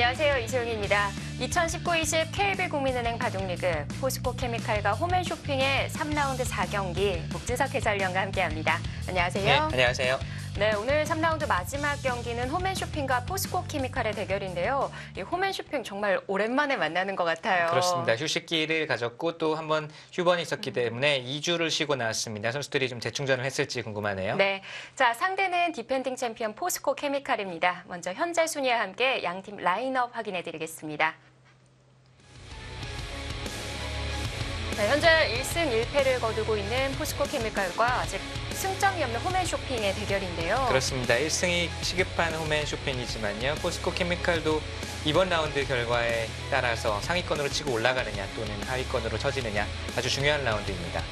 안녕하세요. 이소영입니다. 2019-20 KB 국민은행 바둑리그 포스코케미칼과 홈앤쇼핑의 3라운드 4경기 목진석 해설위원과 함께합니다. 안녕하세요. 네, 안녕하세요. 네, 오늘 3라운드 마지막 경기는 홈앤쇼핑과 포스코케미칼의 대결인데요. 이 홈앤쇼핑 정말 오랜만에 만나는 것 같아요. 그렇습니다. 휴식기를 가졌고 또 한번 휴번이 있었기 때문에 2주를 쉬고 나왔습니다. 선수들이 좀 재충전을 했을지 궁금하네요. 네, 자 상대는 디펜딩 챔피언 포스코케미칼입니다. 먼저 현재 순위와 함께 양팀 라인업 확인해드리겠습니다. 네, 현재 1승 1패를 거두고 있는 포스코케미칼과 아직 승점이 없는 홈앤쇼핑의 대결인데요. 그렇습니다. 1승이 시급한 홈앤쇼핑이지만요. 포스코케미칼도 이번 라운드 결과에 따라서 상위권으로 치고 올라가느냐 또는 하위권으로 처지느냐 아주 중요한 라운드입니다.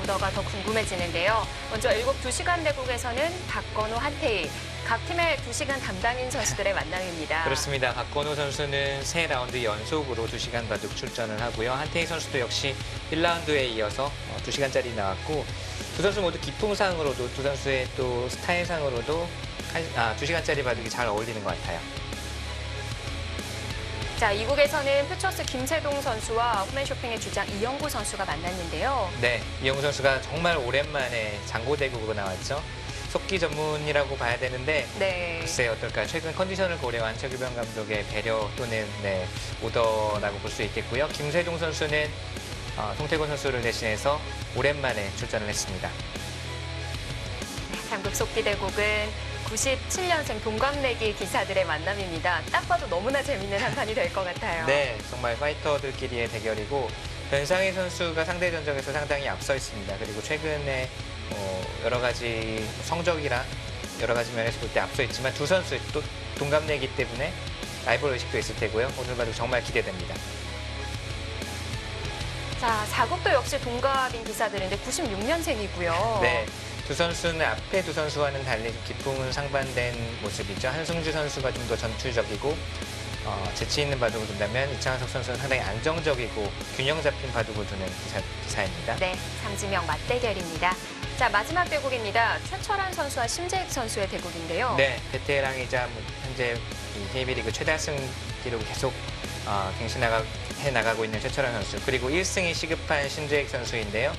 오더가 더 궁금해지는데요. 먼저 일곱 2시간 대국에서는 박건우, 한태희, 각 팀의 2시간 담당인 선수들의 만남입니다. 그렇습니다. 박건우 선수는 3라운드 연속으로 2시간 바둑 출전을 하고요. 한태희 선수도 역시 1라운드에 이어서 2시간짜리 나왔고 두 선수 모두 기풍상으로도 두 선수의 또 스타일상으로도 2시간짜리 바둑이 잘 어울리는 것 같아요. 자, 이국에서는 퓨처스 김세동 선수와 홈앤쇼핑의 주장 이영구 선수가 만났는데요. 네, 이영구 선수가 정말 오랜만에 장고대국으로 나왔죠. 속기 전문이라고 봐야 되는데 네. 글쎄 어떨까. 최근 컨디션을 고려한 최규병 감독의 배려 또는 오더라고 볼 수 있겠고요. 김세동 선수는 송태곤 선수를 대신해서 오랜만에 출전을 했습니다. 장국 속기 대국은 97년생 동갑내기 기사들의 만남입니다. 딱 봐도 너무나 재밌는 한판이 될 것 같아요. 네, 정말 파이터들끼리의 대결이고 변상희 선수가 상대 전적에서 상당히 앞서 있습니다. 그리고 최근에 여러 가지 성적이랑 여러 가지 면에서 볼 때 앞서 있지만 두 선수 또 동갑내기 때문에 라이벌 의식도 있을 테고요. 오늘 봐도 정말 기대됩니다. 자, 사국도 역시 동갑인 기사들인데 96년생이고요. 네. 두 선수는 앞에 두 선수와는 달리 기풍은 상반된 모습이죠. 한승주 선수가 좀 더 전투적이고 재치 있는 바둑을 둔다면 이창석 선수는 상당히 안정적이고 균형 잡힌 바둑을 두는 기사입니다. 네, 상지명 맞대결입니다. 자, 마지막 대국입니다. 최철환 선수와 심재익 선수의 대국인데요. 네, 베테랑이자 현재 이 KB리그 최다승 기록을 계속 갱신해 나가고 있는 최철환 선수, 그리고 1승이 시급한 심재익 선수인데요.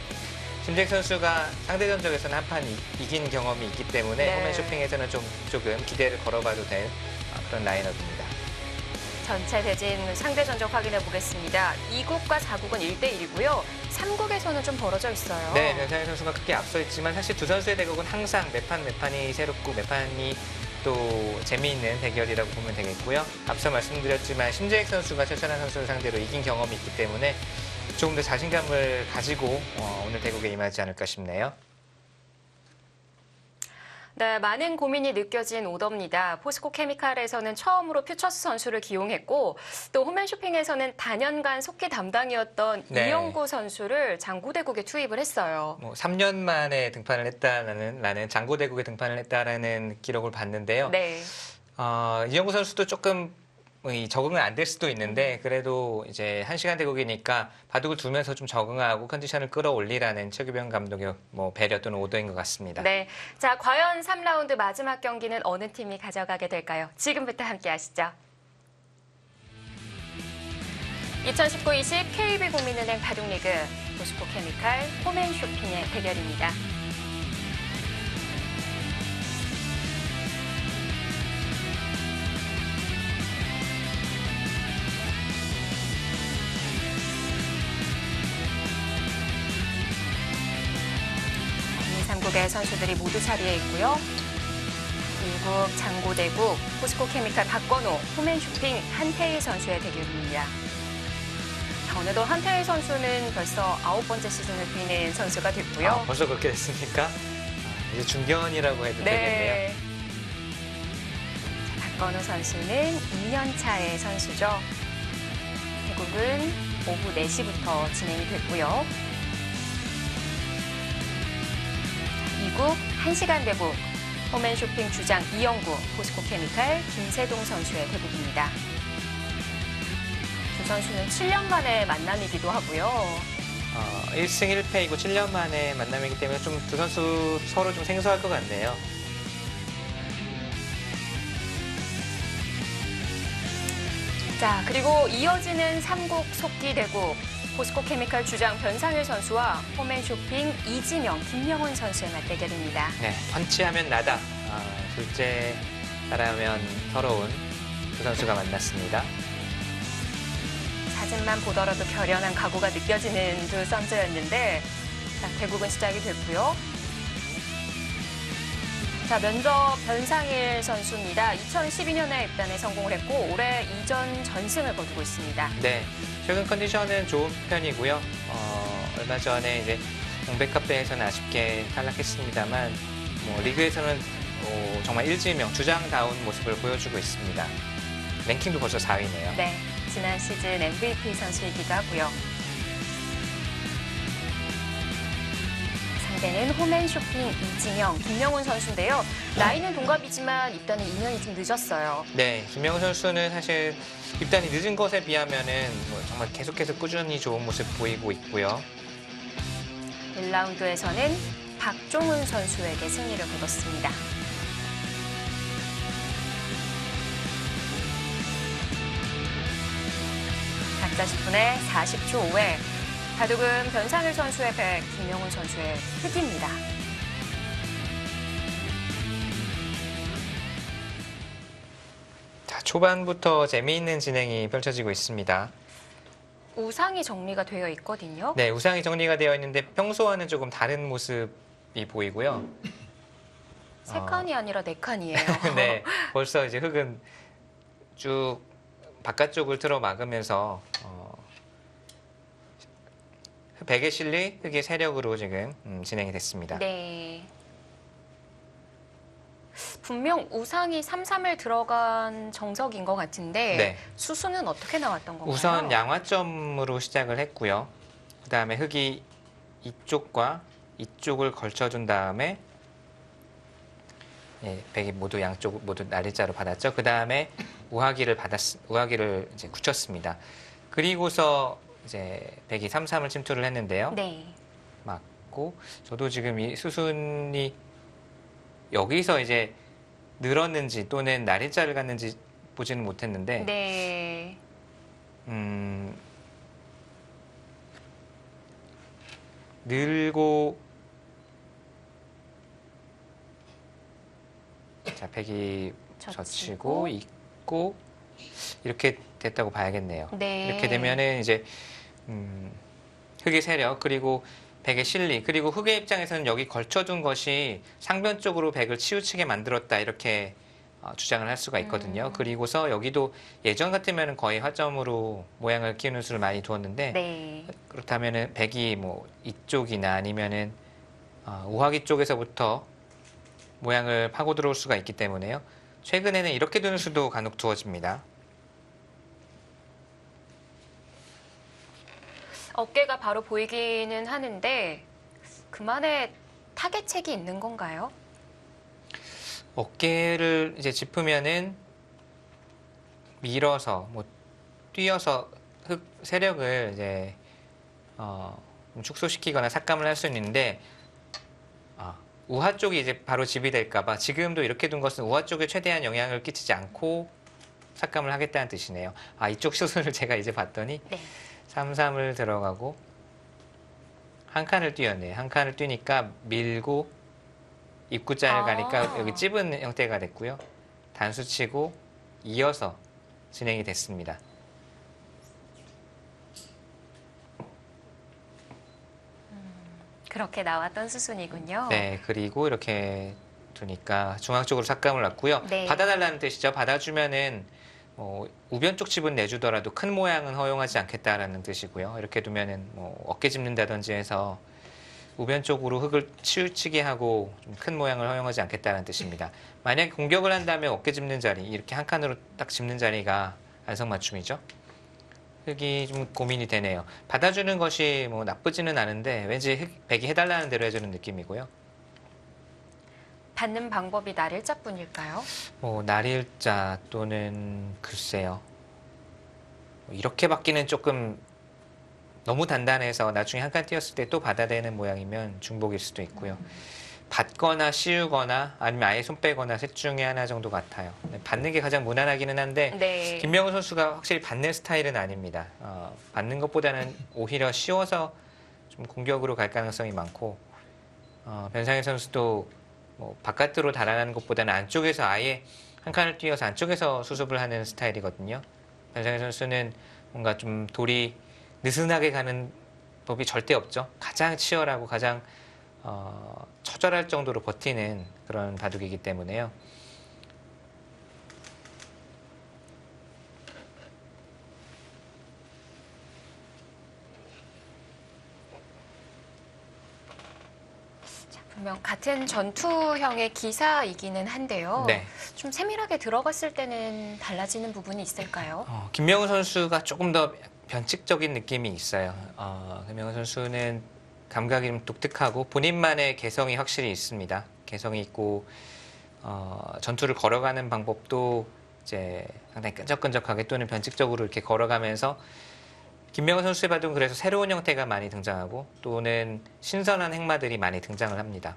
심재익 선수가 상대 전적에서는 한 판 이긴 경험이 있기 때문에 네. 홈앤쇼핑에서는 조금 기대를 걸어봐도 될 그런 라인업입니다. 전체 대진 상대 전적 확인해 보겠습니다. 2국과 4국은 1대1이고요. 3국에서는 좀 벌어져 있어요. 네, 변상희 선수가 크게 앞서 있지만 사실 두 선수의 대국은 항상 매판이 새롭고 매판이 또 재미있는 대결이라고 보면 되겠고요. 앞서 말씀드렸지만 심재익 선수가 최철환 선수를 상대로 이긴 경험이 있기 때문에 조금 더 자신감을 가지고 오늘 대국에 임하지 않을까 싶네요. 네, 많은 고민이 느껴진 오더입니다. 포스코케미칼에서는 처음으로 퓨처스 선수를 기용했고 또 홈앤쇼핑에서는 단연간 속기 담당이었던 네. 이영구 선수를 장고대국에 투입을 했어요. 3년 만에 등판을 했다라는 장고대국에 등판을 했다라는 기록을 봤는데요. 네. 이영구 선수도 조금 적응은 안 될 수도 있는데 그래도 이제 1시간 대국이니까 바둑을 두면서 좀 적응하고 컨디션을 끌어올리라는 최규병 감독의 배려 또는 오더인 것 같습니다. 네. 자, 과연 3라운드 마지막 경기는 어느 팀이 가져가게 될까요? 지금부터 함께 하시죠. 2019-20 KB 국민은행 바둑리그 포스코케미칼 홈앤쇼핑의 대결입니다. 삼국의 선수들이 모두 자리에 있고요. 1국 장고대국, 포스코케미칼 박건우, 홈앤쇼핑 한태희 선수의 대결입니다. 어느덧 한태희 선수는 벌써 9번째 시즌을 뛰는 선수가 됐고요. 벌써 그렇게 됐습니까? 이제 중견이라고 해도 되겠네요. 네. 박건우 선수는 2년 차의 선수죠. 대국은 오후 4시부터 진행이 됐고요. 2국 1시간 대국, 홈앤쇼핑 주장 이영구, 포스코케미칼 김세동 선수의 대국입니다. 두 선수는 7년 만에 만남이기도 하고요. 1승 1패이고 7년 만에 만남이기 때문에 좀 두 선수 서로 좀 생소할 것 같네요. 자, 그리고 이어지는 삼국 속기 대국. 포스코 케미칼 주장 변상일 선수와 홈앤쇼핑 이진영, 김명훈 선수의 맞대결입니다. 네, 펀치하면 나다. 둘째 따라하면 서러운 두 선수가 만났습니다. 사진만 보더라도 결연한 각오가 느껴지는 두 선수였는데, 자, 대국은 시작이 됐고요. 자, 면접 변상일 선수입니다. 2012년에 입단에 성공을 했고 올해 2전 전승을 거두고 있습니다. 네, 최근 컨디션은 좋은 편이고요. 얼마 전에 이제 공백카페에서는 아쉽게 탈락했습니다만 리그에서는 정말 일지명 주장다운 모습을 보여주고 있습니다. 랭킹도 벌써 4위네요. 네, 지난 시즌 MVP 선수이기도 하고요. 상대는 홈앤쇼핑 이진영, 김명훈 선수인데요. 나이는 동갑이지만 입단이 2년이 좀 늦었어요. 네, 김명훈 선수는 사실 입단이 늦은 것에 비하면은 정말 계속해서 꾸준히 좋은 모습 보이고 있고요. 1라운드에서는 박종훈 선수에게 승리를 거뒀습니다. 각자 10분에 40초 5회. 바둑은 변상일 선수의 100, 김명훈 선수의 흑입니다. 자, 초반부터 재미있는 진행이 펼쳐지고 있습니다. 우상이 정리가 되어 있거든요. 네, 우상이 정리가 되어 있는데 평소와는 조금 다른 모습이 보이고요. 세 칸이 아니라 네 칸이에요. 네, 벌써 이제 흙은 쭉 바깥쪽을 틀어 막으면서 백의 실리, 흙의 세력으로 지금 진행이 됐습니다. 네. 분명 우상이 3-3을 들어간 정석인 것 같은데 네. 수수는 어떻게 나왔던 건가요? 우선 양화점으로 시작을 했고요. 그 다음에 흙이 이쪽과 이쪽을 걸쳐준 다음에 백이 모두 양쪽 모두 날일자로 받았죠. 그 다음에 우하기를 이제 굳혔습니다. 그리고서 이제 백이 3-3을 침투를 했는데요. 네. 맞고 저도 지금 이 수순이 여기서 이제 늘었는지 또는 날일자를 갔는지 보지는 못했는데 네. 늘고 자 백이 젖히고 있고 이렇게 됐다고 봐야겠네요. 네. 이렇게 되면은 이제 흙의 세력 그리고 백의 실리 그리고 흙의 입장에서는 여기 걸쳐둔 것이 상변 쪽으로 백을 치우치게 만들었다 이렇게 주장을 할 수가 있거든요. 그리고서 여기도 예전 같으면 거의 화점으로 모양을 키우는 수를 많이 두었는데 네. 그렇다면은 백이 뭐 이쪽이나 아니면은 우하기 쪽에서부터 모양을 파고 들어올 수가 있기 때문에요. 최근에는 이렇게 두는 수도 간혹 두어집니다. 어깨가 바로 보이기는 하는데 그만의 타겟책이 있는 건가요? 어깨를 이제 짚으면은 밀어서 뭐 뛰어서 흙 세력을 이제 축소시키거나 삭감을 할 수 있는데 우하 쪽이 이제 바로 집이 될까봐 지금도 이렇게 둔 것은 우하 쪽에 최대한 영향을 끼치지 않고 삭감을 하겠다는 뜻이네요. 이쪽 수순을 제가 이제 봤더니 네. 3-3을 들어가고 한 칸을 뛰었네요. 한 칸을 뛰니까 밀고 입구자를 가니까 여기 찝은 형태가 됐고요. 단수 치고 이어서 진행이 됐습니다. 그렇게 나왔던 수순이군요. 네, 그리고 이렇게 두니까 중앙 쪽으로 삭감을 놨고요. 네. 받아달라는 뜻이죠. 받아주면은 우변 쪽 집은 내주더라도 큰 모양은 허용하지 않겠다라는 뜻이고요. 이렇게 두면은 어깨 짚는다든지 해서 우변 쪽으로 흙을 치우치게 하고 좀 큰 모양을 허용하지 않겠다는 뜻입니다. 만약에 공격을 한다면 어깨 짚는 자리, 이렇게 한 칸으로 딱 짚는 자리가 안성맞춤이죠. 흙이 좀 고민이 되네요. 받아주는 것이 나쁘지는 않은데 왠지 백이 해달라는 대로 해주는 느낌이고요. 받는 방법이 날일자뿐일까요? 날일자 또는 글쎄요. 이렇게 받기는 조금 너무 단단해서 나중에 한 칸 띄었을 때 또 받아대는 모양이면 중복일 수도 있고요. 받거나 씌우거나 아니면 아예 손 빼거나 셋 중에 하나 정도 같아요. 받는 게 가장 무난하기는 한데 네. 김명훈 선수가 확실히 받는 스타일은 아닙니다. 받는 것보다는 오히려 씌워서 좀 공격으로 갈 가능성이 많고 변상현 선수도 뭐 바깥으로 달아나는 것보다는 안쪽에서 아예 한 칸을 뛰어서 안쪽에서 수습을 하는 스타일이거든요. 변상현 선수는 뭔가 좀 돌이 느슨하게 가는 법이 절대 없죠. 가장 치열하고 가장 처절할 정도로 버티는 그런 바둑이기 때문에요. 분명 같은 전투형의 기사이기는 한데요. 네. 좀 세밀하게 들어갔을 때는 달라지는 부분이 있을까요? 김명훈 선수가 조금 더 변칙적인 느낌이 있어요. 김명훈 선수는 감각이 좀 독특하고 본인만의 개성이 확실히 있습니다. 개성이 있고 전투를 걸어가는 방법도 이제 상당히 끈적끈적하게 또는 변칙적으로 이렇게 걸어가면서 김명훈 선수의 바둑은 그래서 새로운 형태가 많이 등장하고 또는 신선한 행마들이 많이 등장을 합니다.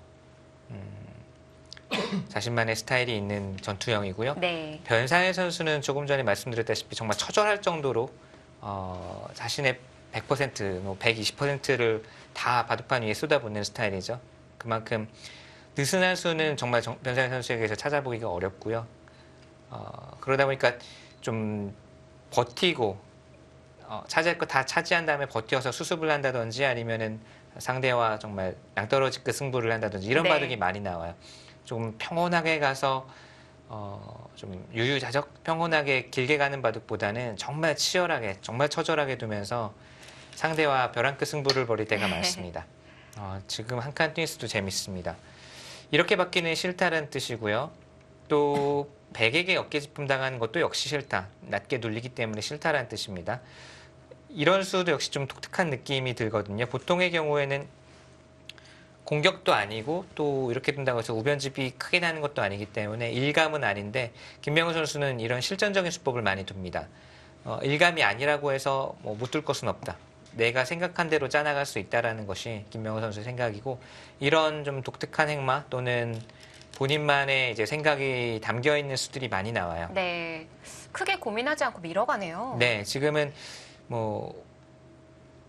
자신만의 스타일이 있는 전투형이고요. 네. 변상현 선수는 조금 전에 말씀드렸다시피 정말 처절할 정도로 자신의 100%, 120%를 다 바둑판 위에 쏟아붓는 스타일이죠. 그만큼 느슨한 수는 정말 변상현 선수에게서 찾아보기가 어렵고요. 그러다 보니까 좀 버티고 차지할 거 다 차지한 다음에 버텨서 수습을 한다든지 아니면은 상대와 정말 낭떠러지급 승부를 한다든지 이런 네. 바둑이 많이 나와요. 좀 평온하게 가서 좀 유유자적 평온하게 길게 가는 바둑보다는 정말 치열하게 정말 처절하게 두면서 상대와 벼랑끝 승부를 벌일 때가 많습니다. 지금 한 칸 띵스도 재밌습니다. 이렇게 받기는 싫다는 뜻이고요. 또 백에게 어깨짚음 당하는 것도 역시 싫다. 낮게 눌리기 때문에 싫다라는 뜻입니다. 이런 수도 역시 좀 독특한 느낌이 들거든요. 보통의 경우에는 공격도 아니고 또 이렇게 둔다고 해서 우변집이 크게 나는 것도 아니기 때문에 일감은 아닌데 김명훈 선수는 이런 실전적인 수법을 많이 둡니다. 일감이 아니라고 해서 못 둘 것은 없다. 내가 생각한 대로 짜나갈 수 있다라는 것이 김명훈 선수의 생각이고 이런 좀 독특한 행마 또는 본인만의 이제 생각이 담겨 있는 수들이 많이 나와요. 네. 크게 고민하지 않고 밀어가네요. 네, 지금은 뭐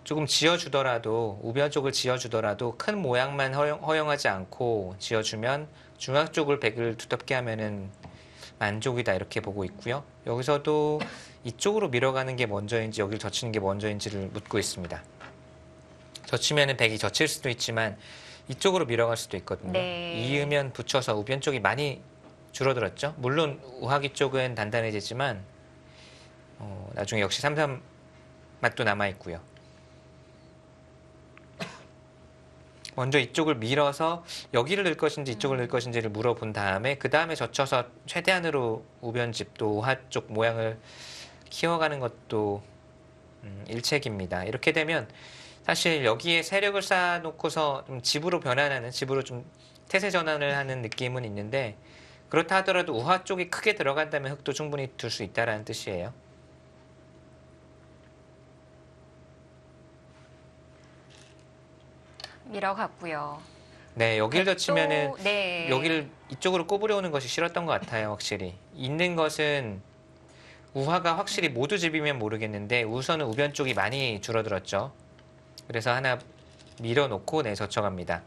조금 지어주더라도 우변 쪽을 지어주더라도 큰 모양만 허용하지 않고 지어주면 중앙 쪽을 백을 두텁게 하면은 만족이다 이렇게 보고 있고요. 여기서도 이쪽으로 밀어가는 게 먼저인지 여기를 젖히는 게 먼저인지를 묻고 있습니다. 젖히면은 백이 젖힐 수도 있지만 이쪽으로 밀어갈 수도 있거든요. 네. 이으면 붙여서 우변 쪽이 많이 줄어들었죠. 물론 우하기 쪽은 단단해지지만 나중에 역시 3-3 맛도 남아 있고요. 먼저 이쪽을 밀어서 여기를 넣을 것인지 이쪽을 넣을 것인지를 물어본 다음에 그 다음에 젖혀서 최대한으로 우변집 또 우하 쪽 모양을 키워가는 것도 일책입니다. 이렇게 되면 사실 여기에 세력을 쌓아놓고서 좀 집으로 변환하는, 집으로 좀 태세 전환을 하는 느낌은 있는데 그렇다 하더라도 우하 쪽이 크게 들어간다면 흙도 충분히 둘 수 있다는 뜻이에요. 밀어갔고요. 네, 여기를 젖히면은 네. 여기를 이쪽으로 꼬부려 오는 것이 싫었던 것 같아요, 확실히. 있는 것은 우하가 확실히 모두 집이면 모르겠는데 우선은 우변 쪽이 많이 줄어들었죠. 그래서 하나 밀어놓고 젖혀갑니다.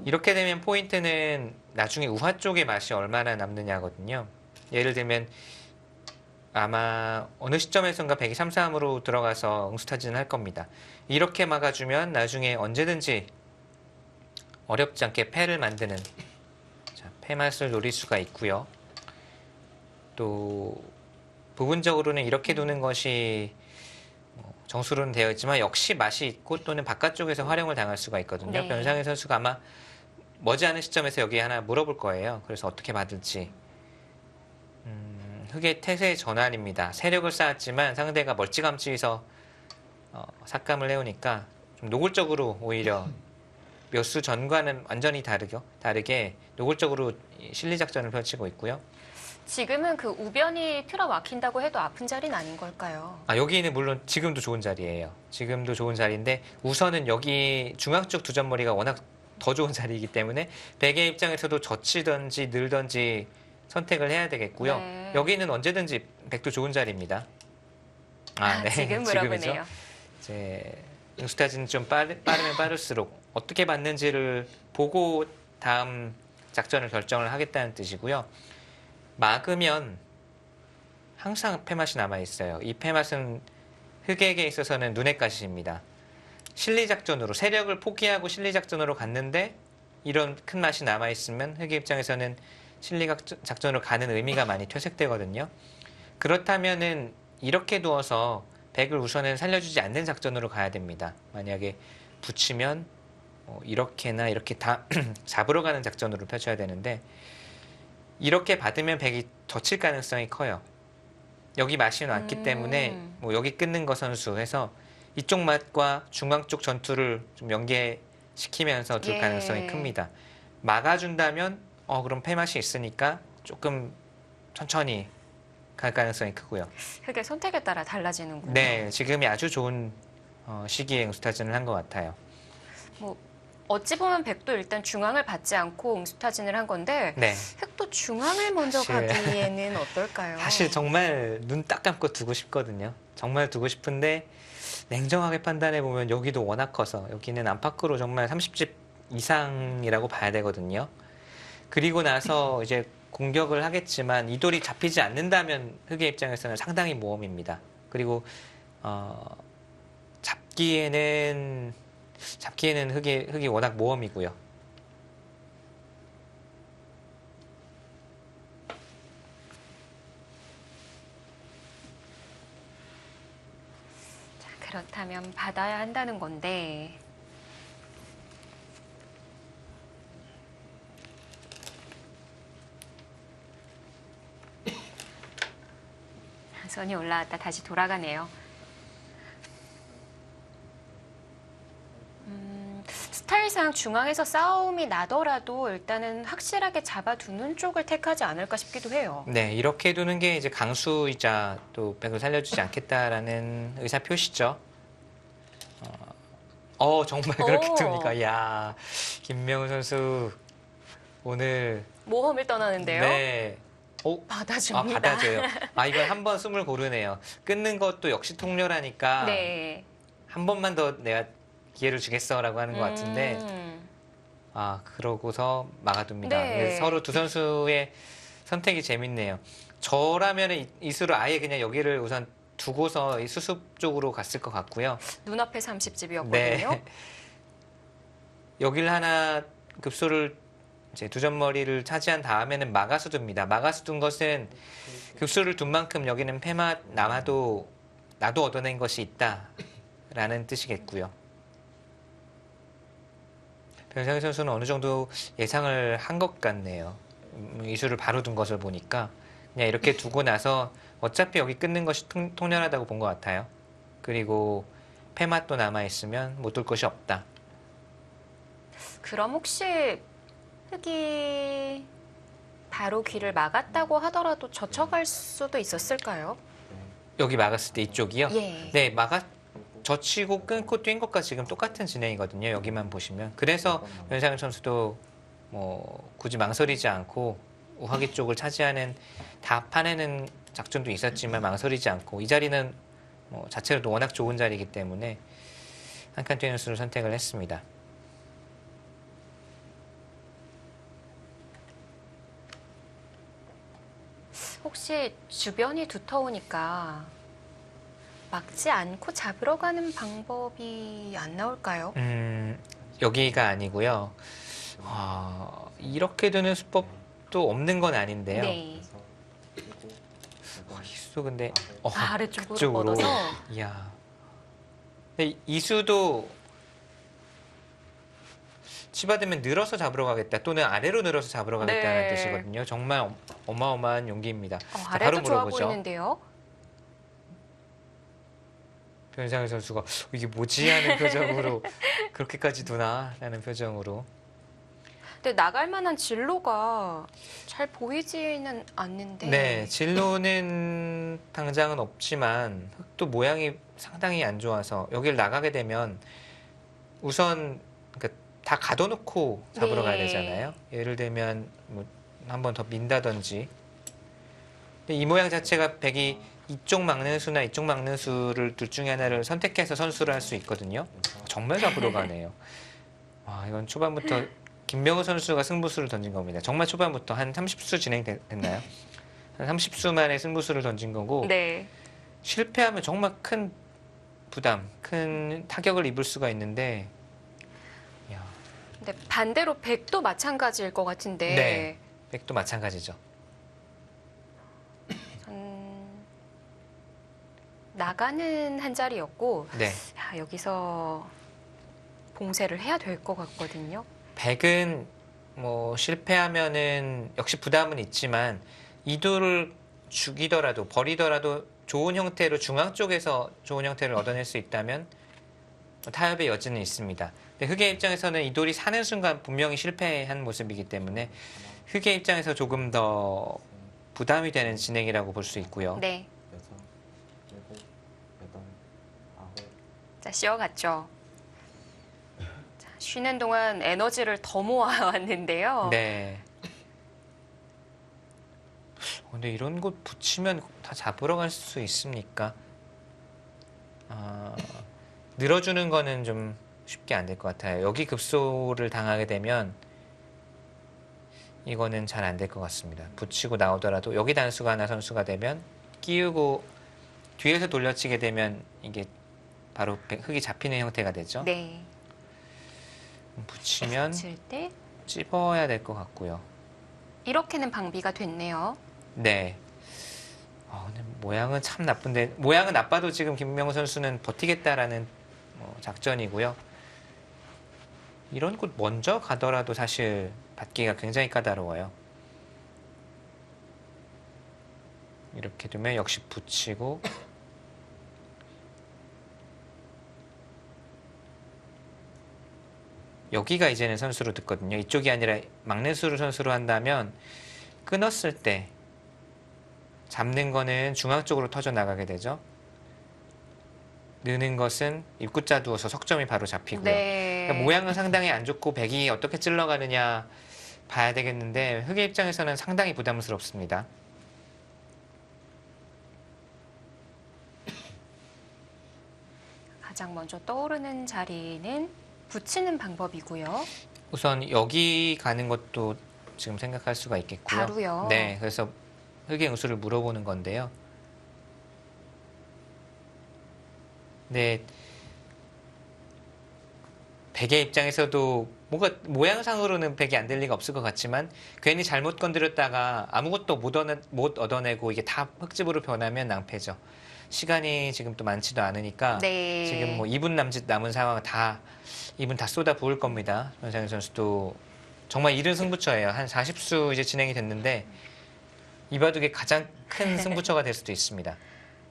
이렇게 되면 포인트는 나중에 우하 쪽의 맛이 얼마나 남느냐거든요. 예를 들면 아마 어느 시점에선가 백이 3-3으로 들어가서 응수타진을 할 겁니다. 이렇게 막아주면 나중에 언제든지 어렵지 않게 패를 만드는 패 맛을 노릴 수가 있고요. 또 부분적으로는 이렇게 두는 것이 정수로는 되어 있지만 역시 맛이 있고 또는 바깥쪽에서 활용을 당할 수가 있거든요. 네. 변상현 선수가 아마 머지않은 시점에서 여기 하나 물어볼 거예요. 그래서 어떻게 받을지. 흑의 태세 전환입니다. 세력을 쌓았지만 상대가 멀찌감치해서 삭감을 해오니까 좀 노골적으로 오히려 몇 수 전과는 완전히 다르게 노골적으로 실리작전을 펼치고 있고요. 지금은 그 우변이 틀어막힌다고 해도 아픈 자리는 아닌 걸까요? 여기는 물론 지금도 좋은 자리예요. 지금도 좋은 자리인데 우선은 여기 중앙 쪽 두 점머리가 워낙 더 좋은 자리이기 때문에 백의 입장에서도 젖히든지 늘든지 선택을 해야 되겠고요. 네. 여기는 언제든지 백도 좋은 자리입니다. 네. 지금 지금이죠. 물어보네요. 이제 응수타진은 좀 빠르면 빠를수록 어떻게 받는지를 보고 다음 작전을 결정을 하겠다는 뜻이고요. 막으면 항상 패맛이 남아있어요. 이 패맛은 흑에게 있어서는 눈의 가시입니다. 실리작전으로 세력을 포기하고 실리작전으로 갔는데 이런 큰 맛이 남아있으면 흑의 입장에서는 실리작전으로 가는 의미가 많이 퇴색되거든요. 그렇다면은 이렇게 두어서 백을 우선은 살려주지 않는 작전으로 가야 됩니다. 만약에 붙이면 이렇게나 이렇게 다 잡으러 가는 작전으로 펼쳐야 되는데 이렇게 받으면 백이 젖힐 가능성이 커요. 여기 맛이 났기 때문에 뭐 여기 끊는 거 선수 해서 이쪽 맛과 중앙 쪽 전투를 좀 연계시키면서 둘 예. 가능성이 큽니다. 막아준다면 그럼 패맛이 있으니까 조금 천천히 갈 가능성이 크고요. 흑의 선택에 따라 달라지는군요. 네, 지금이 아주 좋은 시기에 응수타진을 한 것 같아요. 뭐 어찌 보면 백도 일단 중앙을 받지 않고 응수타진을 한 건데 네. 흑도 중앙을 먼저 사실- 가기에는 어떨까요? 사실 정말 눈 딱 감고 두고 싶거든요. 정말 두고 싶은데 냉정하게 판단해 보면 여기도 워낙 커서 여기는 안팎으로 정말 30집 이상이라고 봐야 되거든요. 그리고 나서 이제 공격을 하겠지만 이 돌이 잡히지 않는다면 흑의 입장에서는 상당히 모험입니다. 그리고 잡기에는 흑이 워낙 모험이고요. 자, 그렇다면 받아야 한다는 건데 선이 올라왔다 다시 돌아가네요. 스타일상 중앙에서 싸움이 나더라도 일단은 확실하게 잡아두는 쪽을 택하지 않을까 싶기도 해요. 네, 이렇게 두는 게 이제 강수이자 또 백을 살려주지 않겠다라는 의사 표시죠. 정말 그렇게 오. 둡니까? 이야, 김명훈 선수 오늘 모험을 떠나는데요. 네, 받아줍니다. 받아줘요. 이건 한 번 숨을 고르네요. 끊는 것도 역시 통렬하니까 네. 한 번만 더 내가 기회를 주겠어라고 하는 것 같은데 그러고서 막아둡니다. 네. 서로 두 선수의 선택이 재밌네요. 저라면 이 수를 아예 그냥 여기를 우선 두고서 이 수습 쪽으로 갔을 것 같고요. 눈앞에 30집이었거든요. 네. 여길 하나 급소를 이제 두 점머리를 차지한 다음에는 막아서 둡니다. 막아서 둔 것은 급소를 둔 만큼 여기는 패맛 남아도 나도 얻어낸 것이 있다라는 뜻이겠고요. 변상희 선수는 어느 정도 예상을 한 것 같네요. 이 수를 바로 둔 것을 보니까 그냥 이렇게 두고 나서 어차피 여기 끊는 것이 통렬하다고 본 것 같아요. 그리고 패맛도 남아있으면 못 둘 것이 없다. 그럼 혹시 흑이 바로 귀를 막았다고 하더라도 젖혀갈 수도 있었을까요? 여기 막았을 때 이쪽이요? 예. 네, 젖히고 끊고 뛴 것과 지금 똑같은 진행이거든요. 여기만 보시면. 그래서 변상현 선수도 뭐 굳이 망설이지 않고 우하기 쪽을 차지하는 다 파내는 작전도 있었지만 망설이지 않고 이 자리는 뭐 자체로도 워낙 좋은 자리이기 때문에 한 칸 뛰는 수를 선택을 했습니다. 혹시 주변이 두터우니까 막지 않고 잡으러 가는 방법이 안 나올까요? 여기가 아니고요. 이렇게 되는 수법도 없는 건 아닌데요. 네. 이수 근데 아래쪽으로 그쪽으로. 뻗어서 이야. 근데 이수도 치받으면 늘어서 잡으러 가겠다 또는 아래로 늘어서 잡으러 가겠다는 네. 뜻이거든요. 정말 어마어마한 용기입니다. 자, 바로 아래도 좋아 물어보죠. 보이는데요. 변상희 선수가 이게 뭐지 하는 표정으로 그렇게까지 두나 라는 표정으로. 근데 나갈 만한 진로가 잘 보이지는 않는데. 네, 진로는 당장은 없지만 흙도 모양이 상당히 안 좋아서 여길 나가게 되면 우선 그러니까 다 가둬놓고 잡으러 가야 네. 되잖아요. 예를 들면 뭐 한 번 더 민다든지. 근데 이 모양 자체가 백이 이쪽 막는 수나 이쪽 막는 수를 둘 중에 하나를 선택해서 선수를 할 수 있거든요. 정말 잡으러 가네요. 와, 이건 초반부터 김명우 선수가 승부수를 던진 겁니다. 정말 초반부터 한 30수 진행됐나요? 한 30수 만에 승부수를 던진 거고 네. 실패하면 정말 큰 부담, 큰 타격을 입을 수가 있는데 야, 근데 반대로 백도 마찬가지일 것 같은데. 네. 백도 마찬가지죠. 나가는 한 자리였고 네. 야, 여기서 봉쇄를 해야 될 것 같거든요. 백은 뭐 실패하면은 역시 부담은 있지만 이도를 죽이더라도 버리더라도 좋은 형태로 중앙 쪽에서 좋은 형태를 얻어낼 수 있다면 타협의 여지는 있습니다. 근데 흑의 입장에서는 이 돌이 사는 순간 분명히 실패한 모습이기 때문에 흑의 입장에서 조금 더 부담이 되는 진행이라고 볼 수 있고요. 네. 여섯, 일곱, 여덟, 아홉. 자, 쉬어갔죠. 자, 쉬는 동안 에너지를 더 모아왔는데요. 네. 근데 이런 곳 붙이면 다 잡으러 갈 수 있습니까? 늘어주는 거는 좀 쉽게 안 될 것 같아요. 여기 급소를 당하게 되면 이거는 잘 안 될 것 같습니다. 붙이고 나오더라도 여기 단수가 하나 선수가 되면 끼우고 뒤에서 돌려치게 되면 이게 바로 흙이 잡히는 형태가 되죠. 네. 붙이면 칠 때 찝어야 될 것 같고요. 이렇게는 방비가 됐네요. 네. 근데 모양은 참 나쁜데 모양은 나빠도 지금 김명우 선수는 버티겠다라는 작전이고요. 이런 곳 먼저 가더라도 사실 받기가 굉장히 까다로워요. 이렇게 되면 역시 붙이고 여기가 이제는 선수로 듣거든요. 이쪽이 아니라 막는 수를 선수로 한다면 끊었을 때 잡는 거는 중앙 쪽으로 터져 나가게 되죠. 느는 것은 입구자 두어서 석점이 바로 잡히고요. 네. 그러니까 모양은 상당히 안 좋고 백이 어떻게 찔러가느냐 봐야 되겠는데 흑의 입장에서는 상당히 부담스럽습니다. 가장 먼저 떠오르는 자리는 붙이는 방법이고요. 우선 여기 가는 것도 지금 생각할 수가 있겠고요. 바로요. 네, 그래서 흑의 응수를 물어보는 건데요. 네, 백의 입장에서도 뭔가 모양상으로는 백이 안 될 리가 없을 것 같지만 괜히 잘못 건드렸다가 아무것도 못 얻어내고 이게 다 흙집으로 변하면 낭패죠. 시간이 지금 또 많지도 않으니까 네. 지금 뭐 2분 남짓 남은 상황 다 2분 다 쏟아 부을 겁니다. 변상현 선수도 정말 이른 승부처예요. 한 40수 이제 진행이 됐는데 이 바둑의 가장 큰 승부처가 될 수도 있습니다.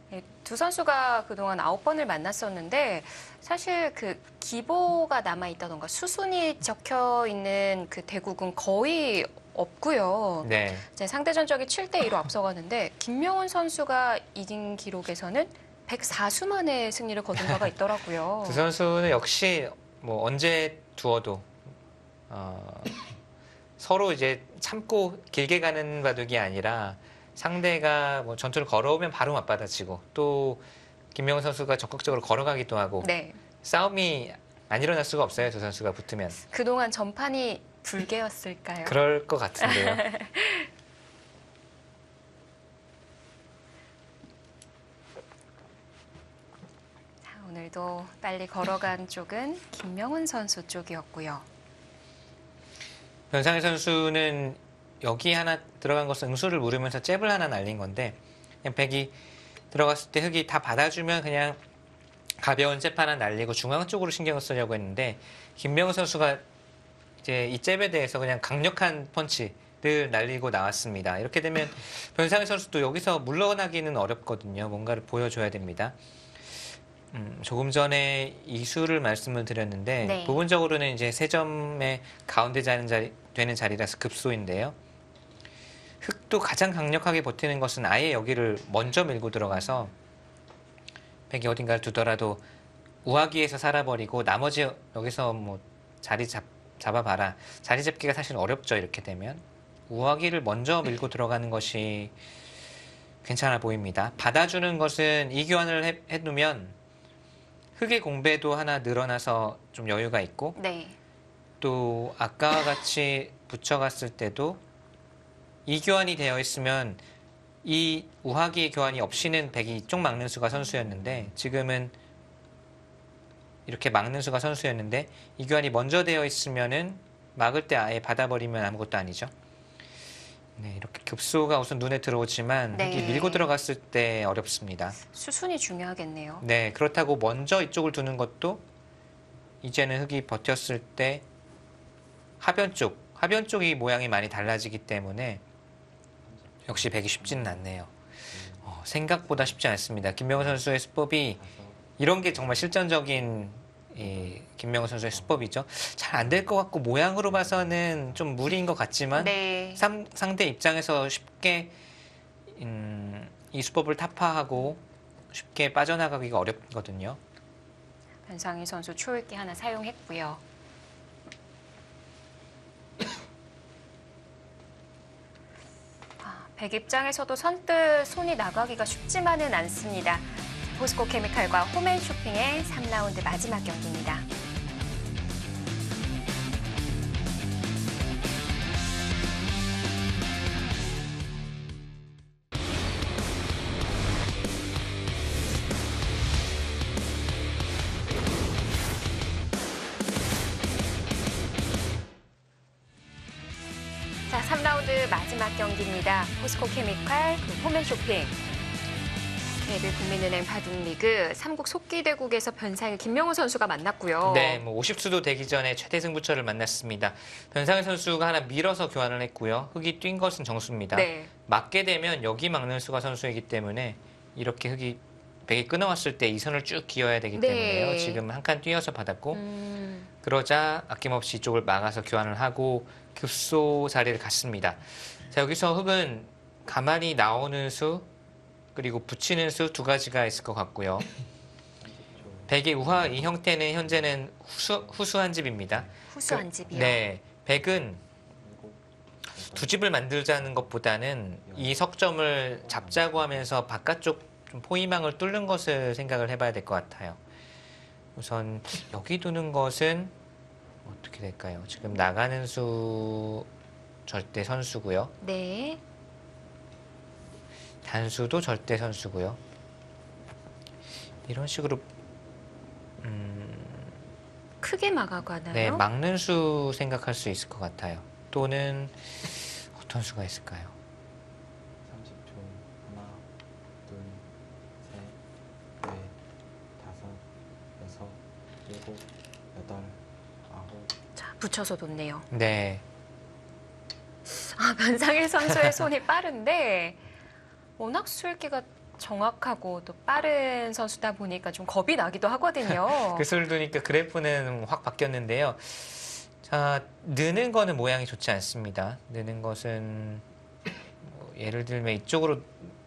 네, 두 선수가 그동안 9번을 만났었는데 사실 그 기보가 남아있다던가 수순이 적혀있는 그 대국은 거의 없고요. 네. 이제 상대 전적이 7대2로 앞서가는데 김명훈 선수가 이긴 기록에서는 104수 만에 승리를 거둔 바가 있더라고요. 두 선수는 역시 뭐 언제 두어도 서로 이제 참고 길게 가는 바둑이 아니라 상대가 뭐 전투를 걸어오면 바로 맞받아치고 또 김명훈 선수가 적극적으로 걸어가기도 하고 네. 싸움이 안 일어날 수가 없어요. 두 선수가 붙으면. 그동안 전판이 불개였을까요? 그럴 것 같은데요. 자, 오늘도 빨리 걸어간 쪽은 김명훈 선수 쪽이었고요. 변상현 선수는 여기 하나 들어간 것은 응수를 물으면서 잽을 하나 날린 건데 그냥 백이 들어갔을 때 흑이 다 받아주면 그냥 가벼운 잽 하나 날리고 중앙 쪽으로 신경을 쓰려고 했는데 김명훈 선수가 이제 이 잽에 대해서 그냥 강력한 펀치를 날리고 나왔습니다. 이렇게 되면 변상현 선수도 여기서 물러나기는 어렵거든요. 뭔가를 보여줘야 됩니다. 조금 전에 이수를 말씀을 드렸는데 네. 부분적으로는 이제 세 점의 가운데 되는 자리라서 급소인데요. 흑도 가장 강력하게 버티는 것은 아예 여기를 먼저 밀고 들어가서 백이 어딘가를 두더라도 우하기에서 살아버리고 나머지 여기서 뭐 자리 잡아봐라. 자리 잡기가 사실 어렵죠. 이렇게 되면 우하기를 먼저 밀고 들어가는 것이 괜찮아 보입니다. 받아주는 것은 이 교환을 해두면 흙의 공배도 하나 늘어나서 좀 여유가 있고 네. 또 아까와 같이 붙여갔을 때도 이 교환이 되어 있으면 이 우하기 교환이 없이는 백이 이쪽 막는 수가 선수였는데 지금은 이렇게 막는 수가 선수였는데 이 교환이 먼저 되어 있으면은 막을 때 아예 받아버리면 아무것도 아니죠. 네, 이렇게 급소가 우선 눈에 들어오지만 네. 이게 밀고 들어갔을 때 어렵습니다. 수순이 중요하겠네요. 네, 그렇다고 먼저 이쪽을 두는 것도 이제는 흙이 버텼을 때 하변 쪽이 모양이 많이 달라지기 때문에 역시 백이 쉽지는 않네요. 생각보다 쉽지 않습니다. 김명호 선수의 수법이 이런 게 정말 실전적인 김명호 선수의 수법이죠. 잘 안 될 것 같고 모양으로 봐서는 좀 무리인 것 같지만 네. 상대 입장에서 쉽게 이 수법을 타파하고 쉽게 빠져나가기가 어렵거든요. 변상희 선수 초읽기 하나 사용했고요. 백 입장에서도 선뜻 손이 나가기가 쉽지만은 않습니다. 포스코 케미칼과 홈앤쇼핑의 3라운드 마지막 경기입니다. 자, 3라운드 마지막 경기입니다. 포스코 케미칼, 홈앤쇼핑. KBL 국민은행 바둑리그 3국 속기대국에서 변상일 김명호 선수가 만났고요. 네, 50수도 되기 전에 최대 승부처를 만났습니다. 변상일 선수가 하나 밀어서 교환을 했고요. 흙이 뛴 것은 정수입니다. 네. 맞게 되면 여기 막는 수가 선수이기 때문에 이렇게 흙이 백이 끊어왔을 때 이 선을 쭉 기어야 되기 네. 때문에요. 지금 한 칸 뛰어서 받았고 그러자 아낌없이 이쪽을 막아서 교환을 하고 급소 자리를 갔습니다. 자, 여기서 흙은 가만히 나오는 수 그리고 붙이는 수 두 가지가 있을 것 같고요. 백의 우하 이 형태는 현재는 후수한 집입니다. 후수한 집이요. 네, 백은 두 집을 만들자는 것보다는 이 석점을 잡자고 하면서 바깥쪽 좀 포위망을 뚫는 것을 생각을 해봐야 될 것 같아요. 우선 여기 두는 것은 어떻게 될까요? 지금 나가는 수 절대 선수고요. 네. 단수도 절대 선수고요. 이런 식으로 크게 막아가나요? 네, 막는 수 생각할 수 있을 것 같아요. 또는 어떤 수가 있을까요? 30초. 하나, 둘, 셋, 넷, 다섯, 여섯, 일곱, 여덟, 아홉. 자, 붙여서 놓네요. 네, 변상일 선수의 손이 빠른데 워낙 수읽기가 정확하고 또 빠른 선수다 보니까 좀 겁이 나기도 하거든요. 그 수를 두니까 그래프는 확 바뀌었는데요. 자, 느는 거는 모양이 좋지 않습니다. 느는 것은 뭐 예를 들면 이쪽으로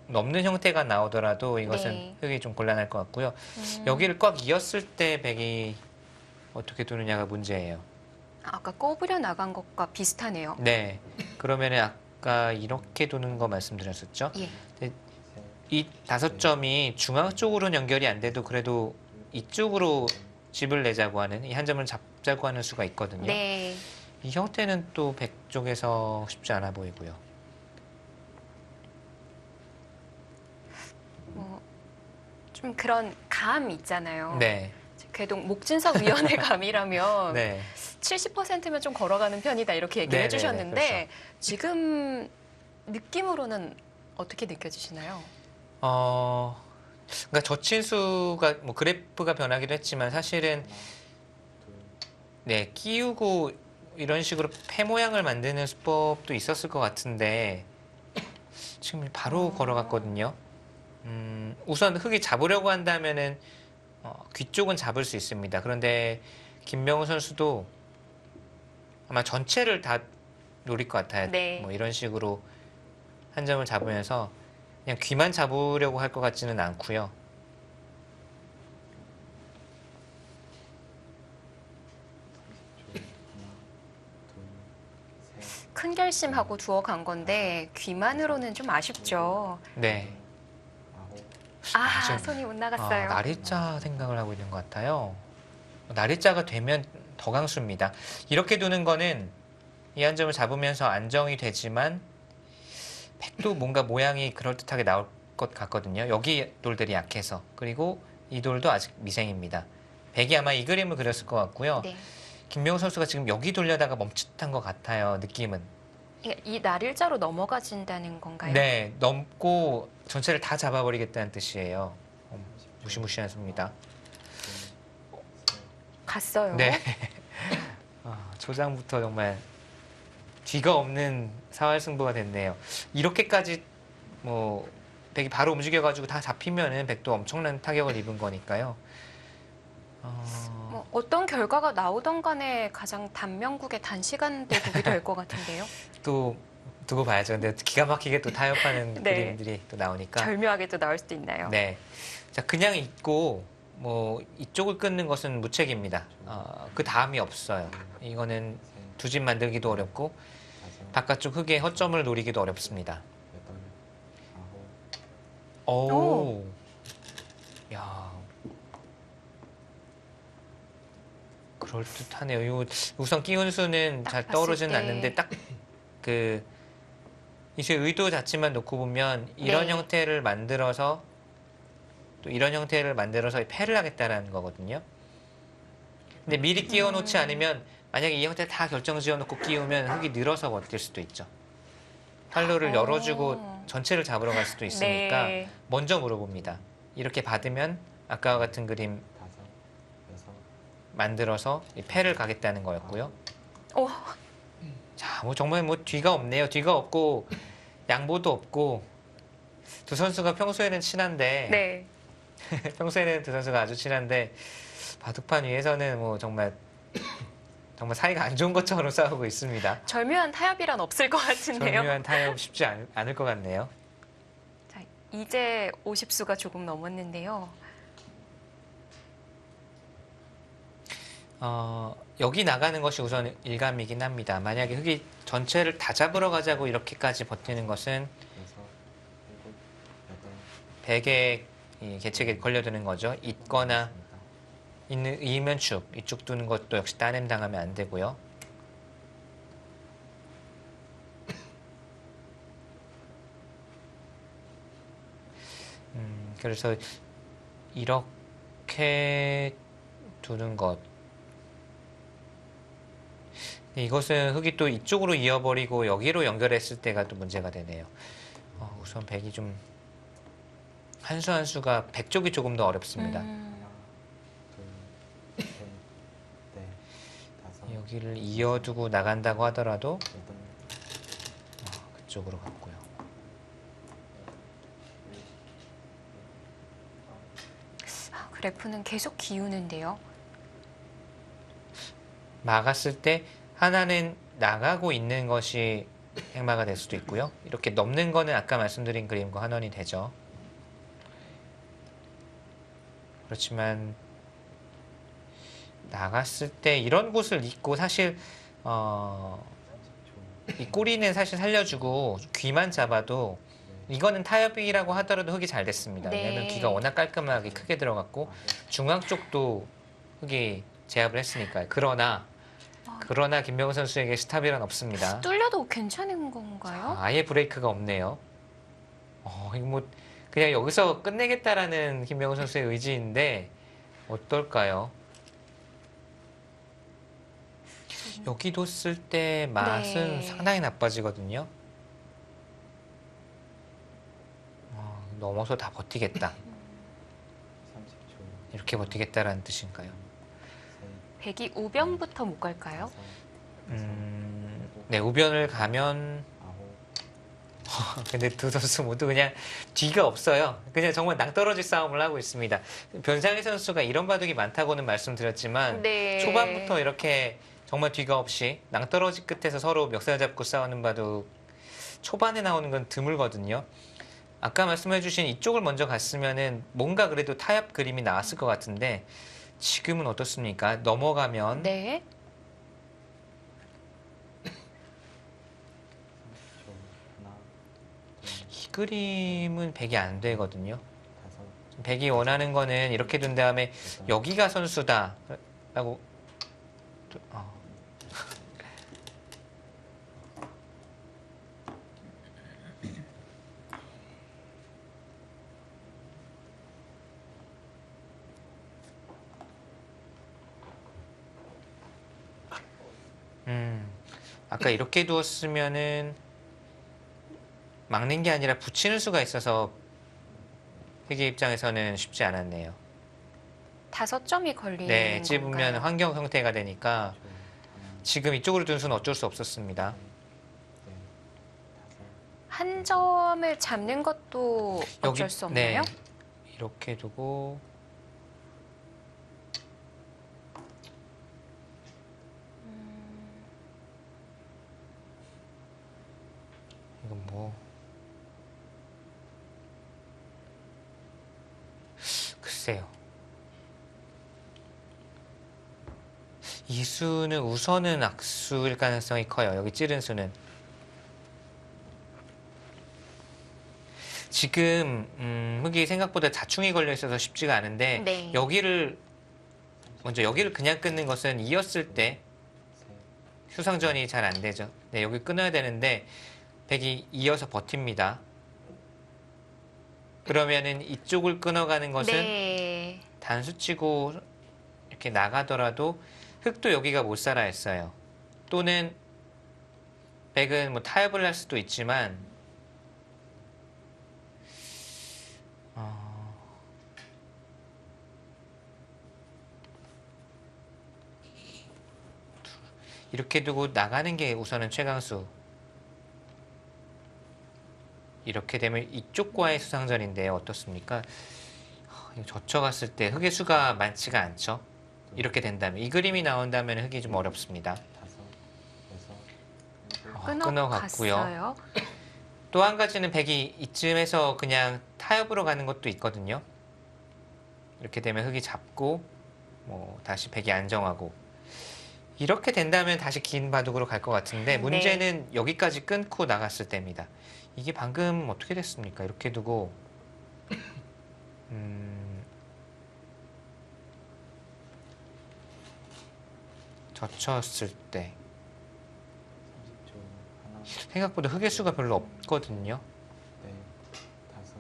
넘는 형태가 나오더라도 이것은 네. 흙이 좀 곤란할 것 같고요. 여기를 꽉 이었을 때 백이 어떻게 두느냐가 문제예요. 아까 꼬부려 나간 것과 비슷하네요. 네, 그러면은 아까 이렇게 두는 거 말씀드렸었죠. 예. 이 다섯 점이 중앙 쪽으로는 연결이 안 돼도 그래도 이쪽으로 집을 내자고 하는 이 한 점을 잡자고 하는 수가 있거든요. 네. 이 형태는 또 백 쪽에서 쉽지 않아 보이고요. 좀 그런 감 있잖아요. 네, 궤동 목진석 위원의 감이라면 네. 70%면 좀 걸어가는 편이다 이렇게 얘기를 네네네, 해주셨는데 그렇죠. 지금 느낌으로는 어떻게 느껴지시나요? 그러니까 저친수가 뭐 그래프가 변하기도 했지만 사실은 네 끼우고 이런 식으로 폐 모양을 만드는 수법도 있었을 것 같은데 지금 바로 걸어갔거든요. 우선 흙이 잡으려고 한다면은 귀 쪽은 잡을 수 있습니다. 그런데 김명우 선수도 아마 전체를 다 노릴 것 같아요. 네. 뭐 이런 식으로 한 점을 잡으면서 그냥 귀만 잡으려고 할 것 같지는 않고요. 큰 결심하고 두어 간 건데 귀만으로는 좀 아쉽죠. 네. 아홉, 아, 지금- 손이 못 나갔어요. 날일자 생각을 하고 있는 것 같아요. 날일자가 되면 더 강수입니다. 이렇게 두는 거는 이 한 점을 잡으면서 안정이 되지만 백도 뭔가 모양이 그럴듯하게 나올 것 같거든요. 여기 돌들이 약해서. 그리고 이 돌도 아직 미생입니다. 백이 아마 이 그림을 그렸을 것 같고요. 네. 김명우 선수가 지금 여기 돌려다가 멈칫한 것 같아요. 느낌은. 이 날일자로 넘어가진다는 건가요? 네, 넘고 전체를 다 잡아버리겠다는 뜻이에요. 무시무시한 수입니다. 갔어요. 네. 초장부터 정말 뒤가 없는 사활승부가 됐네요. 이렇게까지 뭐 백이 바로 움직여가지고 다 잡히면은 백도 엄청난 타격을 입은 거니까요. 뭐 어떤 결과가 나오던 간에 가장 단명국의 단시간 대국이 될 것 같은데요. 또 두고 봐야죠. 근데 기가 막히게 또 타협하는 네. 그림들이 또 나오니까. 절묘하게 또 나올 수도 있나요? 네. 자, 그냥 있고 뭐 이쪽을 끊는 것은 무책입니다. 그 다음이 없어요. 이거는 두 집 만들기도 어렵고 다섯, 바깥쪽 흙의 허점을 노리기도 어렵습니다. 여덟, 아홉, 오. 야. 그럴듯하네요. 요 우선 끼운수는 딱 잘 봤을 떠오르진 때. 않는데 딱 그 이제 의도 자체만 놓고 보면 이런 네. 형태를 만들어서 또 이런 형태를 만들어서 패를 하겠다라는 거거든요. 근데 미리 끼워 놓지 않으면 만약에 이 형태 다 결정 지어 놓고 끼우면 흙이 늘어서 버틸 수도 있죠. 활로를 열어주고 전체를 잡으러 갈 수도 있으니까 네. 먼저 물어봅니다. 이렇게 받으면 아까와 같은 그림 다섯, 여섯, 만들어서 이 패를 가겠다는 거였고요. 오, 자, 뭐 정말 뭐 뒤가 없네요. 뒤가 없고 양보도 없고 두 선수가 평소에는 친한데 네. 평소에는 두 선수가 아주 친한데 바둑판 위에서는 뭐 정말 사이가 안 좋은 것처럼 싸우고 있습니다. 절묘한 타협이란 없을 것 같은데요. 절묘한 타협 쉽지 않을 것 같네요. 자, 이제 50수가 조금 넘었는데요. 여기 나가는 것이 우선 일감이긴 합니다. 만약에 흙이 전체를 다 잡으러 가자고 이렇게까지 버티는 것은 여섯, 일곱, 여덟, 백의 이 계책에 걸려드는 거죠. 있거나 있습니다. 있는 이면축 이쪽 두는 것도 역시 따냄 당하면 안 되고요. 그래서 이렇게 두는 것. 이것은 흙이 또 이쪽으로 이어버리고 여기로 연결했을 때가 또 문제가 되네요. 우선 백이 좀 한 수 한 수가 백 쪽이 조금 더 어렵습니다. 하나, 둘, 셋, 넷, 다섯, 여기를 이어두고 나간다고 하더라도 여덟, 그쪽으로 갔고요. 그래프는 계속 기우는데요. 막았을 때 하나는 나가고 있는 것이 행마가 될 수도 있고요. 이렇게 넘는 거는 아까 말씀드린 그림과 환원이 되죠. 그렇지만 나갔을 때 이런 곳을 잇고 사실 이 꼬리는 사실 살려주고 귀만 잡아도 이거는 타협이라고 하더라도 흙이 잘 됐습니다. 네. 왜냐하면 귀가 워낙 깔끔하게 크게 들어갔고 중앙 쪽도 흙이 제압을 했으니까요. 그러나 김명우 선수에게 스탑이란 없습니다. 뚫려도 괜찮은 건가요? 아예 브레이크가 없네요. 이거 뭐 그냥 여기서 끝내겠다라는 김명우 선수의 의지인데 어떨까요? 여기도 쓸 때 맛은 네. 상당히 나빠지거든요. 넘어서 다 버티겠다. 30초, 이렇게 버티겠다라는 뜻인가요? 셋, 백이 우변부터 못 갈까요? 다섯, 네, 우변을 가면 아홉, 근데 두 선수 모두 그냥 뒤가 없어요. 그냥 정말 낭떠러지 싸움을 하고 있습니다. 변상희 선수가 이런 바둑이 많다고는 말씀드렸지만 네. 초반부터 이렇게 정말 뒤가 없이 낭떠러지 끝에서 서로 멱살 잡고 싸우는 바둑 초반에 나오는 건 드물거든요. 아까 말씀해주신 이쪽을 먼저 갔으면은 뭔가 그래도 타협 그림이 나왔을 것 같은데 지금은 어떻습니까? 넘어가면 네. 그림은 백이 안 되거든요. 다섯, 백이 원하는 거는 이렇게 둔 다음에 여덟, 여기가 선수다 라고 아까 이렇게 두었으면은 막는 게 아니라 붙이는 수가 있어서 회계 입장에서는 쉽지 않았네요. 5점이 걸리는 네, 찝으면 건가요? 환경 형태가 되니까 조, 하나, 지금 이쪽으로 둔 수는 어쩔 수 없었습니다. 넷, 다섯, 한 점을 잡는 것도 어쩔 수 없나요? 네, 이렇게 두고 이건 뭐 글쎄요. 이 수는 우선은 악수일 가능성이 커요. 여기 찌른 수는. 지금 흙이 생각보다 자충이 걸려 있어서 쉽지가 않은데 네. 여기를 먼저 여기를 그냥 끊는 것은 이었을 때 셋, 수상전이 잘 안 되죠. 네, 여기 끊어야 되는데 백이 이어서 버팁니다. 그러면은 이쪽을 끊어가는 것은 네. 단수치고 이렇게 나가더라도 흙도 여기가 못 살아 했어요. 또는 백은 뭐 타협을 할 수도 있지만 이렇게 두고 나가는 게 우선은 최강수. 이렇게 되면 이쪽과의 수상전인데요. 어떻습니까? 이거 젖혀갔을 때 흙의 수가 많지가 않죠. 이렇게 된다면 이 그림이 나온다면 흙이 좀 어렵습니다. 다섯, 여섯, 일곱, 끊어갔어요. 또 한 가지는 백이 이쯤에서 그냥 타협으로 가는 것도 있거든요. 이렇게 되면 흙이 잡고 뭐 다시 백이 안정하고 이렇게 된다면 다시 긴 바둑으로 갈 것 같은데 문제는 여기까지 끊고 나갔을 때입니다. 이게 방금 어떻게 됐습니까? 이렇게 두고 젖혔을 때 30초, 하나, 생각보다 흙의 수가 별로 없거든요. 넷, 다섯,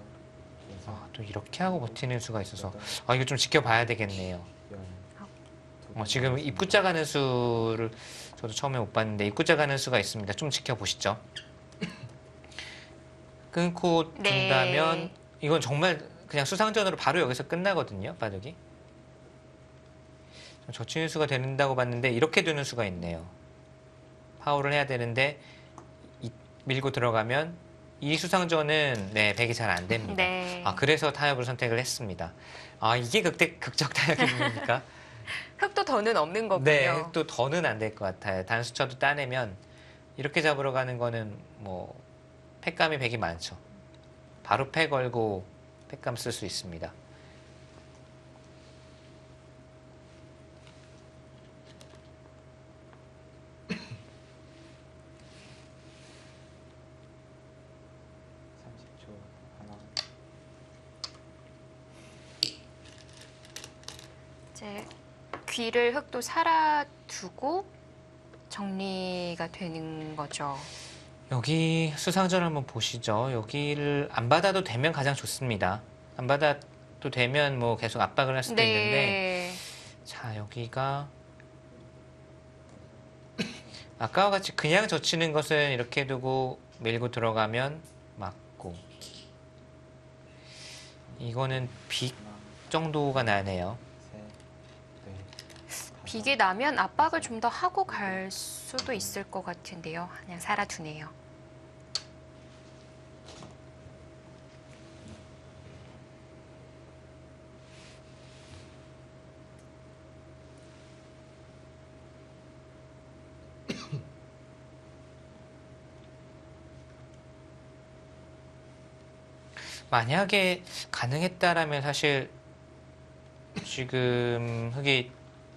여섯, 또 이렇게 하고 버티는 수가 있어서 여덟, 이거 좀 지켜봐야 되겠네요. 열. 두 번 지금 남았습니다. 입구자 가는 수를 저도 처음에 못 봤는데 입구자 가는 수가 있습니다. 좀 지켜보시죠. 끊고 네. 둔다면 이건 정말 그냥 수상전으로 바로 여기서 끝나거든요. 바둑이. 젖히는 수가 된다고 봤는데 이렇게 두는 수가 있네요. 파울을 해야 되는데 밀고 들어가면 이 수상전은 네, 백이 잘 안 됩니다. 네. 그래서 타협을 선택을 했습니다. 이게 극적 타협입니까? 흙도 더는 없는 거고요. 네, 또 더는 안 될 것 같아요. 단수쳐도 따내면 이렇게 잡으러 가는 거는 뭐 팩감이 백이 많죠. 바로 패 걸고 팩감 쓸 수 있습니다. 하나, 이제 귀를 흙도 살아두고 정리가 되는 거죠. 여기 수상전 한번 보시죠. 여기를 안 받아도 되면 가장 좋습니다. 안 받아도 되면 뭐 계속 압박을 할 수도 있는데 자, 여기가 아까와 같이 그냥 젖히는 것은 이렇게 두고 밀고 들어가면 맞고 이거는 빅 하나, 정도가 나네요. 셋, 넷, 다섯, 빅이 나면 압박을 좀 더 하고 갈 수도 있을 것 같은데요. 그냥 살아두네요. 만약에 가능했다라면 사실 지금 흙이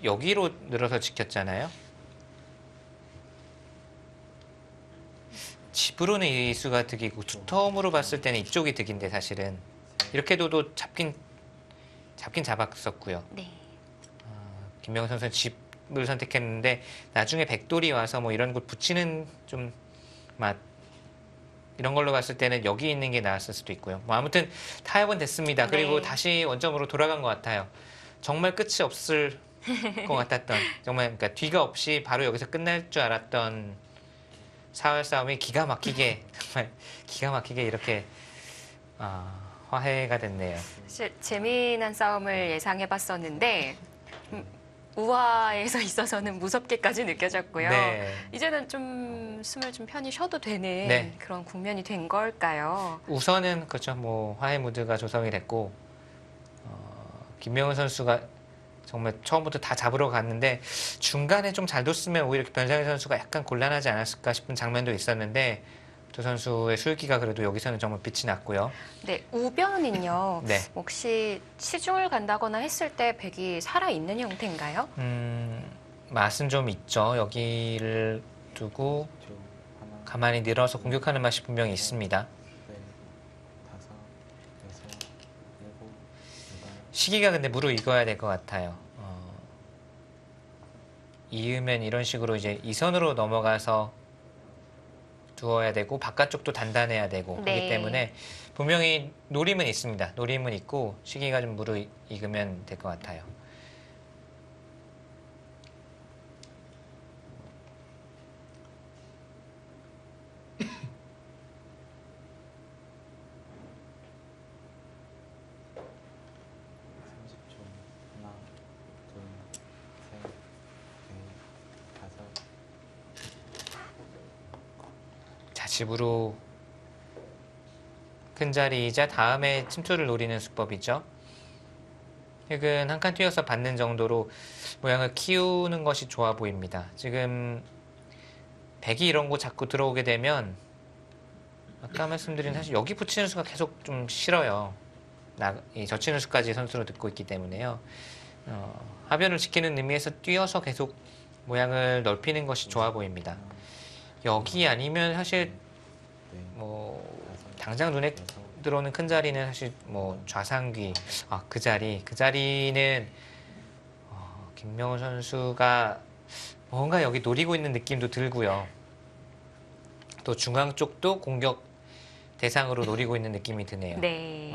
여기로 늘어서 지켰잖아요. 집으로는 이수가 득이고 투텀으로 봤을 때는 이쪽이 득인데 사실은 이렇게 둬도 잡긴 잡았었고요. 네. 김명훈 선수는 집을 선택했는데 나중에 백돌이 와서 뭐 이런 곳 붙이는 좀 맛 이런 걸로 봤을 때는 여기 있는 게 나았을 수도 있고요. 뭐 아무튼 타협은 됐습니다. 그리고 네. 다시 원점으로 돌아간 것 같아요. 정말 끝이 없을 것 같았던 정말 그러니까 뒤가 없이 바로 여기서 끝날 줄 알았던 사활 싸움이 기가 막히게 정말 기가 막히게 이렇게 화해가 됐네요. 사실 재미난 싸움을 예상해봤었는데 우화에서 있어서는 무섭게까지 느껴졌고요. 네. 이제는 좀 숨을 좀 편히 쉬어도 되는 네. 그런 국면이 된 걸까요? 우선은 그렇죠. 뭐 화해 무드가 조성이 됐고 김명훈 선수가 정말 처음부터 다 잡으러 갔는데 중간에 좀 잘 뒀으면 오히려 변상현 선수가 약간 곤란하지 않았을까 싶은 장면도 있었는데 두 선수의 술기가 그래도 여기서는 정말 빛이 났고요. 네, 우변은요. 네. 혹시 시중을 간다거나 했을 때 백이 살아있는 형태인가요? 맛은 좀 있죠. 여기를 두고 두, 하나, 가만히 늘어서 공격하는 맛이 분명히 있습니다. 넷, 다섯, 여섯, 일곱, 여덟. 시기가 근데 무르익어야 될 것 같아요. 이으면 이런 식으로 이제 이선으로 넘어가서 두어야 되고 바깥쪽도 단단해야 되고 네. 그렇기 때문에 분명히 노림은 있습니다. 노림은 있고 시기가 좀 무르익으면 될 것 같아요. 삼십 초. 하나, 둘, 셋, 넷, 다섯. 자, 집으로 큰 자리이자 다음에 침투를 노리는 수법이죠. 흙은 한 칸 뛰어서 받는 정도로 모양을 키우는 것이 좋아 보입니다. 지금 백이 이런 곳 자꾸 들어오게 되면 아까 말씀드린 사실 여기 붙이는 수가 계속 좀 싫어요. 이 젖히는 수까지 선수로 듣고 있기 때문에요. 하변을 지키는 의미에서 뛰어서 계속 모양을 넓히는 것이 좋아 보입니다. 여기 아니면 사실 넷, 뭐 다섯, 당장 눈에 여섯. 들어오는 큰 자리는 사실 뭐 좌상귀 그 자리는 김명훈 선수가 뭔가 여기 노리고 있는 느낌도 들고요. 또 중앙 쪽도 공격 대상으로 노리고 있는 느낌이 드네요. 네.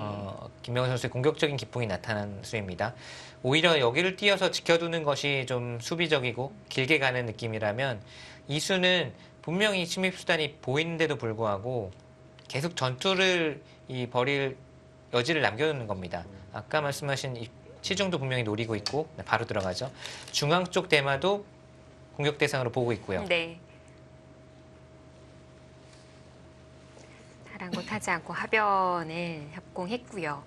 김명훈 선수의 공격적인 기풍이 나타난 수입니다. 오히려 여기를 띄어서 지켜두는 것이 좀 수비적이고 길게 가는 느낌이라면 이 수는 분명히 침입 수단이 보이는데도 불구하고 계속 전투를 벌일 여지를 남겨놓는 겁니다. 아까 말씀하신 이 치중도 분명히 노리고 있고 바로 들어가죠. 중앙 쪽 대마도 공격 대상으로 보고 있고요. 네. 아랑곳하지 않고 하변을 협공했고요.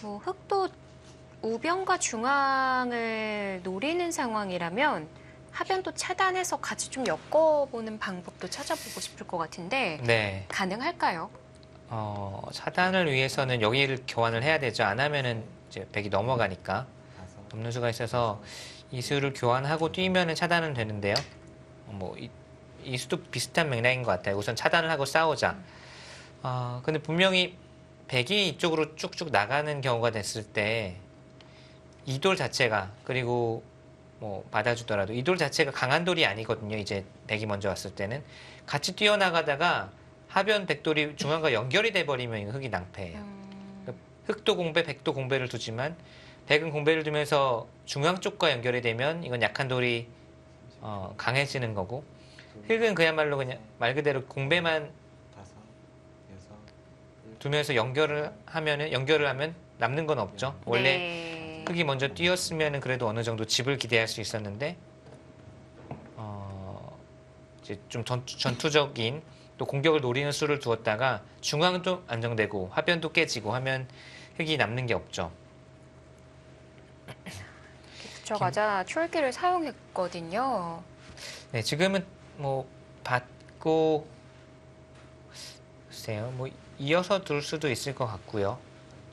뭐 흑도 우변과 중앙을 노리는 상황이라면 하변도 차단해서 같이 좀 엮어보는 방법도 찾아보고 싶을 것 같은데 네. 가능할까요? 차단을 위해서는 여기를 교환을 해야 되죠. 안 하면은 이제 백이 넘어가니까 다섯, 넘는 수가 있어서 이 수를 교환하고 뛰면은 차단은 되는데요. 이 수도 비슷한 맥락인 것 같아요. 우선 차단을 하고 싸우자. 근데 분명히 백이 이쪽으로 쭉쭉 나가는 경우가 됐을 때 이 돌 자체가 그리고 뭐 받아주더라도 이 돌 자체가 강한 돌이 아니거든요. 이제 백이 먼저 왔을 때는 같이 뛰어나가다가 하변 백돌이 중앙과 연결이 돼버리면 이거 흑이 낭패예요. 흑도 공배, 백도 공배를 두지만 백은 공배를 두면서 중앙 쪽과 연결이 되면 이건 약한 돌이 강해지는 거고 흑은 그야말로 그냥 말 그대로 공배만 다섯, 여섯, 일곱. 두면서 연결을 하면 남는 건 없죠. 원래 네. 흑이 먼저 뛰었으면 그래도 어느 정도 집을 기대할 수 있었는데 이제 좀 전투적인 또 공격을 노리는 수를 두었다가 중앙도 안정되고 화변도 깨지고 하면 흑이 남는 게 없죠. 붙여가자 초월기를 사용했거든요. 네, 지금은 뭐 받고 글쎄요, 뭐 이어서 둘 수도 있을 것 같고요.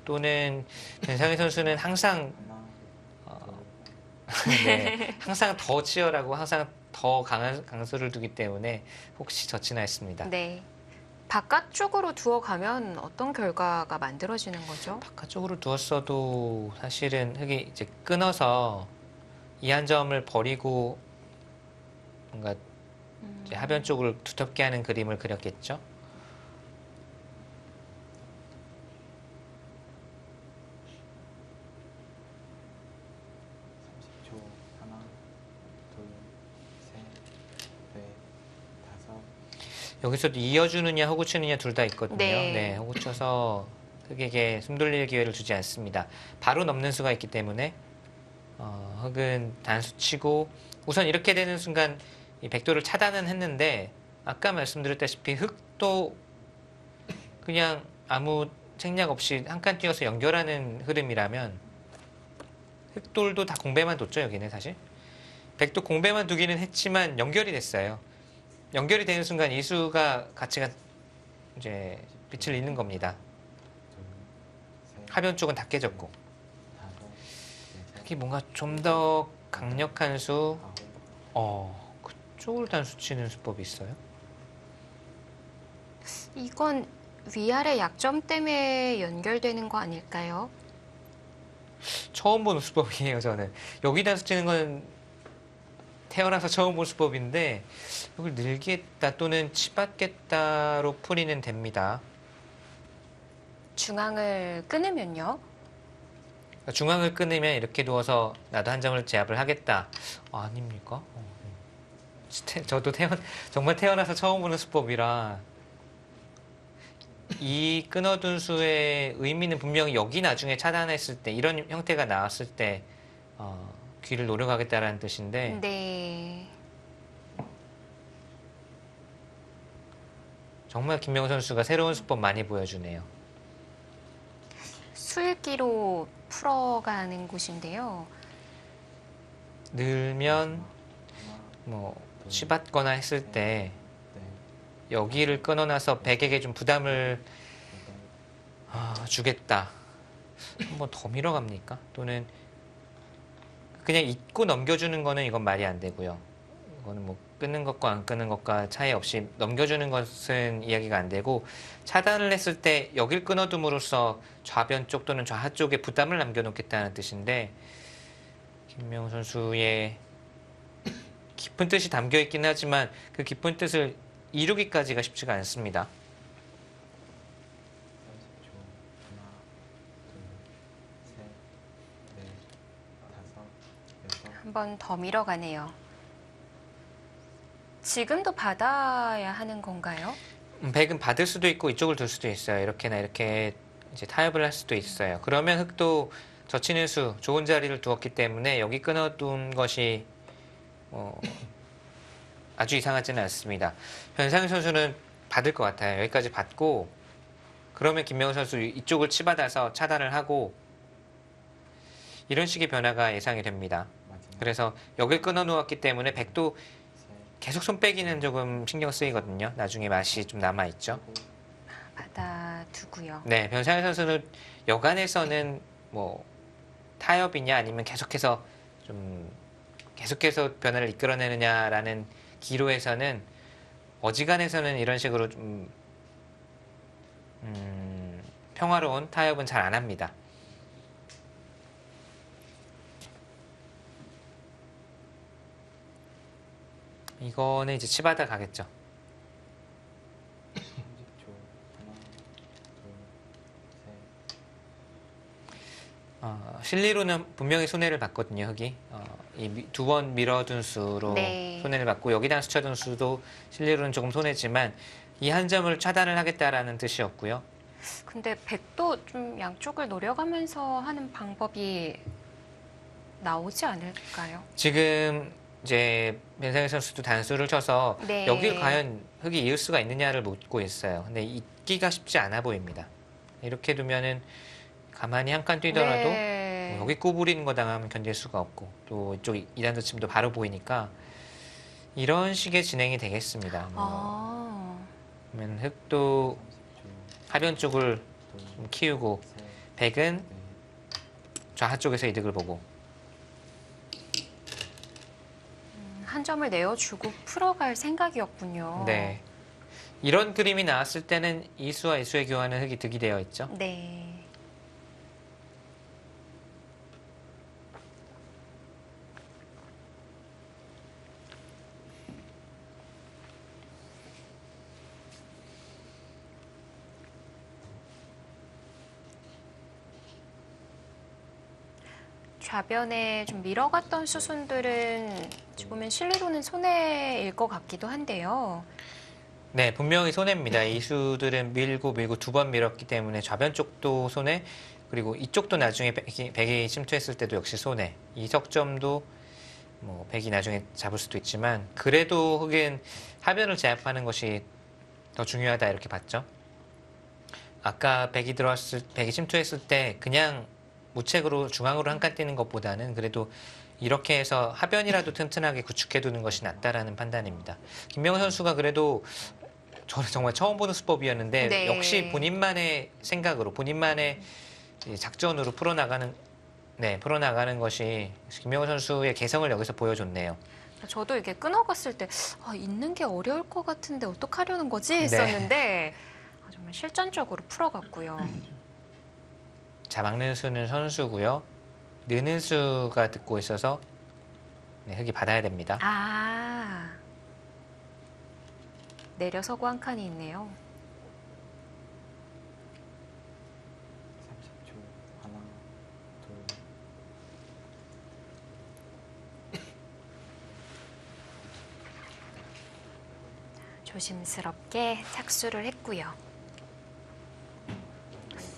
또는 변상희 선수는 항상 하나, 둘, 네, 항상 더 치열하고 항상 더 강한 강수를 두기 때문에 혹시 젖히나 했습니다. 네. 바깥쪽으로 두어가면 어떤 결과가 만들어지는 거죠? 바깥쪽으로 두었어도 사실은 흙이 이제 끊어서 이 한 점을 버리고 뭔가 이제 하변 쪽을 두텁게 하는 그림을 그렸겠죠. 30초. 하나, 둘, 셋, 넷, 다섯. 여기서도 이어주느냐 호구치느냐 둘 다 있거든요. 네. 네, 호구쳐서 흙에게 숨 돌릴 기회를 주지 않습니다. 바로 넘는 수가 있기 때문에 흙은 단수 치고 우선 이렇게 되는 순간 이 백도를 차단은 했는데 아까 말씀드렸다시피 흙도 그냥 아무 생략 없이 한 칸 뛰어서 연결하는 흐름이라면 흙돌도 다 공배만 뒀죠. 여기는 사실 백도 공배만 두기는 했지만 연결이 됐어요. 연결이 되는 순간 이 수가 가치가 이제 빛을 잃는 겁니다. 둘, 셋, 하변 쪽은 다 깨졌고 다섯, 여섯, 특히 뭔가 좀 더 강력한 수 아홉. 그쪽을 단수 치는 수법이 있어요? 이건 위아래 약점 때문에 연결되는 거 아닐까요? 처음 보는 수법이에요, 저는. 여기 단수 치는 건 태어나서 처음 본 수법인데 이걸 늘겠다 또는 치받겠다로 풀이는 됩니다. 중앙을 끊으면요. 그러니까 중앙을 끊으면 이렇게 두어서 나도 한 점을 제압을 하겠다. 아닙니까? 저도 정말 태어나서 처음 보는 수법이라 이 끊어둔 수의 의미는 분명히 여기 나중에 차단했을 때 이런 형태가 나왔을 때 귀를 노려가겠다라는 뜻인데 네. 정말 김명호 선수가 새로운 수법 많이 보여주네요. 수일기로 풀어가는 곳인데요. 늘면 하나, 뭐 치받거나 했을 때 넷, 여기를 끊어놔서 백에게 좀 부담을 여덟, 주겠다. 한번 더 밀어갑니까? 또는 그냥 잊고 넘겨주는 거는 이건 말이 안 되고요. 이거는 뭐 끊는 것과 안 끊는 것과 차이 없이 넘겨주는 것은 이야기가 안 되고 차단을 했을 때 여길 끊어둠으로써 좌변 쪽 또는 좌하 쪽에 부담을 남겨놓겠다는 뜻인데 김명호 선수의 깊은 뜻이 담겨 있긴 하지만 그 깊은 뜻을 이루기까지가 쉽지가 않습니다. 30초. 하나, 둘, 셋, 넷, 다섯, 여섯. 한 번 더 밀어가네요. 지금도 받아야 하는 건가요? 백은 받을 수도 있고 이쪽을 둘 수도 있어요. 이렇게나 이렇게 이제 타협을 할 수도 있어요. 그러면 흙도 젖히는 수 좋은 자리를 두었기 때문에 여기 끊어둔 것이 아주 이상하지는 않습니다. 변상현 선수는 받을 것 같아요. 여기까지 받고 그러면 김명훈 선수 이쪽을 치받아서 차단을 하고 이런 식의 변화가 예상이 됩니다. 마지막. 그래서 여길 끊어 놓았기 때문에 백도 셋, 계속 손 빼기는 조금 신경 쓰이거든요. 나중에 맛이 좀 남아 있죠. 받아두고요. 네, 변상현 선수는 여간에서는 뭐 타협이냐 아니면 계속해서 변화를 이끌어내느냐라는 기로에서는 어지간해서는 이런 식으로 좀 평화로운 타협은 잘 안 합니다. 이거는 이제 치받아 가겠죠. 30초. 하나, 둘, 셋. 실리로는 분명히 손해를 봤거든요, 흙이. 이 두 번 밀어둔 수로 네. 손해를 봤고 여기다 스쳐둔 수도 실리로는 조금 손해지만 이 한 점을 차단을 하겠다라는 뜻이었고요. 근데 백도 좀 양쪽을 노려가면서 하는 방법이 나오지 않을까요? 지금 이제 변상현 선수도 단수를 쳐서 네. 여길 과연 흙이 이을 수가 있느냐를 묻고 있어요. 근데 잊기가 쉽지 않아 보입니다. 이렇게 두면은 가만히 한 칸 뛰더라도 네. 여기 꼬부리는 거 당하면 견딜 수가 없고 또 이쪽 2단 덧침도 바로 보이니까 이런 식의 진행이 되겠습니다. 그러면 흙도 30초. 하변 쪽을 둘, 좀 키우고 셋, 백은 넷, 좌하 쪽에서 이득을 보고 한 점을 내어주고 풀어갈 생각이었군요. 네. 이런 그림이 나왔을 때는 이수와 이수의 교환은 흙이 득이 되어 있죠. 네. 좌변에 좀 밀어갔던 수순들은 지금 보면 실리로는 손해일 것 같기도 한데요. 네, 분명히 손해입니다. 이수들은 밀고 밀고 두 번 밀었기 때문에 좌변 쪽도 손해, 그리고 이쪽도 나중에 백이 침투했을 때도 역시 손해. 이 석점도 뭐 백이 나중에 잡을 수도 있지만 그래도 흑은 하변을 제압하는 것이 더 중요하다 이렇게 봤죠. 아까 백이 침투했을 때 그냥 우측으로 중앙으로 한 칸 뛰는 것보다는 그래도 이렇게 해서 하변이라도 튼튼하게 구축해두는 것이 낫다라는 판단입니다. 김명호 선수가 그래도 저는 정말 처음 보는 수법이었는데 네. 역시 본인만의 생각으로 본인만의 작전으로 풀어나가는 것이 김명호 선수의 개성을 여기서 보여줬네요. 저도 이게 끊어갔을 때 있는 게 어려울 것 같은데 어떡하려는 거지 네. 했었는데 정말 실전적으로 풀어갔고요. 자, 막는 수는 선수고요. 느는 수가 듣고 있어서 네, 흙이 받아야 됩니다. 아, 내려서고 한 칸이 있네요. 30초. 하나, 둘, 조심스럽게 착수를 했고요.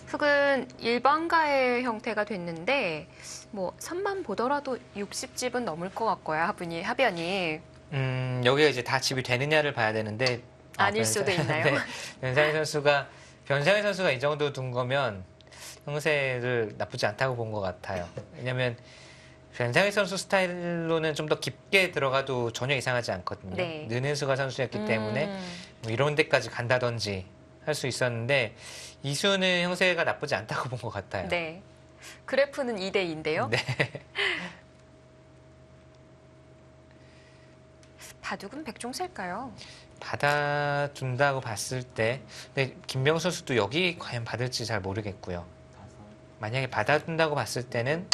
흙은 일반가의 형태가 됐는데 뭐 선만 보더라도 60집은 넘을 것 같고요. 하변이. 여기가 이제 다 집이 되느냐를 봐야 되는데 아닐 수도 있나요? 네, 변상희 선수가 이 정도 둔 거면 형세를 나쁘지 않다고 본 것 같아요. 왜냐면 변상희 선수 스타일로는 좀 더 깊게 들어가도 전혀 이상하지 않거든요. 네. 느는수가 선수였기 때문에 뭐 이런 데까지 간다든지 할 수 있었는데 이수는 형세가 나쁘지 않다고 본 것 같아요. 네. 그래프는 2대2인데요. 네. 바둑은 백종셀까요? 받아준다고 봤을 때, 근데 김명호 선수도 여기 과연 받을지 잘 모르겠고요. 다섯, 만약에 받아준다고 봤을 때는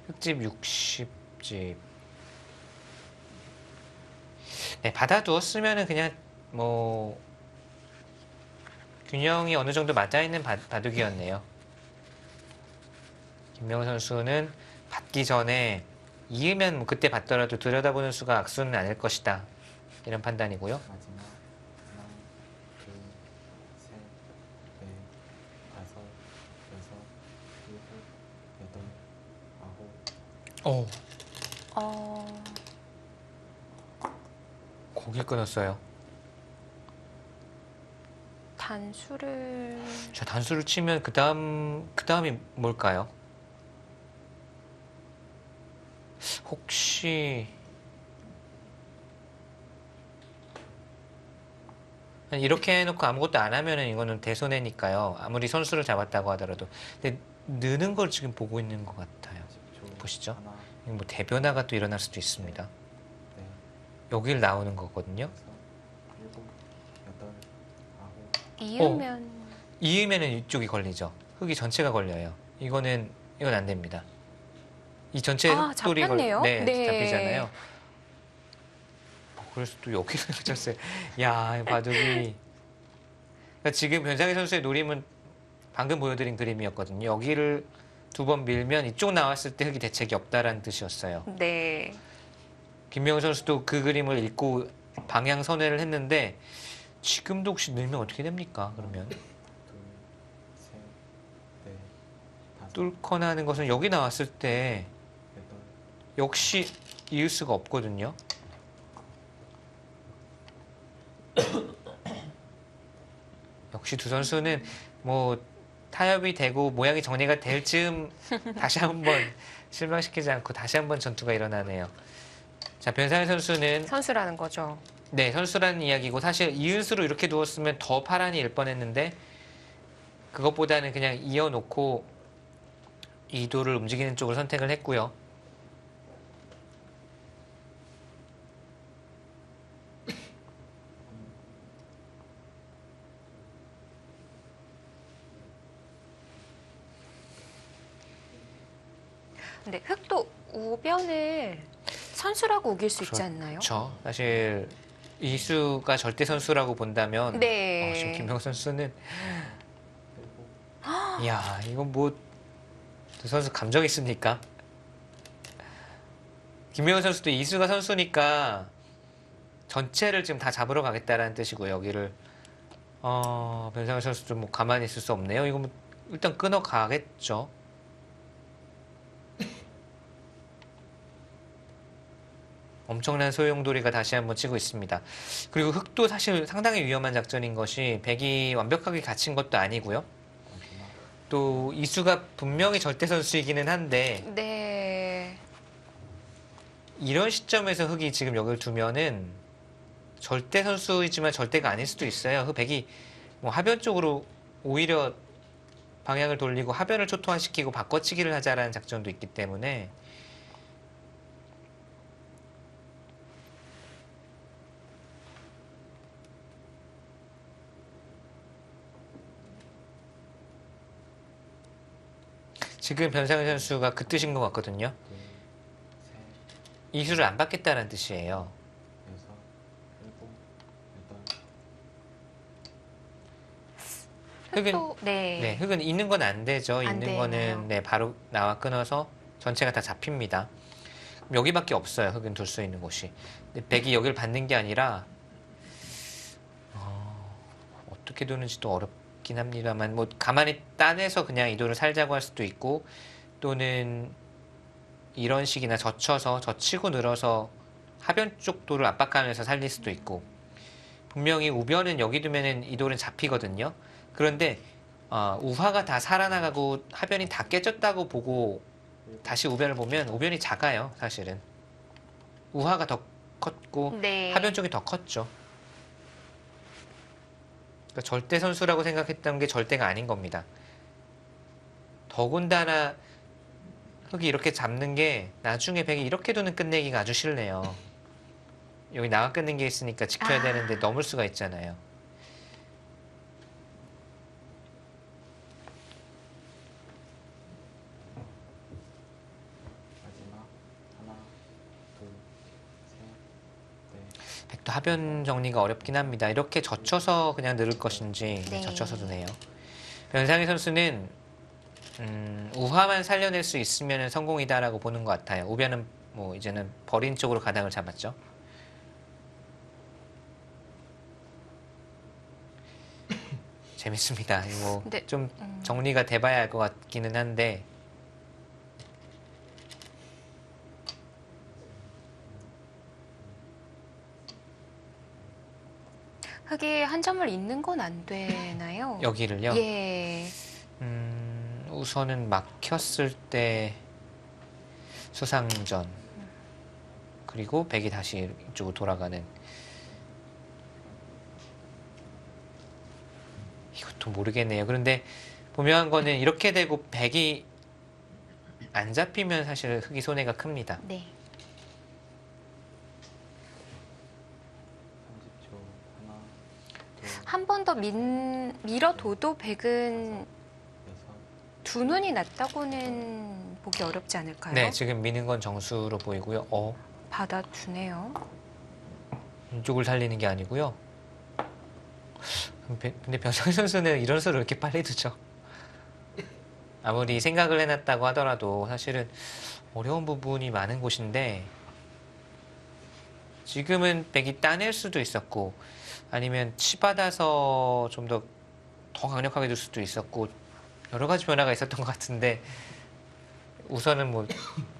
흑집 60집. 네, 받아두었으면은 그냥 뭐 균형이 어느 정도 맞아 있는 바둑이었네요. 김명호 선수는 받기 전에 이으면 뭐 그때 받더라도 들여다보는 수가 악수는 아닐 것이다. 이런 판단이고요. 마지막. 하나, 둘, 셋, 넷, 다섯, 여섯, 일곱, 여덟, 아홉. 오, 어, 고개 끊었어요. 단수를 자, 단수를 치면 그 다음이 뭘까요? 혹시 이렇게 해놓고 아무것도 안 하면은 이거는 대손해니까요. 아무리 선수를 잡았다고 하더라도. 근데 느는 걸 지금 보고 있는 것 같아요. 10초. 보시죠. 하나, 이거 뭐 대변화가 또 일어날 수도 있습니다. 넷, 여길 나오는 거거든요. 다섯, 일곱, 여덟, 아홉. 이으면 이으면은 이쪽이 걸리죠. 흙이 전체가 걸려요. 이건 안 됩니다. 이 전체 흙돌이 잡혔네요. 네, 네. 잡히잖아요. 그래서 또 여기를 쳤어요. 야, 이 바둑이. 그러니까 지금 변상희 선수의 노림은 방금 보여드린 그림이었거든요. 여기를 두 번 밀면 이쪽 나왔을 때 흙이 대책이 없다라는 뜻이었어요. 네. 김명호 선수도 그 그림을 읽고 방향 선회를 했는데 지금도 혹시 밀면 어떻게 됩니까? 그러면 둘, 셋, 넷, 다섯, 뚫거나 하는 것은 여기 나왔을 때 여덟, 역시 이을 수가 없거든요. 역시 두 선수는 뭐 타협이 되고 모양이 정리가 될 즈음 다시 한번 실망시키지 않고 다시 한번 전투가 일어나네요. 자, 변상희 선수는 선수라는 거죠. 네, 선수라는 이야기고 사실 이은수로 이렇게 두었으면 더 파란이 일 뻔했는데 그것보다는 그냥 이어놓고 이도를 움직이는 쪽을 선택을 했고요. 근데 흑도 우변을 선수라고 우길 수 있지 않나요? 그렇죠. 사실 이수가 절대 선수라고 본다면 네. 지금 김명호 선수는 일곱, 이야 이건 뭐 두 선수 감정 있습니까? 김명호 선수도 이수가 선수니까 전체를 지금 다 잡으러 가겠다라는 뜻이고 여기를 변상현 선수도 뭐 가만히 있을 수 없네요. 이거 뭐 일단 끊어 가겠죠. 엄청난 소용돌이가 다시 한번 치고 있습니다. 그리고 흑도 사실 상당히 위험한 작전인 것이 백이 완벽하게 갇힌 것도 아니고요. 마지막 또 이수가 분명히 절대 선수이기는 한데 네. 이런 시점에서 흑이 지금 여기를 두면은 절대 선수이지만 절대가 아닐 수도 있어요. 흑 백이 뭐 하변 쪽으로 오히려 방향을 돌리고 하변을 초토화시키고 바꿔치기를 하자라는 작전도 있기 때문에 지금 변상현 선수가 그 뜻인 것 같거든요. 둘, 셋, 이수를 안 받겠다는 뜻이에요. 여섯, 일곱, 여덟. 흑은 흑도 네. 네, 흑은 있는 건 안 되죠. 안 있는 되나요? 거는 네, 바로 나와 끊어서 전체가 다 잡힙니다. 여기밖에 없어요. 흑은 둘 수 있는 곳이. 근데 백이 여기를 받는 게 아니라 어떻게 두는지도 어렵긴 합니다만 뭐 가만히 따내서 그냥 이도를 살자고 할 수도 있고 또는 이런 식이나 젖히고 늘어서 하변 쪽 도를 압박하면서 살릴 수도 있고 분명히 우변은 여기 두면은 이도는 잡히거든요. 그런데 우하가 다 살아나가고 하변이 다 깨졌다고 보고 다시 우변을 보면 우변이 작아요. 사실은 우하가 더 컸고 네. 하변 쪽이 더 컸죠. 그러니까 절대 선수라고 생각했던 게 절대가 아닌 겁니다. 더군다나 흑이 이렇게 잡는 게 나중에 백이 이렇게 두는 끝내기가 아주 싫네요. 여기 나가 끊는 게 있으니까 지켜야 되는데 넘을 수가 있잖아요. 마지막 하나, 둘, 셋, 넷. 백도 하변 정리가 어렵긴 합니다. 이렇게 젖혀서 그냥 늘을 것인지 네. 젖혀서 두네요. 변상희 선수는 우하만 살려낼 수 있으면 성공이다라고 보는 것 같아요. 우변은 뭐 이제는 버린 쪽으로 가닥을 잡았죠. 재밌습니다. 이거 근데, 좀 정리가 돼봐야 할 것 같기는 한데 흑이 한 점을 잇는 건 안 되나요? 여기를요. 예. 우선은 막혔을 때 수상전 그리고 백이 다시 이쪽으로 돌아가는 이것도 모르겠네요. 그런데 분명한 거는 이렇게 되고 백이 안 잡히면 사실 흑이 손해가 큽니다. 네. 30초. 하나, 둘, 한 번 더 밀어둬도 백은 여섯. 두 눈이 났다고는 보기 어렵지 않을까요? 네, 지금 미는 건 정수로 보이고요. 받아주네요. 이쪽을 살리는 게 아니고요. 근데 변성희 선수는 이런 수를 왜 이렇게 빨리 두죠? 아무리 생각을 해놨다고 하더라도 사실은 어려운 부분이 많은 곳인데 지금은 백이 따낼 수도 있었고 아니면 치받아서 좀 더 강력하게 둘 수도 있었고 여러 가지 변화가 있었던 것 같은데 우선은 뭐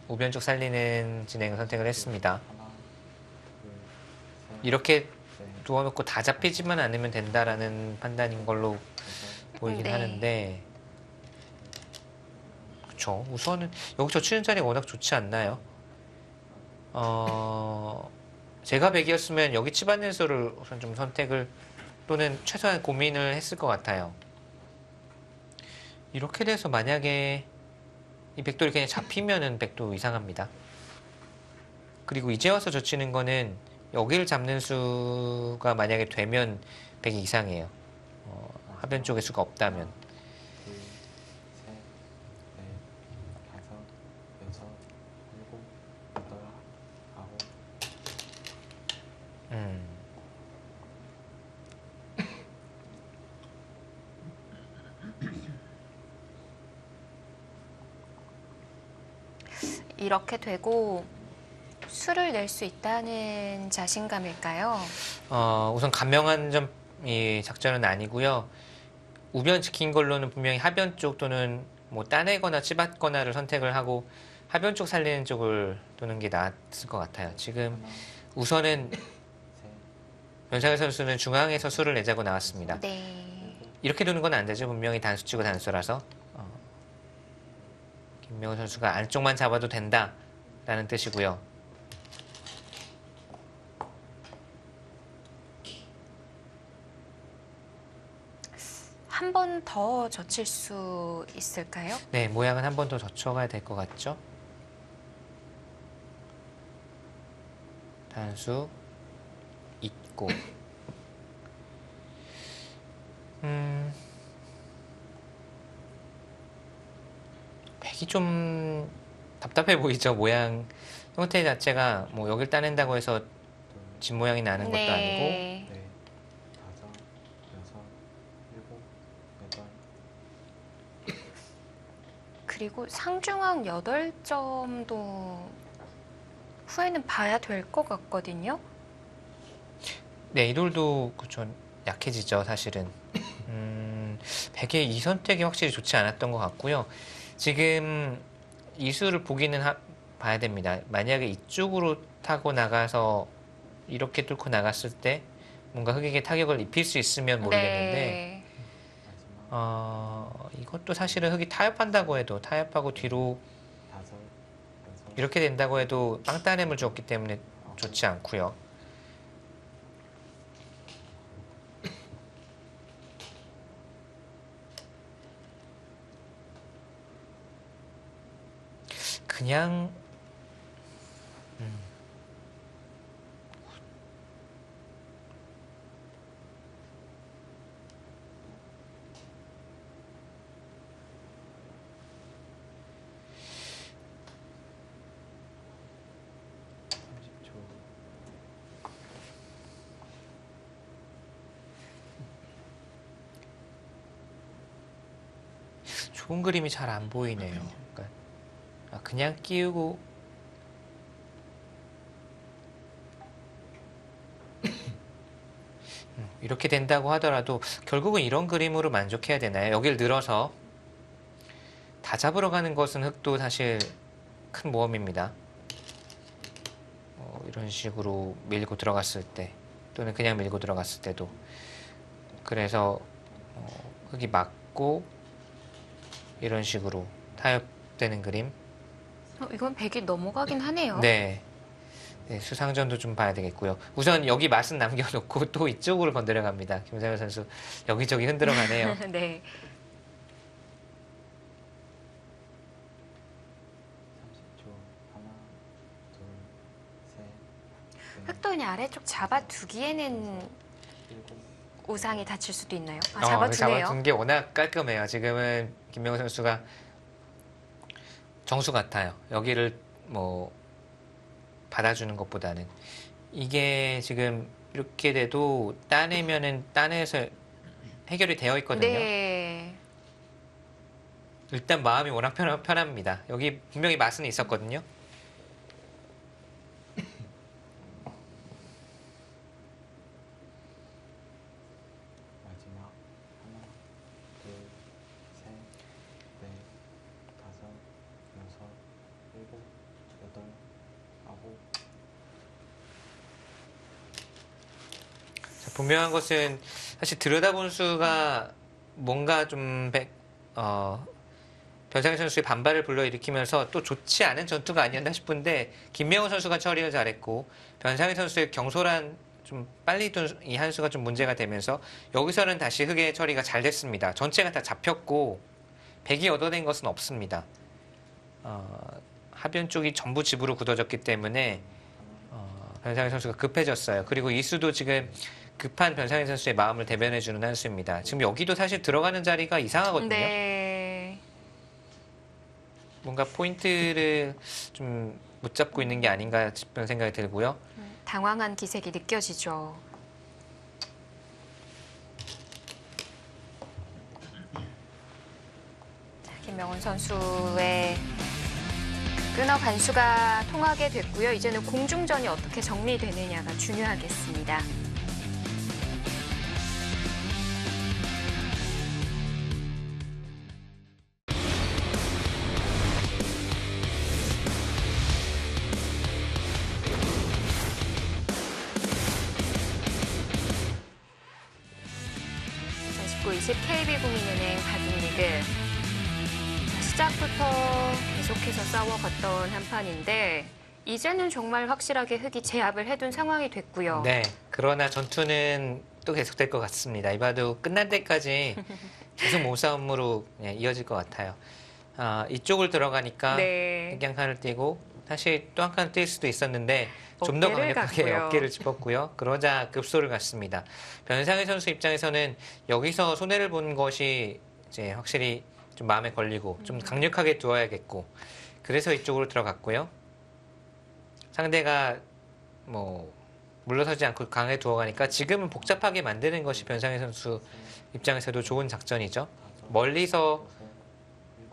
우변 쪽 살리는 진행을 선택을 했습니다. 하나, 둘, 셋, 이렇게 넷, 두어놓고 다 잡히지만 않으면 된다라는 판단인 걸로 여섯. 보이긴 네. 하는데 그쵸. 우선은 여기서 치는 자리가 워낙 좋지 않나요? 제가 백이었으면 여기 치받는 수를 우선 좀 선택을 또는 최소한 고민을 했을 것 같아요. 이렇게 돼서 만약에 이 백돌이 그냥 잡히면은 백도 이상합니다. 그리고 이제 와서 젖히는 거는 여기를 잡는 수가 만약에 되면 백이 이상해요. 하변 쪽에 수가 없다면. 둘, 셋, 넷, 다섯, 여섯, 일곱, 여덟, 아홉. 음. 이렇게 되고 수를 낼 수 있다는 자신감일까요? 우선 간명한 점이 작전은 아니고요. 우변 지킨 걸로는 분명히 하변 쪽 또는 뭐 따내거나 찝었거나를 선택을 하고 하변 쪽 살리는 쪽을 도는 게 낫을 것 같아요. 지금 하나, 우선은 셋, 변상현 선수는 중앙에서 수를 내자고 나왔습니다. 네. 이렇게 두는 건 안 되죠. 분명히 단수치고 단수라서. 김명훈 선수가 안쪽만 잡아도 된다라는 뜻이고요. 한 번 더 젖힐 수 있을까요? 네, 모양은 한 번 더 젖혀가야 될 것 같죠? 단수 있고 백이 좀 답답해 보이죠? 모양 형태 자체가 뭐 여길 따낸다고 해서 둘, 집 모양이 나는 것도 아니고 네. 넷, 다섯, 여섯, 일곱, 여덟. 그리고 상중앙 8점도 후에는 봐야 될 것 같거든요. 네, 이 돌도 그쵸 약해지죠 사실은. 백의 이 선택이 확실히 좋지 않았던 것 같고요. 지금 이 수를 보기는 봐야 됩니다. 만약에 이쪽으로 타고 나가서 이렇게 뚫고 나갔을 때 뭔가 흑에게 타격을 입힐 수 있으면 모르겠는데 네. 마지막 이것도 사실은 흑이 타협한다고 해도 타협하고 뒤로 다섯, 여섯, 이렇게 된다고 해도 빵따냄을 줬기 때문에 좋지 않고요. 그냥 삼십 초. 좋은 그림이 잘 안 보이네요. 그러니까 그냥 끼우고 이렇게 된다고 하더라도 결국은 이런 그림으로 만족해야 되나요? 여길 늘어서 다 잡으러 가는 것은 흑도 사실 큰 모험입니다. 이런 식으로 밀고 들어갔을 때 또는 그냥 밀고 들어갔을 때도 그래서 흑이 맞고 이런 식으로 타협되는 그림. 이건 100이 넘어가긴 하네요. 네. 네, 수상전도 좀 봐야 되겠고요. 우선 여기 맛은 남겨놓고 또 이쪽으로 건드려 갑니다. 김상현 선수 여기저기 흔들어 가네요. 네. 30초. 하나, 둘, 셋, 넷, 흑돈이 아래쪽 잡아두기에는 일곱, 우상이 다칠 수도 있나요? 그 잡아두네요. 잡아둔 게 워낙 깔끔해요. 지금은 김명훈 선수가 정수 같아요. 여기를 뭐 받아주는 것보다는 이게 지금 이렇게 돼도 따내면은 따내서 해결이 되어 있거든요. 네. 일단 마음이 워낙 편합니다. 여기 분명히 맛은 있었거든요. 마지막. 하나, 둘, 셋, 넷, 다섯, 여섯, 일곱, 여덟, 아홉. 자, 분명한 것은 사실 들여다본 수가 뭔가 좀 변상현 선수의 반발을 불러일으키면서 또 좋지 않은 전투가 아니었나 싶은데 김명훈 선수가 처리를 잘했고 변상현 선수의 경솔한 좀 빨리 둔 이 한 수가 좀 문제가 되면서 여기서는 다시 흑의 처리가 잘 됐습니다. 전체가 다 잡혔고 백이 얻어낸 것은 없습니다. 하변 쪽이 전부 집으로 굳어졌기 때문에 변상현 선수가 급해졌어요. 그리고 이수도 지금 급한 변상현 선수의 마음을 대변해주는 한 수입니다. 지금 여기도 사실 들어가는 자리가 이상하거든요. 네. 뭔가 포인트를 좀 못 잡고 있는 게 아닌가 싶은 생각이 들고요. 당황한 기색이 느껴지죠. 자, 김명훈 선수의 끊어 간수가 통하게 됐고요. 이제는 공중전이 어떻게 정리되느냐가 중요하겠습니다. 자, 19-20 KB국민은행 바둑리그. 시작부터 계속해서 싸워갔던 한 판인데 이제는 정말 확실하게 흑이 제압을 해둔 상황이 됐고요. 네, 그러나 전투는 또 계속될 것 같습니다. 이 바둑 끝날 때까지 계속 몸싸움으로 이어질 것 같아요. 이쪽을 들어가니까 네. 흑이 한 칸을 띄고 사실 또 한 칸을 뛸 수도 있었는데 좀 더 어깨를 강력하게 갔고요. 어깨를 짚었고요. 그러자 급소를 갔습니다. 변상현 선수 입장에서는 여기서 손해를 본 것이 이제 확실히 좀 마음에 걸리고 좀 강력하게 두어야겠고 그래서 이쪽으로 들어갔고요. 상대가 뭐 물러서지 않고 강하게 두어가니까 지금은 복잡하게 만드는 것이 변상현 선수 입장에서도 좋은 작전이죠. 멀리서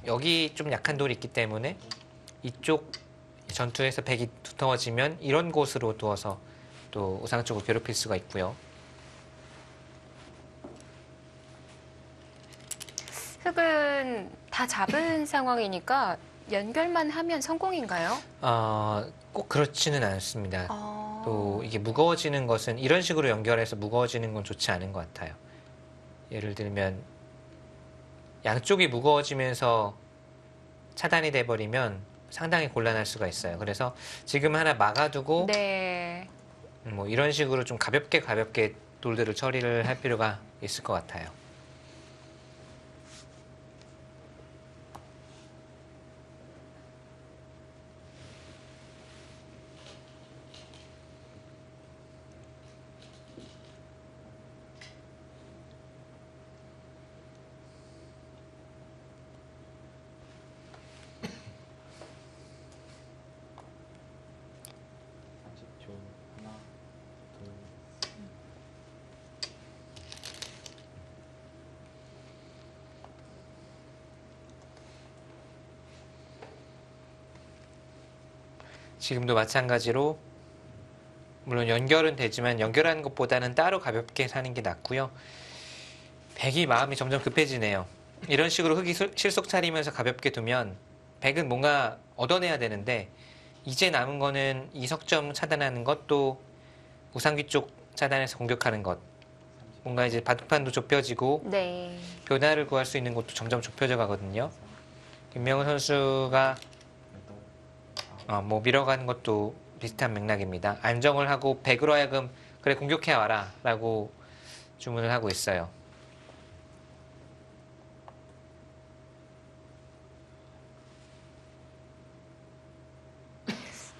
여기 좀 약한 돌이 있기 때문에 이쪽 전투에서 백이 두터워지면 이런 곳으로 두어서 또 우상 쪽을 괴롭힐 수가 있고요. 흑은 다 잡은 상황이니까 연결만 하면 성공인가요? 꼭 그렇지는 않습니다. 아... 또 이게 무거워지는 것은 이런 식으로 연결해서 무거워지는 건 좋지 않은 것 같아요. 예를 들면 양쪽이 무거워지면서 차단이 돼버리면 상당히 곤란할 수가 있어요. 그래서 지금 하나 막아두고 네. 뭐 이런 식으로 좀 가볍게 돌들을 처리를 할 필요가 있을 것 같아요. 하나, 둘, 지금도 마찬가지로 물론 연결은 되지만 연결하는 것보다는 따로 가볍게 사는 게 낫고요. 백이 마음이 점점 급해지네요. 이런 식으로 흑이 실속 차리면서 가볍게 두면 백은 뭔가 얻어내야 되는데 이제 남은 거는 이 석점 차단하는 것도 우상귀 쪽 차단해서 공격하는 것. 뭔가 이제 바둑판도 좁혀지고 네. 변화를 구할 수 있는 곳도 점점 좁혀져 가거든요. 김명훈 선수가 여덟, 뭐 밀어가는 것도 비슷한 맥락입니다. 안정을 하고 백으로 하여금 그래 공격해 와라 라고 주문을 하고 있어요.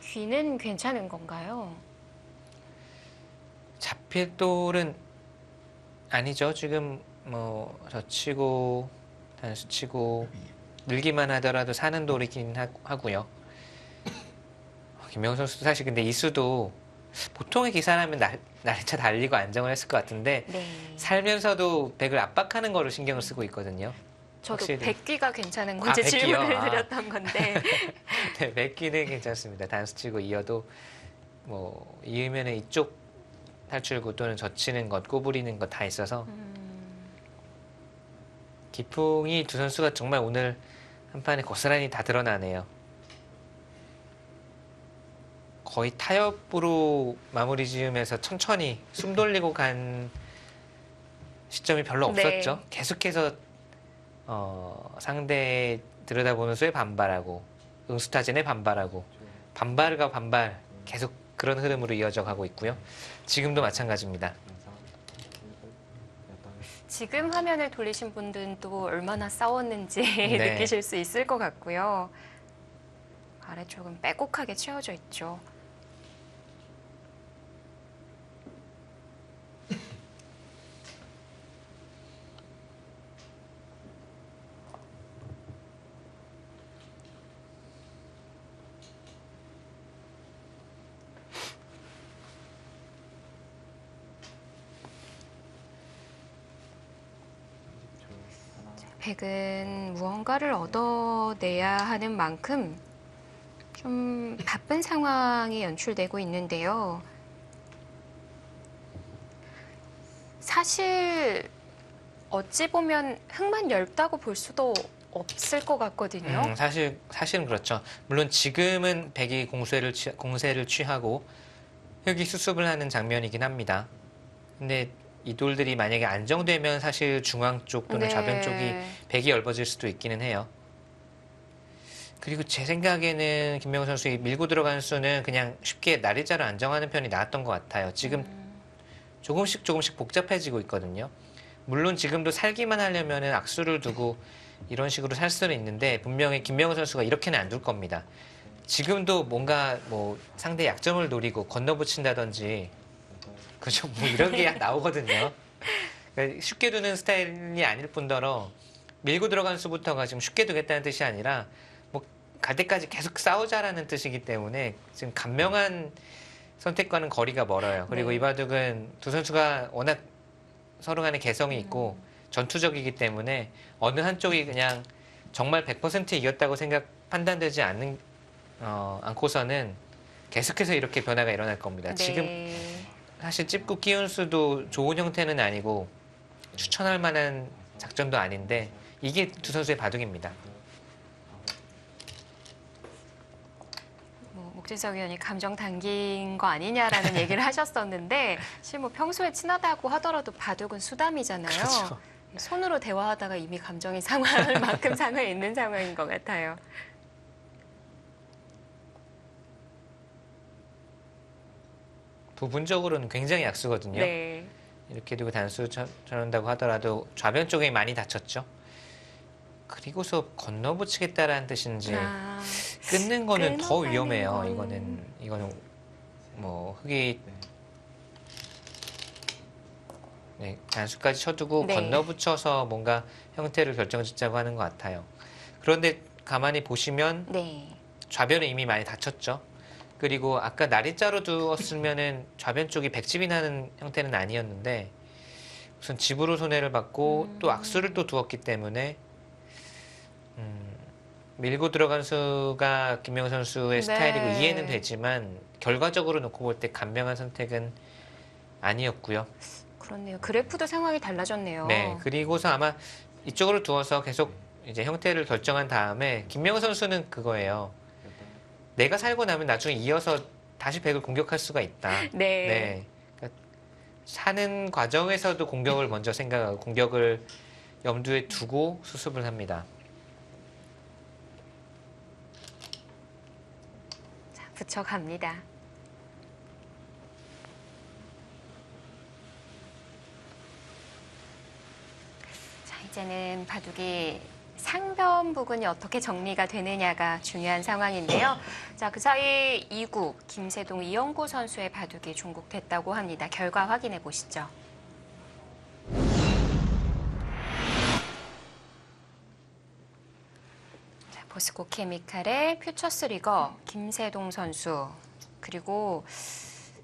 귀는 괜찮은 건가요? 잡힐 돌은 아니죠. 지금 뭐 젖히고 단수치고 늘기만 하더라도 사는 돌이긴 하고요. 김명훈 선수도 사실 근데 이수도 보통의 기사라면 날짜 달리고 안정을 했을 것 같은데 네. 살면서도 백을 압박하는 거를 신경을 쓰고 있거든요. 저도 확실히. 백귀가 괜찮은 건지 백귀요? 질문을 드렸던 건데. 네, 백기는 괜찮습니다. 단수치고 이어도 뭐 이으면은 이쪽 탈출구 또는 젖히는 것, 꼬부리는 것 다 있어서 기풍이 두 선수가 정말 오늘 한 판에 고스란히 다 드러나네요. 거의 타협으로 마무리 지으면서 천천히 숨 돌리고 간 시점이 별로 없었죠. 네. 계속해서 상대 들여다보는 수에 반발하고 응수타진에 반발하고 반발과 반발 계속 그런 흐름으로 이어져 가고 있고요. 지금도 마찬가지입니다. 여섯, 일곱, 여덟, 지금 화면을 돌리신 분들은 또 얼마나 싸웠는지 네. 느끼실 수 있을 것 같고요. 아래쪽은 빼곡하게 채워져 있죠. 백은 무언가를 얻어내야 하는 만큼 좀 바쁜 상황이 연출되고 있는데요. 사실 어찌 보면 흙만 얇다고 볼 수도 없을 것 같거든요. 사실은 그렇죠. 물론 지금은 백이 공세를 취하고 흙이 수습을 하는 장면이긴 합니다. 근데 이 돌들이 만약에 안정되면 사실 중앙 쪽 또는 네. 좌변 쪽이 백이 넓어질 수도 있기는 해요. 그리고 제 생각에는 김명호 선수의 밀고 들어가는 수는 그냥 쉽게 나리자로 안정하는 편이 나았던 것 같아요. 지금 조금씩 복잡해지고 있거든요. 물론 지금도 살기만 하려면은 악수를 두고 이런 식으로 살 수는 있는데 분명히 김명호 선수가 이렇게는 안 둘 겁니다. 지금도 뭔가 뭐 상대 약점을 노리고 건너붙인다든지 그죠? 뭐 이런 게 나오거든요. 그러니까 쉽게 두는 스타일이 아닐 뿐더러 밀고 들어가는 수부터가 지금 쉽게 두겠다는 뜻이 아니라 뭐 갈 때까지 계속 싸우자라는 뜻이기 때문에 지금 간명한 선택과는 거리가 멀어요. 그리고 네. 이 바둑은 두 선수가 워낙 서로 간에 개성이 있고 전투적이기 때문에 어느 한쪽이 그냥 정말 100% 이겼다고 판단되지 않고서는 계속해서 이렇게 변화가 일어날 겁니다. 네. 지금 사실 찝고 끼운 수도 좋은 형태는 아니고 추천할 만한 작전도 아닌데 이게 두 선수의 바둑입니다. 뭐 목진석 의원이 감정 담긴 거 아니냐라는 얘기를 하셨었는데 사실 뭐 평소에 친하다고 하더라도 바둑은 수담이잖아요. 그렇죠. 손으로 대화하다가 이미 감정이 상할 만큼 상해 있는 상황인 것 같아요. 부분적으로는 굉장히 약수거든요. 네. 이렇게 두고 단수 쳐놓는다고 하더라도 좌변 쪽에 많이 다쳤죠. 그리고서 건너붙이겠다라는 뜻인지 아, 끊는 거는 더 끊어가는 위험해요. 건- 이거는 뭐 흙이 네, 단수까지 쳐두고 네. 건너붙여서 뭔가 형태를 결정짓자고 하는 것 같아요. 그런데 가만히 보시면 네. 좌변은 이미 많이 다쳤죠. 그리고 아까 나리자로 두었으면은 좌변 쪽이 백집이 나는 형태는 아니었는데 우선 집으로 손해를 받고 또 악수를 또 두었기 때문에 밀고 들어간 수가 김명호 선수의 네. 스타일이고 이해는 되지만 결과적으로 놓고 볼 때 간명한 선택은 아니었고요. 그렇네요. 그래프도 상황이 달라졌네요. 네, 그리고서 아마 이쪽으로 두어서 계속 이제 형태를 결정한 다음에 김명호 선수는 그거예요. 내가 살고 나면 나중에 이어서 다시 백을 공격할 수가 있다. 네. 네. 그러니까 사는 과정에서도 공격을 먼저 생각하고 공격을 염두에 두고 수습을 합니다. 자, 붙여갑니다. 자, 이제는 바둑이 상변 부분이 어떻게 정리가 되느냐가 중요한 상황인데요. 자, 그 사이 2구 김세동 이영구 선수의 바둑이 종국됐다고 합니다. 결과 확인해 보시죠. 자, 포스코 케미칼의 퓨처스리거 김세동 선수 그리고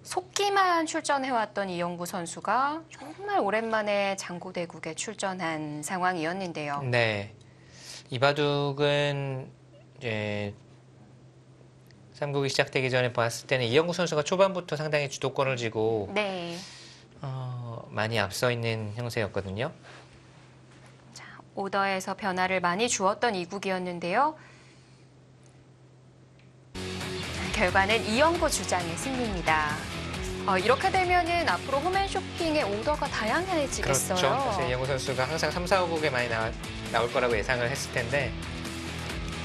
속기만 출전해왔던 이영구 선수가 정말 오랜만에 장고대국에 출전한 상황이었는데요. 네. 이 바둑은 이제 삼국이 시작되기 전에 봤을 때는 이영구 선수가 초반부터 상당히 주도권을 쥐고 네. 많이 앞서 있는 형세였거든요. 자, 오더에서 변화를 많이 주었던 이국이었는데요. 자, 결과는 이영구 주장의 승리입니다. 이렇게 되면은 앞으로 홈앤쇼핑의 오더가 다양해지겠어요. 그렇죠. 사실 이영구 선수가 항상 3, 4, 5국에 많이 나올 거라고 예상을 했을 텐데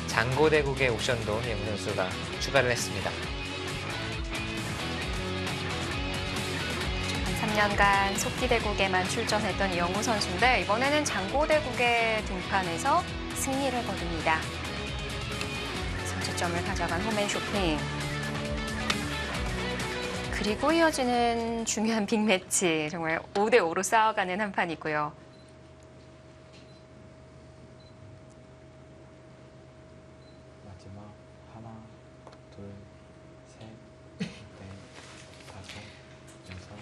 장고대국의 옵션도 이영구 선수가 추가를 했습니다. 3년간 속기대국에만 출전했던 이영구 선수인데 이번에는 장고대국에 등판해서 승리를 거둡니다. 선취점을 가져간 홈앤쇼핑. 그리고 이어지는 중요한 빅매치, 정말 5대5로 싸워가는 한판이고요. 마지막 하나, 둘, 셋, 넷, 다섯, 여섯,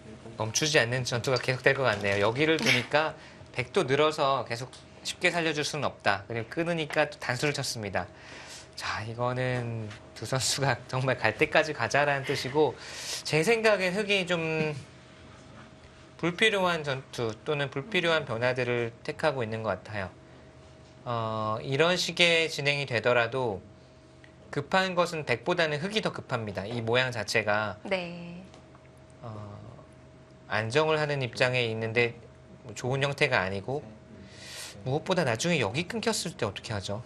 일곱. 멈추지 않는 전투가 계속될 것 같네요. 여기를 두니까 백도 늘어서 계속 쉽게 살려줄 수는 없다. 그리고 끊으니까 또 단수를 쳤습니다. 자, 이거는 두 선수가 정말 갈 때까지 가자라는 뜻이고, 제 생각엔 흑이 좀 불필요한 전투 또는 불필요한 변화들을 택하고 있는 것 같아요. 이런 식의 진행이 되더라도 급한 것은 백보다는 흑이 더 급합니다. 이 모양 자체가 네. 안정을 하는 입장에 있는데 좋은 형태가 아니고, 무엇보다 나중에 여기 끊겼을 때 어떻게 하죠?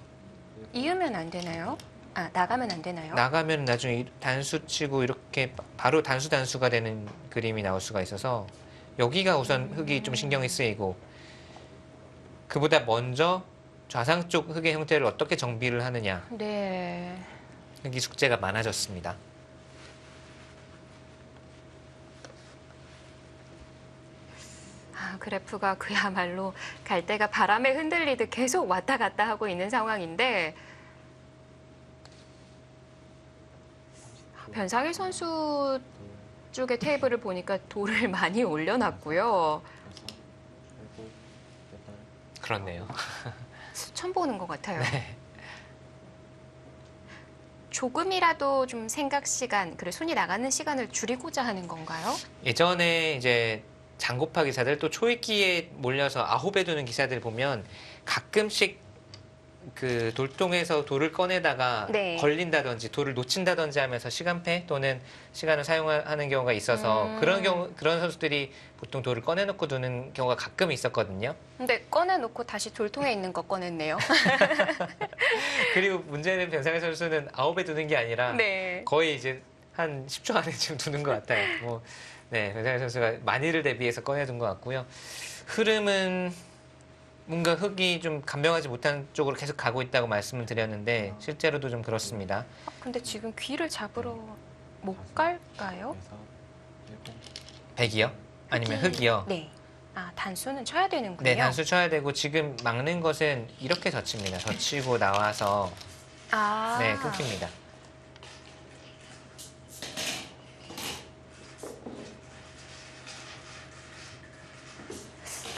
이으면 안 되나요? 아, 나가면 안 되나요? 나가면 나중에 단수 치고 이렇게 바로 단수가 되는 그림이 나올 수가 있어서 여기가 우선 흑이 좀 신경이 쓰이고, 그보다 먼저 좌상 쪽 흑의 형태를 어떻게 정비를 하느냐, 네. 흑이 숙제가 많아졌습니다. 아, 그래프가 그야말로 갈 때가 바람에 흔들리듯 계속 왔다 갔다 하고 있는 상황인데 변상일 선수 쪽의 테이블을 보니까 돌을 많이 올려놨고요. 여섯, 일곱, 여덟. 그렇네요. 처음 보는 것 같아요. 네. 조금이라도 좀 생각 시간, 그리고 손이 나가는 시간을 줄이고자 하는 건가요? 예전에 이제 장고파 기사들 또 초읽기에 몰려서 아홉에 두는 기사들 보면 가끔씩 그 돌통에서 돌을 꺼내다가 네. 걸린다든지 돌을 놓친다든지 하면서 시간패 또는 시간을 사용하는 경우가 있어서 그런 선수들이 보통 돌을 꺼내놓고 두는 경우가 가끔 있었거든요. 근데 꺼내놓고 다시 돌통에 있는 거 꺼냈네요. 그리고 문제는 변상현 선수는 아홉에 두는 게 아니라 네. 거의 이제 한 10초 안에 지금 두는 것 같아요. 뭐, 네, 변상현 선수가 많이를 대비해서 꺼내둔 것 같고요. 흐름은 뭔가 흑이 좀 간병하지 못한 쪽으로 계속 가고 있다고 말씀을 드렸는데 실제로도 좀 그렇습니다. 근데 지금 귀를 잡으러 못 갈까요? 여섯, 일곱. 백이요? 아니면 흑이요? 네. 아, 단수는 쳐야 되는군요. 네, 단수 쳐야 되고 지금 막는 것은 이렇게 젖힙니다. 젖히고 나와서 아. 네, 끊깁니다.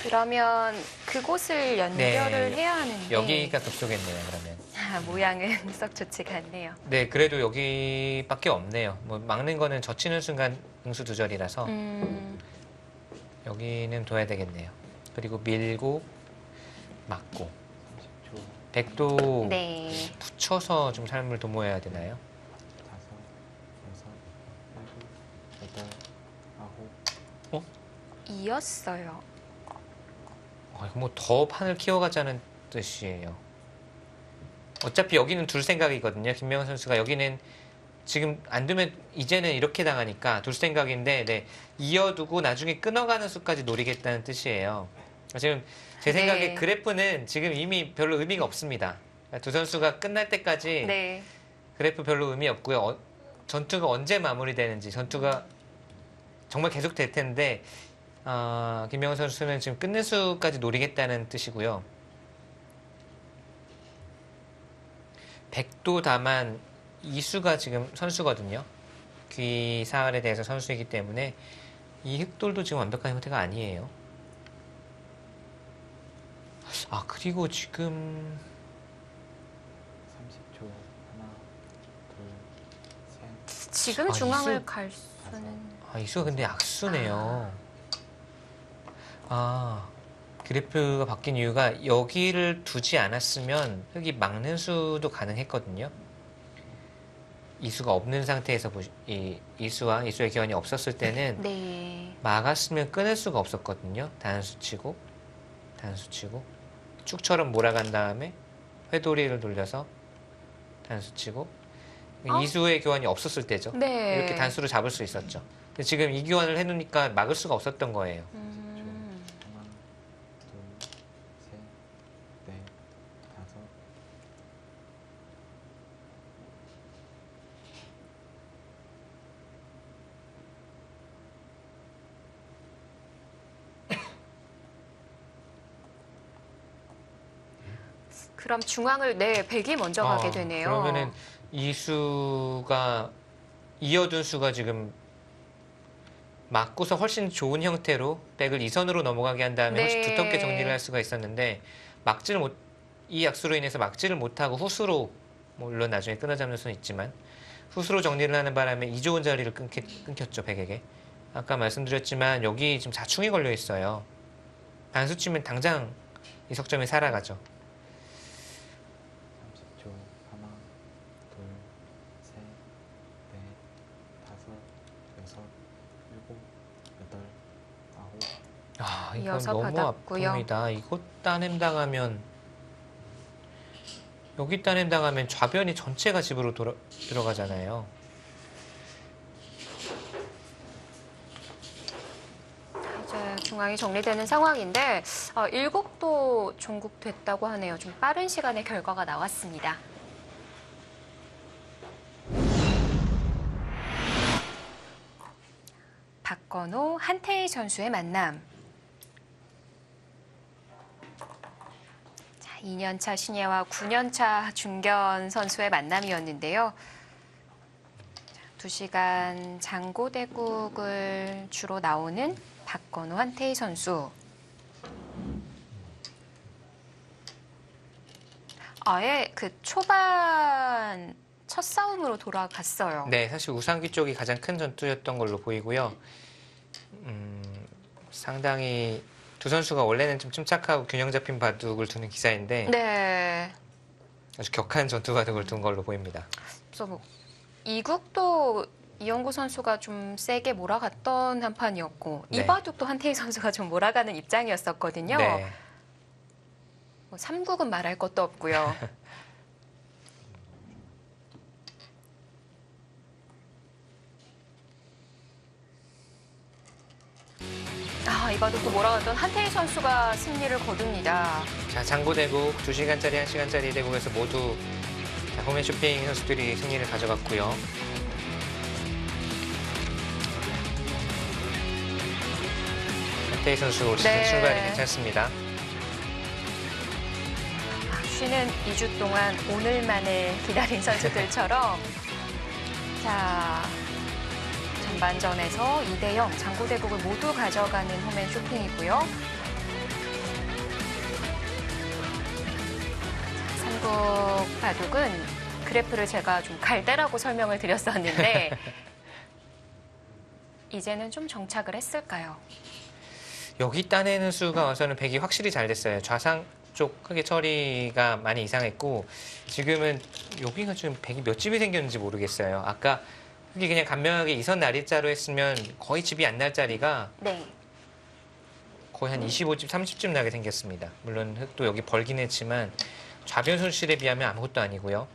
그러면 그곳을 연결을 네, 해야 하는데 여기가 급소겠네요, 그러면. 아, 모양은 썩 좋지가 않네요. 네, 그래도 여기밖에 없네요. 뭐 막는 거는 젖히는 순간 응수두절이라서 여기는 둬야 되겠네요. 그리고 밀고 막고 30초. 백도 네. 붙여서 좀 삶을 도모해야 되나요? 다섯, 여섯, 일곱, 여덟, 아홉. 이었어요. 이거 뭐 더 판을 키워가자는 뜻이에요. 어차피 여기는 둘 생각이거든요. 김명훈 선수가 여기는 지금 안 두면 이제는 이렇게 당하니까 둘 생각인데 네, 이어두고 나중에 끊어가는 수까지 노리겠다는 뜻이에요. 지금 제 생각에 네. 그래프는 지금 이미 별로 의미가 없습니다. 두 선수가 끝날 때까지 네. 그래프 별로 의미 없고요. 전투가 언제 마무리되는지, 전투가 정말 계속 될 텐데 김명훈 선수는 지금 끝낼 수까지 노리겠다는 뜻이고요. 백도 다만 이수가 지금 선수거든요. 귀 사활에 대해서 선수이기 때문에 이 흑돌도 지금 완벽한 형태가 아니에요. 아, 그리고 지금 30초. 하나, 둘, 셋. 지금 아, 중앙을 이수- 갈 수는 이수가 근데 악수네요. 그래프가 바뀐 이유가 여기를 두지 않았으면 흑이 막는 수도 가능했거든요. 이수가 없는 상태에서 이수와 이수의 기원이 없었을 때는 네. 막았으면 끊을 수가 없었거든요. 단수 치고 축처럼 몰아간 다음에 회도리를 돌려서 단수 치고 이수의 교환이 없었을 때죠. 네. 이렇게 단수로 잡을 수 있었죠. 근데 지금 이교환을 해놓으니까 막을 수가 없었던 거예요. 하나, 둘, 셋, 넷, 다섯. 그럼 중앙을 네, 백이 먼저 가게 되네요. 그러면은 이 수가 이어둔 수가 지금 맞고서 훨씬 좋은 형태로 백을 2선으로 넘어가게 한 다음에 훨씬 네. 두텁게 정리를 할 수가 있었는데 이 약수로 인해서 막지를 못하고 후수로 물론 나중에 끊어잡는 수는 있지만 후수로 정리를 하는 바람에 이 좋은 자리를 끊겼죠 백에게. 아까 말씀드렸지만 여기 지금 자충이 걸려 있어요. 단수 치면 당장 이 석점이 살아가죠. 30초. 하나, 둘, 셋, 넷, 다섯, 여섯, 일곱, 여덟, 아홉. 아, 이건 이어서 너무 받았고요. 아픕니다. 이거 따냄 당하면 여기 따냄 당하면 좌변이 전체가 집으로 들어가잖아요. 이제 중앙이 정리되는 상황인데 일국도 종국됐다고 하네요. 좀 빠른 시간에 결과가 나왔습니다. 박건호, 한태희 선수의 만남. 자, 2년차 신예와 9년차 중견 선수의 만남이었는데요. 2시간 장고대국을 주로 나오는 박건호, 한태희 선수. 아예 그 초반 첫 싸움으로 돌아갔어요. 네, 사실 우상기 쪽이 가장 큰 전투였던 걸로 보이고요. 상당히 두 선수가 원래는 좀 침착하고 균형 잡힌 바둑을 두는 기사인데 네. 아주 격한 전투 바둑을 둔 걸로 보입니다. 그래서 뭐 이국도 이영구 선수가 좀 세게 몰아갔던 한 판이었고 네. 이바둑도 한태희 선수가 좀 몰아가는 입장이었었거든요. 네. 뭐 3국은 말할 것도 없고요. 이바둑도 몰아갔던 한태희 선수가 승리를 거둡니다. 자, 장고대국 2시간짜리, 1시간짜리 대국에서 모두 홈앤 쇼핑 선수들이 승리를 가져갔고요. 한태희 선수 올 시즌 네. 출발이 괜찮습니다. 쉬는 2주 동안 오늘만을 기다린 선수들처럼 자 전반전에서 2대0 장고대국을 모두 가져가는 홈앤 쇼핑이고요. 삼국 바둑은 그래프를 제가 좀 갈대라고 설명을 드렸었는데 이제는 좀 정착을 했을까요? 여기 따내는 수가 와서는 백이 확실히 잘 됐어요. 좌상 쪽 크게 처리가 많이 이상했고 지금은 여기가 지금 백이 몇 집이 생겼는지 모르겠어요. 아까 흙이 그냥 간명하게 2선 나리자로 했으면 거의 집이 안 날 자리가 네. 거의 한 25집, 30집 나게 생겼습니다. 물론 흙도 여기 벌긴 했지만 좌변 손실에 비하면 아무것도 아니고요.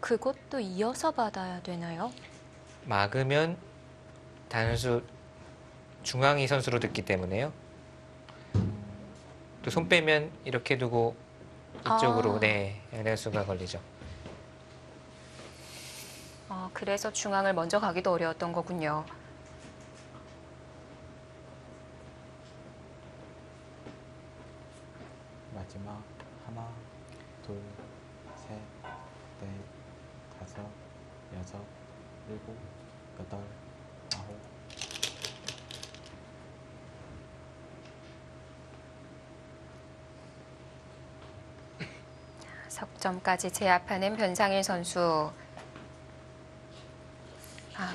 그것도 이어서 받아야 되나요? 막으면 단수 중앙이 선수로 듣기 때문에요. 또 손 빼면 이렇게 두고 이쪽으로 양대수가 걸리죠. 그래서 중앙을 먼저 가기도 어려웠던 거군요. 마지막 하나, 둘, 셋, 넷, 다섯, 여섯, 일곱, 여덟, 아홉. 석점까지 제압하는 변상일 선수.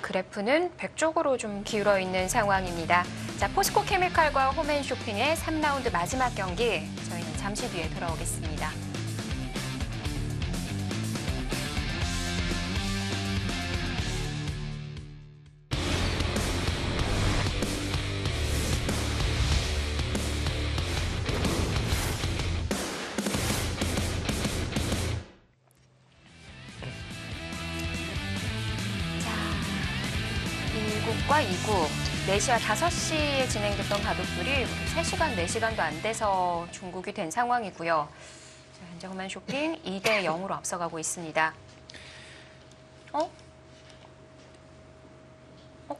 그래프는 100쪽으로 좀 기울어 있는 상황입니다. 자, 포스코 케미칼과 홈앤 쇼핑의 3라운드 마지막 경기 저희는 잠시 뒤에 돌아오겠습니다. 1과 2국, 4시와 5시에 진행됐던 바둑들이 3시간, 4시간도 안 돼서 종국이 된 상황이고요. 자, 현재 홈앤쇼핑 2대 0으로 앞서가고 있습니다.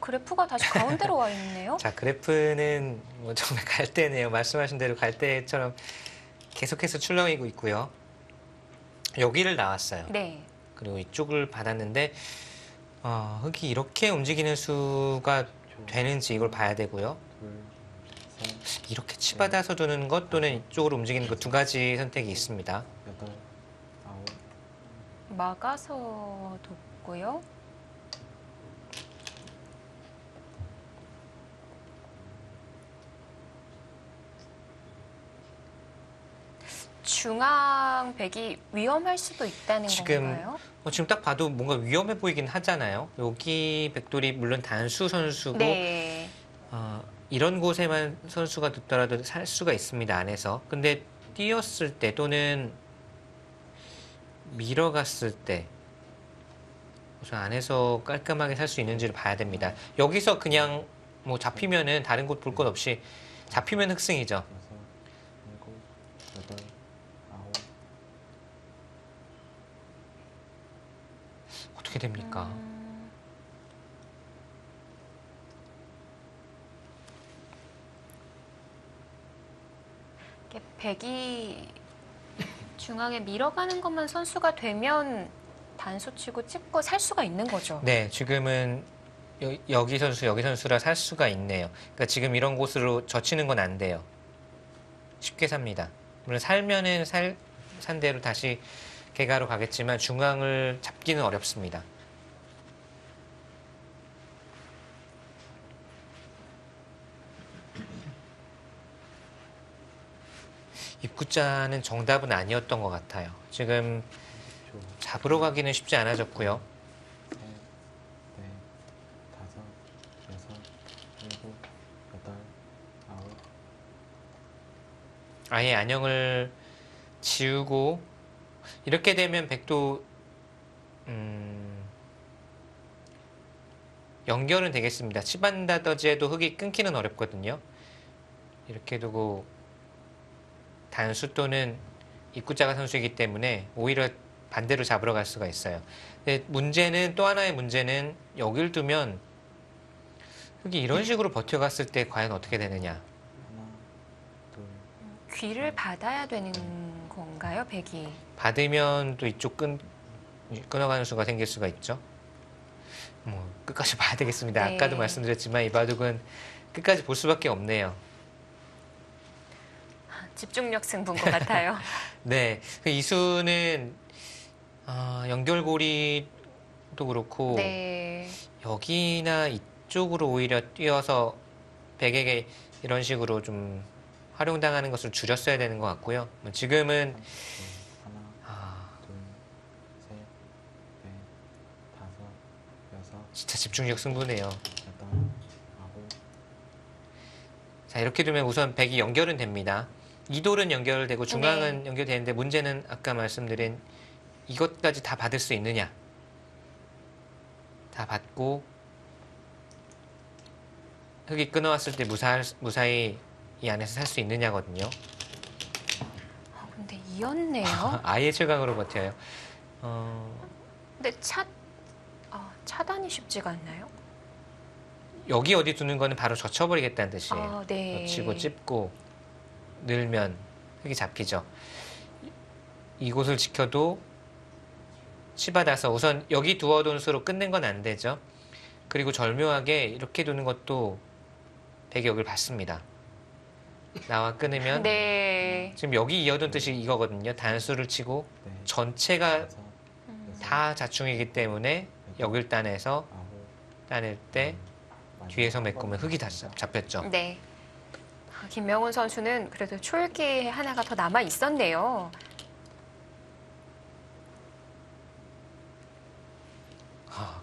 그래프가 다시 가운데로 와 있네요. 자, 그래프는 뭐 정말 갈대네요. 말씀하신 대로 갈대처럼 계속해서 출렁이고 있고요. 여기를 나왔어요. 네. 그리고 이쪽을 받았는데 흙이 이렇게 움직이는 수가 되는지 이걸 봐야 되고요. 둘, 셋, 이렇게 치받아서 두는 것 또는 이쪽으로 움직이는 것 두 가지 선택이 있습니다. 여덟, 아홉, 막아서 뒀고요. 중앙 백이 위험할 수도 있다는 지금 건가요? 지금 딱 봐도 뭔가 위험해 보이긴 하잖아요. 여기 백돌이 물론 단수 선수고 네. 이런 곳에만 선수가 뒀더라도 살 수가 있습니다. 안에서. 근데 뛰었을 때 또는 밀어갔을 때 우선 안에서 깔끔하게 살 수 있는지를 봐야 됩니다. 여기서 그냥 뭐 잡히면은 다른 곳 볼 것 없이 잡히면 흑승이죠. 여섯, 일곱, 여덟, 아홉, 어떻게 됩니까? 이렇게 백이 중앙에 밀어가는 것만 선수가 되면 단수치고 찍고 살 수가 있는 거죠. 네, 지금은 여기 선수, 여기 선수라 살 수가 있네요. 그러니까 지금 이런 곳으로 젖히는 건 안 돼요. 쉽게 삽니다. 물론 살면은 산 대로 다시 개가로 가겠지만 중앙을 잡기는 어렵습니다. 입구자는 정답은 아니었던 것 같아요. 지금 10초, 잡으러 가기는 쉽지 않아졌고요. 셋, 넷, 다섯, 여섯, 일곱, 여덟, 아홉, 아예 안형을 지우고 이렇게 되면 백도 연결은 되겠습니다. 치반다더지에도 흙이 끊기는 어렵거든요. 이렇게 두고 단수 또는 입구자가 선수이기 때문에 오히려 반대로 잡으러 갈 수가 있어요. 근데 문제는 또 하나의 문제는 여길 두면 흙이 이런 식으로 버텨갔을 때 과연 어떻게 되느냐. 하나, 둘, 귀를 받아야 되는 건가요, 백이? 받으면 또 이쪽 끊어가는 수가 생길 수가 있죠. 뭐 끝까지 봐야 되겠습니다. 네. 아까도 말씀드렸지만 이 바둑은 끝까지 볼 수밖에 없네요. 집중력 승부인 것 같아요. 네, 그 이수는 연결고리도 그렇고 네. 여기나 이쪽으로 오히려 뛰어서 백에게 이런 식으로 좀 활용당하는 것을 줄였어야 되는 것 같고요. 뭐 지금은 둘, 하나, 둘, 셋, 넷, 다섯, 여섯, 진짜 집중력 승부네요. 여덟, 아홉, 자, 이렇게 두면 우선 백이 연결은 됩니다. 이돌은 연결되고 중앙은 연결되는데 문제는 아까 말씀드린 이것까지 다 받을 수 있느냐. 다 받고 흙이 끊어왔을 때 무사히 이 안에서 살 수 있느냐거든요. 근데 이었네요. 아예 최강으로 버텨요. 근데 차단이 쉽지가 않나요? 여기 어디 두는 거는 바로 젖혀버리겠다는 뜻이에요. 아, 네. 젖히고 찝고 늘면 흙이 잡히죠. 이곳을 지켜도 치받아서 우선 여기 두어둔 수로 끝낸 건 안 되죠. 그리고 절묘하게 이렇게 두는 것도 백이 여기를 받습니다. 나와 끊으면 네. 지금 여기 이어둔 뜻이 이거거든요. 단수를 치고 넷, 전체가 다섯, 음. 다 자충이기 때문에 여길 따내서 아홉, 따낼 때 뒤에서 메꾸면 흙이 다 잡혔죠. 네. 김명훈 선수는 그래도 초읽기 하나가 더 남아 있었네요.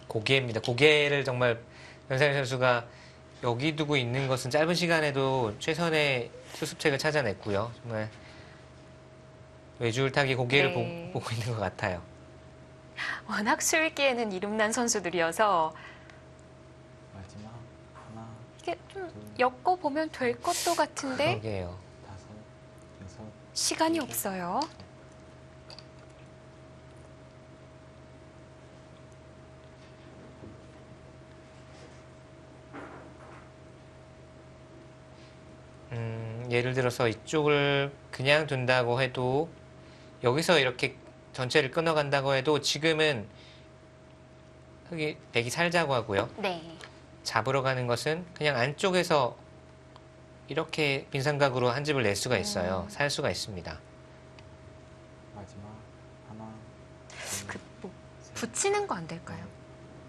고개입니다. 고개를 정말 변상현 선수가 여기 두고 있는 것은 짧은 시간에도 최선의 수습책을 찾아냈고요. 정말 외줄타기 고개를 네. 보고 있는 것 같아요. 워낙 수읽기에는 이름난 선수들이어서 마지막 이게 좀 엮어보면 될 것도 같은데 그러게요. 다섯, 여섯, 시간이 없어요. 예를 들어서 이쪽을 그냥 둔다고 해도 여기서 이렇게 전체를 끊어간다고 해도 지금은 흙이 백이 살자고 하고요. 네. 잡으러 가는 것은 그냥 안쪽에서 이렇게 빈삼각으로 한 집을 낼 수가 있어요. 살 수가 있습니다. 마지막 하나, 둘, 그 뭐, 셋, 붙이는 거 안 될까요?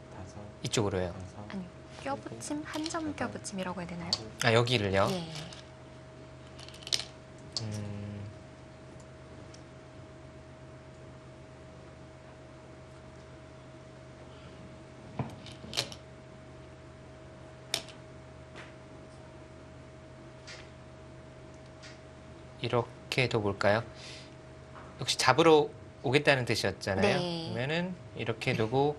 넷, 다섯, 이쪽으로요. 여섯, 아니, 껴붙임, 한 점 껴붙임이라고 해야 되나요? 아홉, 아, 여기를요? 예. 음, 이렇게 둬볼까요? 역시 잡으러 오겠다는 뜻이었잖아요. 네. 그러면은 이렇게 두고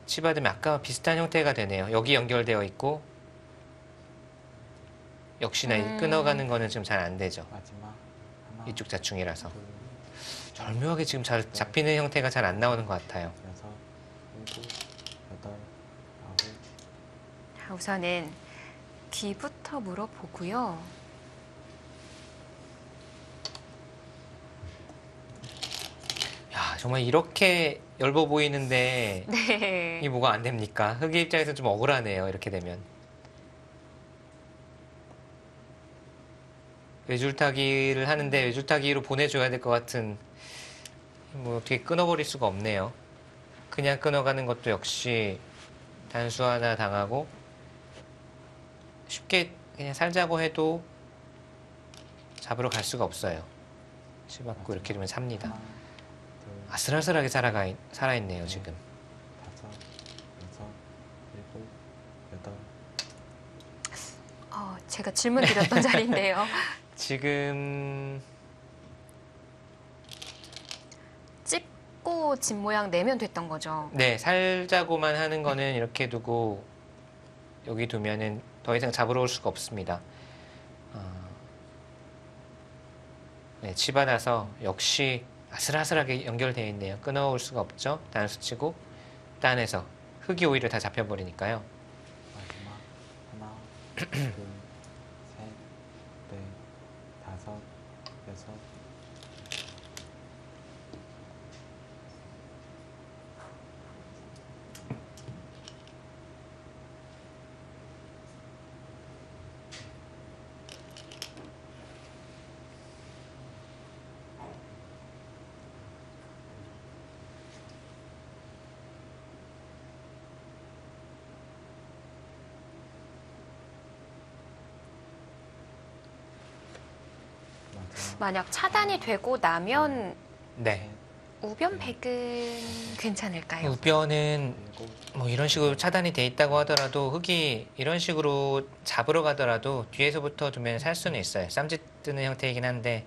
치받으면 아까와 비슷한 형태가 되네요. 여기 연결되어 있고 역시나 이 끊어가는 거는 지금 잘 안 되죠. 마지막 하나, 이쪽 자충이라서 둘, 절묘하게 지금 잘 잡히는 형태가 잘 안 나오는 것 같아요. 여섯, 일곱, 여덟, 아홉, 자, 우선은 뒤부터 물어보고요. 야, 정말 이렇게 엷어 보이는데 네. 이게 뭐가 안 됩니까? 흑의 입장에서 좀 억울하네요. 이렇게 되면. 외줄타기를 하는데 외줄타기로 보내줘야 될 것 같은 뭐 어떻게 끊어버릴 수가 없네요. 그냥 끊어가는 것도 역시 단수 하나 당하고 쉽게 그냥 살자고 해도 잡으러 갈 수가 없어요. 치받고 이렇게 되면 삽니다. 하나, 둘, 아슬아슬하게 살아있네요, 지금. 다섯, 여섯, 일곱, 여덟, 제가 질문 드렸던 자리인데요. 지금 찝고 집 모양 내면 됐던 거죠. 네, 살자고만 하는 거는 이렇게 두고 여기 두면은 더 이상 잡으러 올 수가 없습니다. 네, 치받아서 역시 아슬아슬하게 연결되어 있네요. 끊어올 수가 없죠. 단수 치고 딴에서 흙이 오히려 다 잡혀버리니까요. 마지막 하나, 둘, 셋, 넷, 다섯, 여섯, 마지막 만약 차단이 되고 나면 네, 우변 백은 괜찮을까요? 우변은 일곱, 뭐 이런 식으로 차단이 돼 있다고 하더라도 흙이 이런 식으로 잡으러 가더라도 뒤에서부터 두면 살 수는 있어요. 쌈짓 뜨는 형태이긴 한데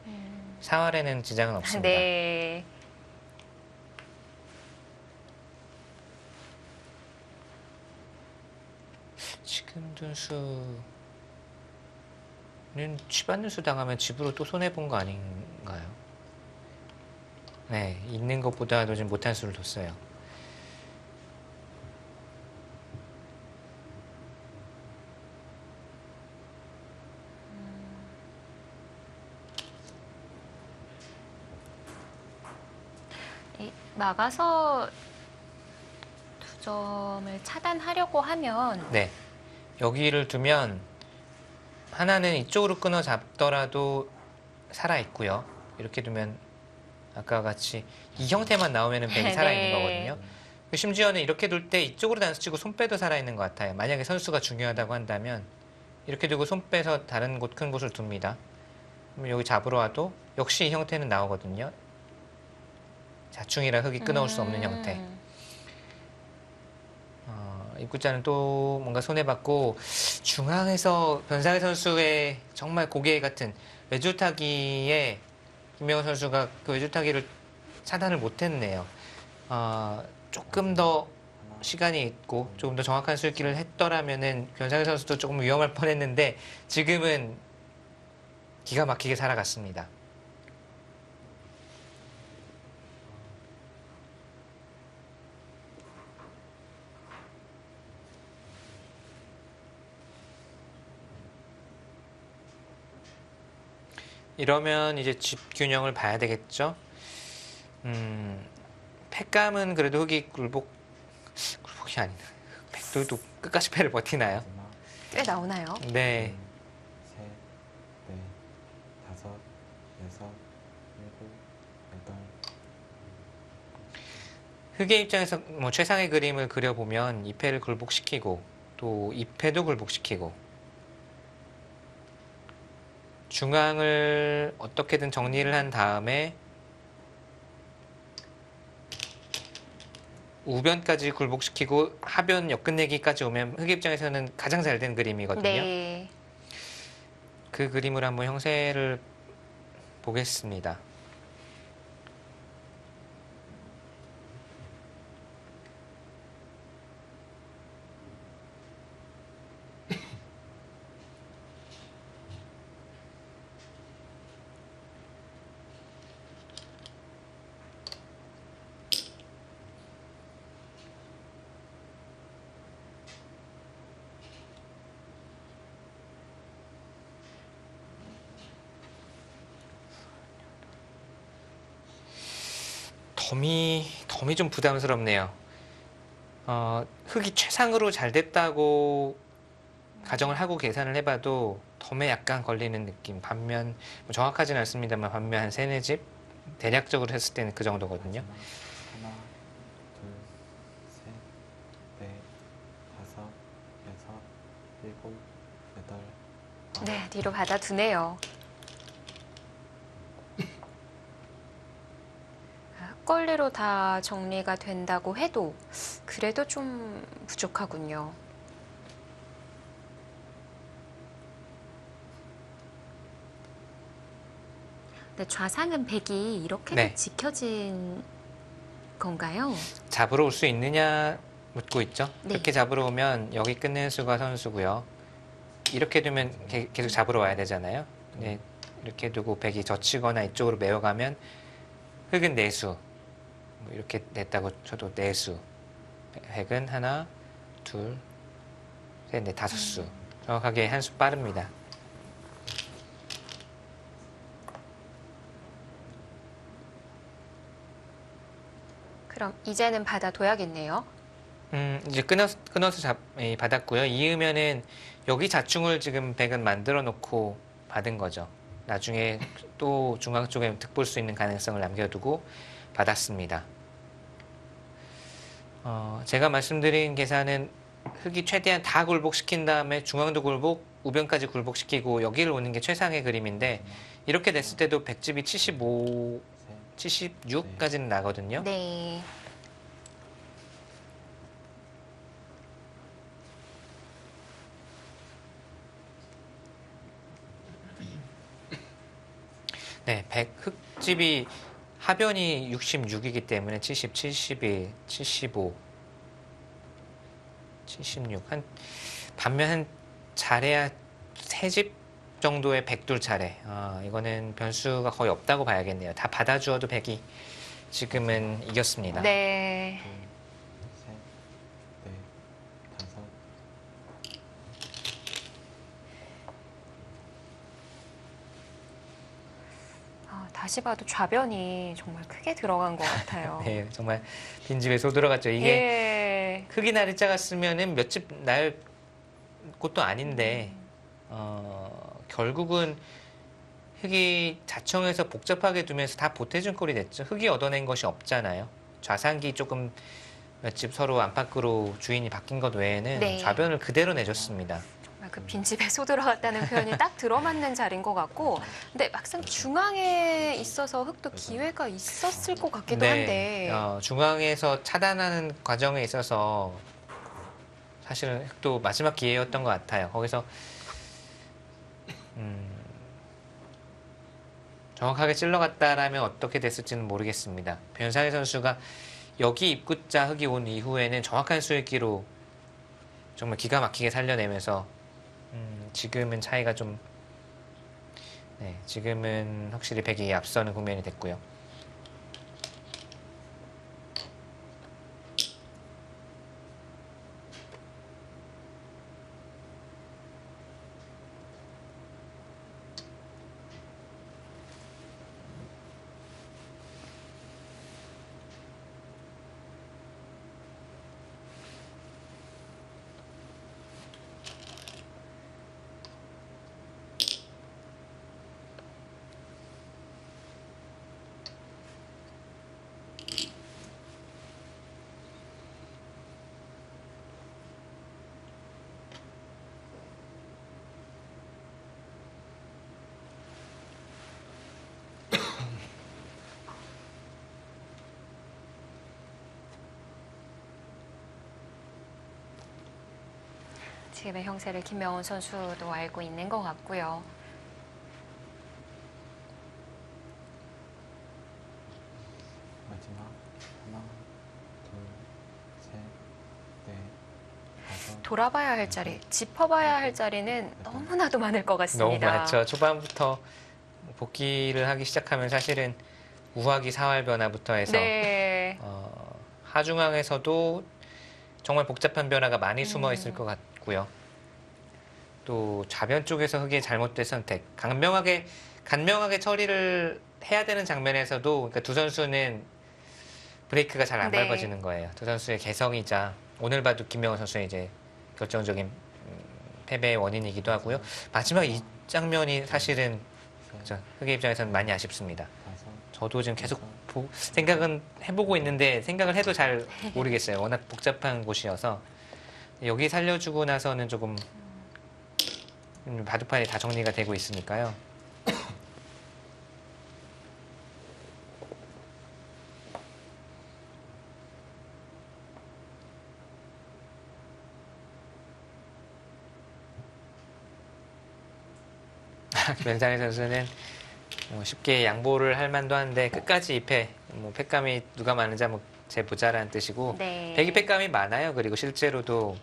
사활에는 지장은 없습니다. 네. 지금 둔수는 치받는 수 당하면 집으로 또 손해본 거 아닌가요? 네, 있는 것보다도 좀 못한 수를 뒀어요. 막아서 두 점을 차단하려고 하면 네, 여기를 두면 하나는 이쪽으로 끊어 잡더라도 살아 있고요. 이렇게 두면 아까와 같이 이 형태만 나오면은 백이 살아 있는 네. 거거든요. 심지어는 이렇게 둘 때 이쪽으로 단수 치고 손 빼도 살아 있는 것 같아요. 만약에 선수가 중요하다고 한다면 이렇게 두고 손 빼서 다른 곳 큰 곳을 둡니다. 그럼 여기 잡으러 와도 역시 이 형태는 나오거든요. 자충이라 흙이 끊어올 수 없는 형태. 입구자는 또 뭔가 손해받고 중앙에서 변상희 선수의 정말 고개 같은 외줄타기에 김명훈 선수가 그 외줄타기를 차단을 못했네요. 조금 더 하나, 시간이 있고 조금 더 정확한 술기를 했더라면은 변상현 선수도 조금 위험할 뻔했는데 지금은 기가 막히게 살아갔습니다. 이러면 이제 집 균형을 봐야 되겠죠. 패감은 그래도 흑이 굴복이 아니나 백돌도 끝까지 패를 버티나요? 마지막 꽤 나오나요? 네. 셋, 넷, 다섯, 여섯, 일곱, 여덟. 흑의 입장에서 뭐 최상의 그림을 그려보면 2패를 굴복시키고 또 2패도 굴복시키고 중앙을 어떻게든 정리를 한 다음에 우변까지 굴복시키고 하변 역끝내기까지 오면 흑의 입장에서는 가장 잘 된 그림이거든요. 네. 그 그림을 한번 형세를 보겠습니다. 덤이 좀 부담스럽네요. 흑이 최상으로 잘 됐다고 가정을 하고 계산을 해봐도 덤에 약간 걸리는 느낌. 반면 뭐 정확하지는 않습니다만 반면 한 세네 집 대략적으로 했을 때는 그 정도거든요. 마지막 하나, 둘, 셋, 넷, 다섯, 여섯, 일곱, 여덟. 아홉. 네, 뒤로 받아두네요. 흑걸리로 다 정리가 된다고 해도 그래도 좀 부족하군요. 네, 좌상은 백이 이렇게 네. 지켜진 건가요? 잡으러 올 수 있느냐 묻고 있죠. 네. 이렇게 잡으러 오면 여기 끝내는 수가 선수고요. 이렇게 두면 계속 잡으러 와야 되잖아요. 네, 이렇게 두고 백이 젖히거나 이쪽으로 메어가면 흑은 내수. 뭐 이렇게 냈다고 쳐도 내수. 백은 하나, 둘, 셋, 넷, 다섯 수. 정확하게 한 수 빠릅니다. 그럼 이제는 받아둬야겠네요. 이제 끊어서 받았고요. 이으면은 여기 자충을 지금 백은 만들어 놓고 받은 거죠. 나중에 또 중앙 쪽에 득볼 수 있는 가능성을 남겨두고 받았습니다. 제가 말씀드린 계산은 흑이 최대한 다 굴복시킨 다음에 중앙도 굴복, 우변까지 굴복시키고 여기를 오는 게 최상의 그림인데 이렇게 됐을 때도 백집이 75, 76까지는 나거든요. 네. 네, 흑집이 하변이 66이기 때문에 70, 71, 75, 76. 반면 한 잘해야 3집 정도의 백돌 차례. 이거는 변수가 거의 없다고 봐야겠네요. 다 받아주어도 백이 지금은 이겼습니다. 네. 둘, 셋, 넷, 다섯. 다시 봐도 좌변이 정말 크게 들어간 것 같아요. 네, 정말 빈집에 소 들어갔죠. 이게 예. 흑이 날이 작았으면은 몇 집 날 곳도 아닌데 결국은 흑이 자청해서 복잡하게 두면서 다 보태준 꼴이 됐죠. 흑이 얻어낸 것이 없잖아요. 좌상기 조금 몇 집 서로 안팎으로 주인이 바뀐 것 외에는 네. 좌변을 그대로 내줬습니다. 정말 그 빈집에 소 들어갔다는 표현이 딱 들어맞는 자리인 것 같고, 근데 막상 중앙에 있어서 흑도 기회가 있었을 것 같기도 한데. 중앙에서 차단하는 과정에 있어서 사실은 흑도 마지막 기회였던 것 같아요. 거기서 정확하게 찔러갔다라면 어떻게 됐을지는 모르겠습니다. 변상희 선수가 여기 입구자 흙이 온 이후에는 정확한 수익기로 정말 기가 막히게 살려내면서 지금은 차이가 좀 지금은 확실히 백이 앞서는 국면이 됐고요. 지금의 형세를 김명훈 선수도 알고 있는 것 같고요. 마지막 하나, 둘, 셋, 넷, 다섯. 돌아봐야 할 자리, 짚어봐야 할 자리는 너무나도 많을 것 너무 같습니다. 많죠. 초반부터 복귀를 하기 시작하면 사실은 우하기 사활 변화부터 해서 네. 하중항에서도 정말 복잡한 변화가 많이 숨어 있을 것 같고요. 또 좌변 쪽에서 흙의 잘못된 선택, 간명하게 처리를 해야 되는 장면에서도 그러니까 두 선수는 브레이크가 잘 안 네. 밟아지는 거예요. 두 선수의 개성이자 오늘 봐도 김명훈 선수의 이제 결정적인 패배의 원인이기도 하고요. 마지막 이 장면이 사실은 셋, 흑의 입장에서는 많이 아쉽습니다. 다섯. 저도 지금 계속 생각은 해보고 있는데 생각을 해도 잘 모르겠어요. 워낙 복잡한 곳이어서 여기 살려주고 나서는 조금 바둑판이 다 정리가 되고 있으니까요. 변상희 선수는 쉽게 양보를 할 만도 한데 끝까지 2패, 패감이 누가 많은지 한번 재보자라는 뜻이고 네. 백이 패감이 많아요. 그리고 실제로도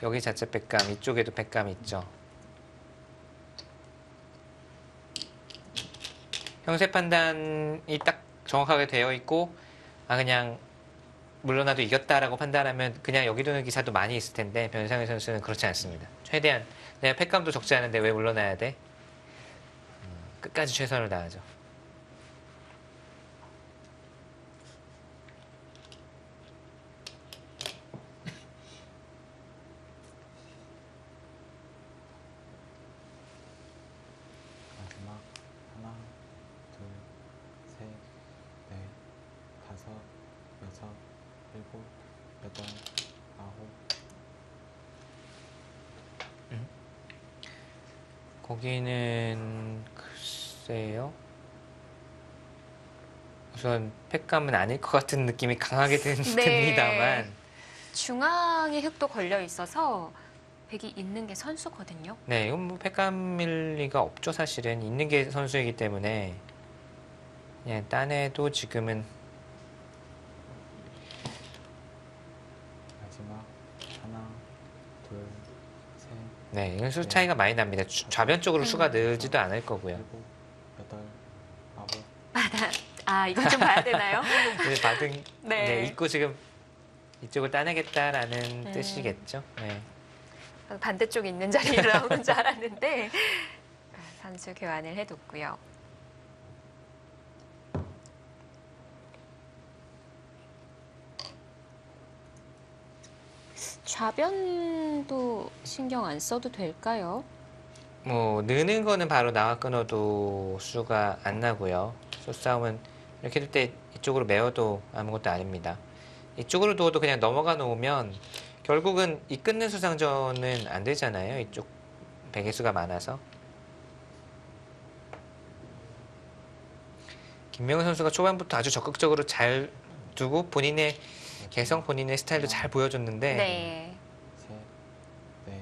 여기 자체 패감, 이쪽에도 패감이 있죠. 형세 판단이 딱 정확하게 되어 있고 그냥 물러나도 이겼다라고 판단하면 그냥 여기 두는 기사도 많이 있을 텐데 변상희 선수는 그렇지 않습니다. 최대한 내가 패감도 적지 않은데 왜 물러나야 돼? 끝까지 최선을 다하죠. 마지막 하나, 둘, 셋, 넷, 다섯, 여섯, 일곱, 여덟, 아홉. 거기는 글쎄요. 우선 패감은 아닐 것 같은 느낌이 강하게 듭니다만 중앙에 흙도 걸려 있어서 백이 있는 게 선수거든요. 네, 이건 패감일 리가 없죠. 사실은 있는 게 선수이기 때문에 그냥 딴에도 지금은 마지막 하나, 둘, 셋, 네, 이건 수 차이가 많이 납니다. 좌변 쪽으로 수가 늘지도 않을 거고요. 일곱, 여덟, 아홉. 이건 좀 봐야 되나요? 받은 네. 있고 지금 이쪽을 따내겠다라는 뜻이겠죠. 네. 반대쪽에 있는 자리에 나오는 줄 알았는데 선수 교환을 해뒀고요. 좌변도 신경 안 써도 될까요? 느는 거는 바로 나와 끊어도 수가 안 나고요. 수싸움은 이렇게 둘 때 이쪽으로 메워도 아무것도 아닙니다. 이쪽으로 두어도 그냥 넘어가 놓으면 결국은 이 끊는 수상전은 안 되잖아요. 이쪽 백의 수가 많아서. 김명훈 선수가 초반부터 아주 적극적으로 잘 두고 본인의 개성, 본인의 스타일도 잘 보여줬는데 네. 셋, 넷,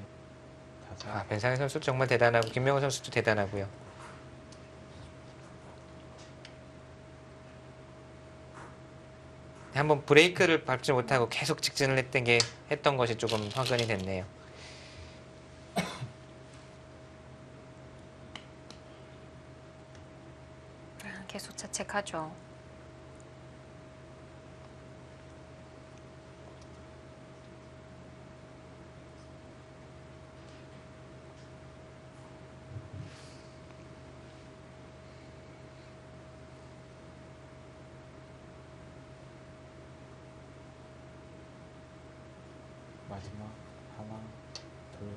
다섯. 변상희 선수도 정말 대단하고 김명훈 선수도 대단하고요. 한번 브레이크를 밟지 못하고 계속 직진을 했던 것이 조금 화근이 됐네요. 계속 자책하죠. 마지막 하나, 둘,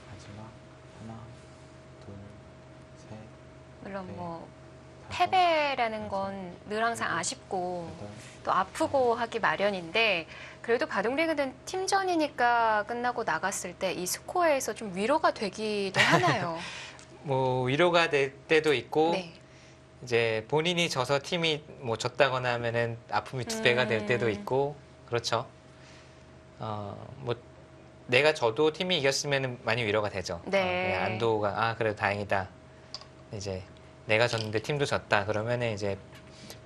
마지막 하나, 둘, 셋, 물론 네. 뭐 다섯, 패배라는 건 늘 항상 아쉽고 여덟, 또 아프고 하기 마련인데 그래도 바둑리그는 팀전이니까 끝나고 나갔을 때 이 스코어에서 좀 위로가 되기도 하나요? 뭐 위로가 될 때도 있고 네. 이제 본인이 져서 팀이 뭐 졌다거나 하면은 아픔이 두 배가 될 때도 음. 있고 그렇죠. 뭐 내가 져도 팀이 이겼으면 많이 위로가 되죠. 네. 그냥 안도가 그래도 다행이다. 이제 내가 졌는데 팀도 졌다. 그러면은 이제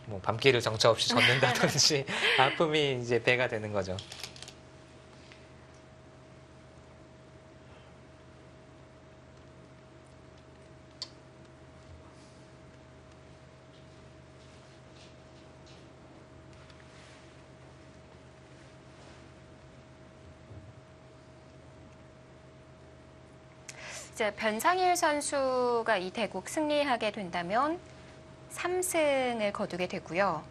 뭐 밤길을 정처 없이 졌는다든지 아픔이 이제 배가 되는 거죠. 이제 변상일 선수가 이 대국 승리하게 된다면 3승을 거두게 되고요.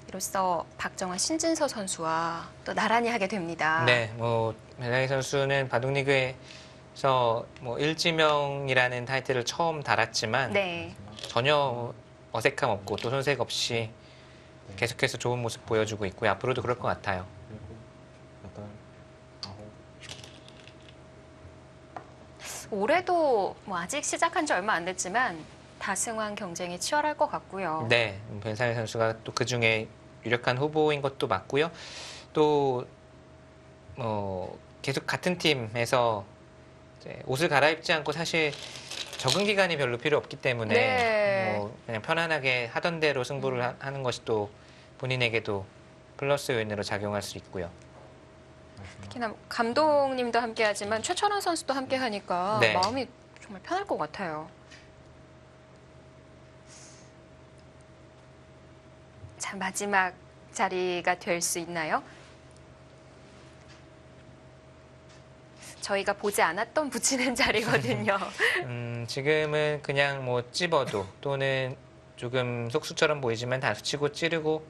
이로써 박정환, 신진서 선수와 또 나란히 하게 됩니다. 네, 뭐 변상희 선수는 바둑리그에서 뭐 일지명이라는 타이틀을 처음 달았지만 네. 마지막 전혀 어색함 없고 또 손색 없이 네, 계속해서 좋은 모습 보여주고 있고요. 앞으로도 그럴 것 같아요. 일곱, 여덟, 아홉, 올해도 뭐 아직 시작한 지 얼마 안 됐지만 다승왕 경쟁이 치열할 것 같고요. 네, 변상희 선수가 또 그 중에 유력한 후보인 것도 맞고요. 또 계속 같은 팀에서 이제 옷을 갈아입지 않고 사실 적응 기간이 별로 필요 없기 때문에 네. 뭐 그냥 편안하게 하던 대로 승부를 하는 것이 또 본인에게도 플러스 요인으로 작용할 수 있고요. 마지막 특히나 감독님도 함께하지만 최철원 선수도 함께하니까 네. 마음이 정말 편할 것 같아요. 자, 마지막 자리가 될 수 있나요? 저희가 보지 않았던 붙이는 자리거든요. 지금은 그냥 뭐 찝어도 또는 조금 속수처럼 보이지만 다수치고 찌르고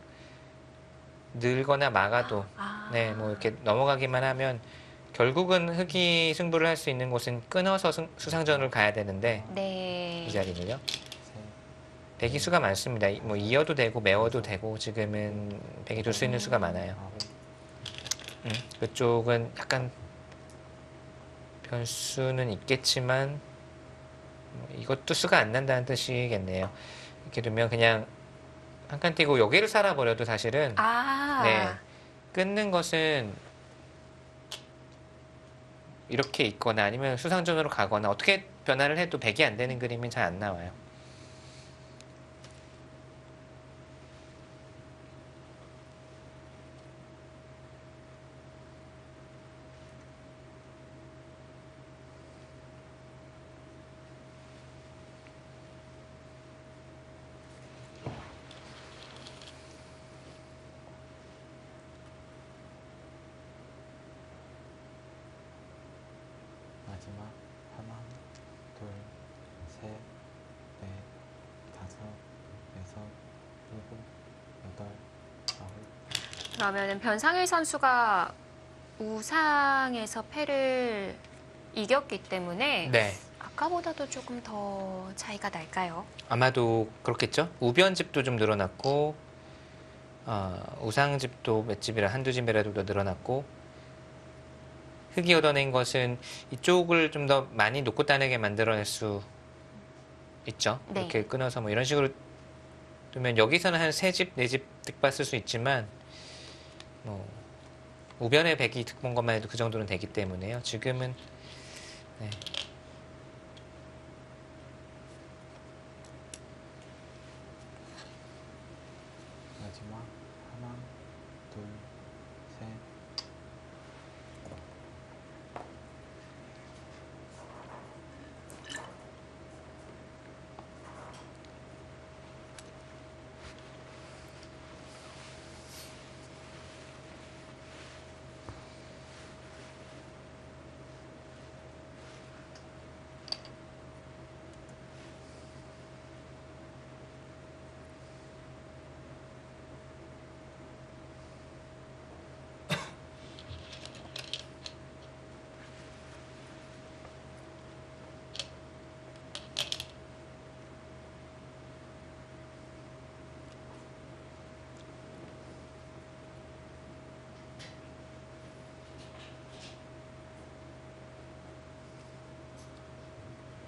늘거나 막아도 아. 네, 뭐 이렇게 넘어가기만 하면 결국은 흑이 승부를 할 수 있는 곳은 끊어서 수상전을 가야 되는데 네. 이 자리는요. 셋, 백이 수가 많습니다. 뭐 이어도 되고 매워도 되고 지금은 백이 둘 수 있는 수가 많아요. 아홉, 그쪽은 약간 변수는 있겠지만 뭐 이것도 수가 안 난다는 뜻이겠네요. 이렇게 두면 그냥 한 칸 띄고 여기를 살아버려도 사실은 아. 네, 끊는 것은 이렇게 있거나 아니면 수상전으로 가거나 어떻게 변화를 해도 백이 안 되는 그림이 잘 안 나와요. 마지막 하나, 둘, 셋, 넷, 다섯, 여섯, 일곱, 여덟, 아홉, 그러면은 변상일 선수가 우상에서 패를 이겼기 때문에 네, 아까보다도 조금 더 차이가 날까요? 아마도 그렇겠죠. 우변집도 좀 늘어났고 우상집도 몇 집이라 한두 집이라도 더 늘어났고 흙이 얻어낸 것은 이쪽을 좀 더 많이 높고 따내게 만들어낼 수 있죠. 네. 이렇게 끊어서 뭐 이런 식으로 두면 여기서는 한 3집, 4집 득봤을 수 있지만 뭐 우변에 100이 득본 것만 해도 그 정도는 되기 때문에요. 지금은 네. 마지막 하나, 둘, 셋.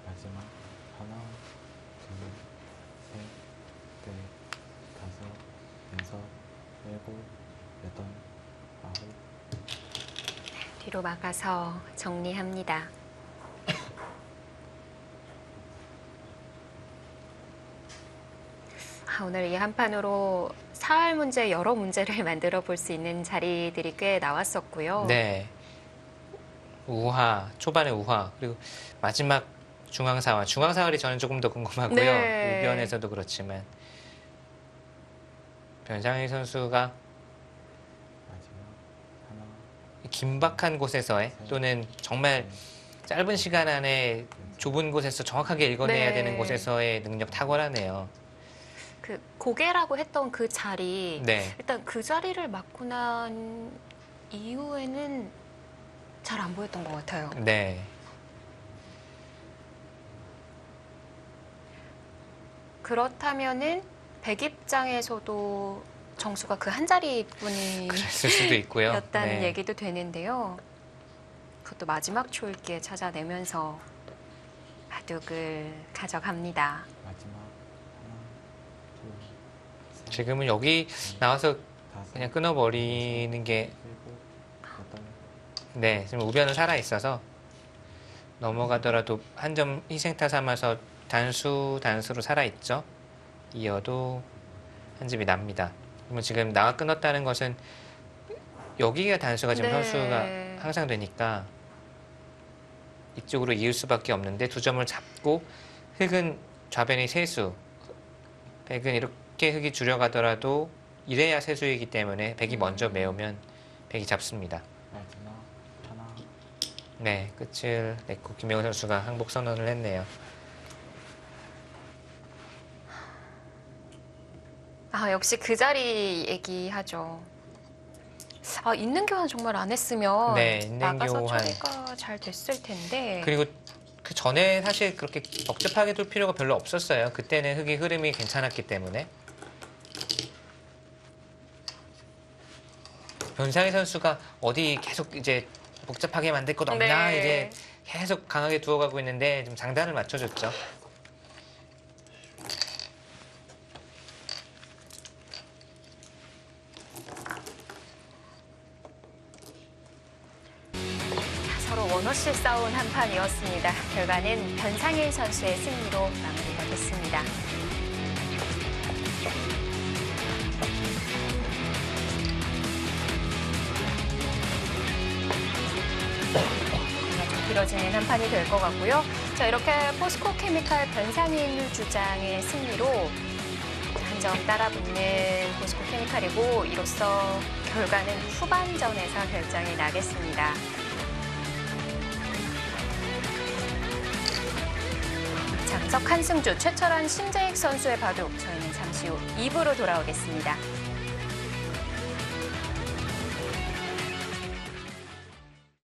마지막 하나, 둘, 셋, 넷, 다섯, 여섯, 일곱, 여덟, 아홉. 뒤로 막아서 정리합니다. 오늘 이 한 판으로 사활 문제 여러 문제를 만들어 볼 수 있는 자리들이 꽤 나왔었고요. 네. 우화, 초반에 우화, 그리고 마지막 중앙사활. 중앙사활이 저는 조금 더 궁금하고요. 네. 우변에서도 그렇지만 변상희 선수가 마지막 하나, 긴박한 곳에서의 또는 정말 짧은 시간 안에 좁은 곳에서 정확하게 읽어내야 네. 되는 곳에서의 능력 탁월하네요. 그 고개라고 했던 그 자리, 네. 일단 그 자리를 맡고 난 이후에는 잘 안 보였던 것 같아요. 네. 그렇다면은 백 입장에서도 정수가 그 한 자리뿐이 그랬을 수도 있고요. 였다는 네. 얘기도 되는데요. 그것도 마지막 초읽기에 찾아내면서 바둑을 가져갑니다. 마지막 하나, 둘, 셋, 지금은 여기 나와서 다섯, 그냥 끊어버리는 게 일곱, 여덟. 네, 지금 우변은 살아 있어서 넘어가더라도 한 점 희생타 삼아서 단수로 살아 있죠. 이어도 한 집이 납니다. 그러면 지금 나와 끊었다는 것은 여기가 단수가 지금 네. 선수가 항상 되니까 이쪽으로 이을 수밖에 없는데 두 점을 잡고 흙은 좌변이 세수, 백은 이렇게 흙이 줄여가더라도 이래야 세수이기 때문에 백이 먼저 메우면 백이 잡습니다. 마지막 하나, 네, 끝을 냈고 김명훈 선수가 항복 선언을 했네요. 역시 그 자리 얘기하죠. 있는 교환 정말 안 했으면 네, 있는 나가서 교환. 처리가 잘 됐을 텐데. 그리고 그 전에 사실 그렇게 억잡하게 둘 필요가 별로 없었어요. 그때는 흙의 흐름이 괜찮았기 때문에. 변상희 선수가 어디 계속 이제 복잡하게 만들 것 없나 네. 이제 계속 강하게 두어가고 있는데 좀 장단을 맞춰줬죠. 서로 원없이 싸운 한 판이었습니다. 결과는 변상일 선수의 승리로 마무리가 됐습니다. 좀 길어지는 한 판이 될 것 같고요. 자, 이렇게 포스코 케미칼 변상일 주장의 승리로 한 점 따라붙는 포스코 케미칼이고 이로써 결과는 후반전에서 결정이 나겠습니다. 장석 한승주, 최철환, 신재익 선수의 바둑 저희는 잠시 후 2부로 돌아오겠습니다.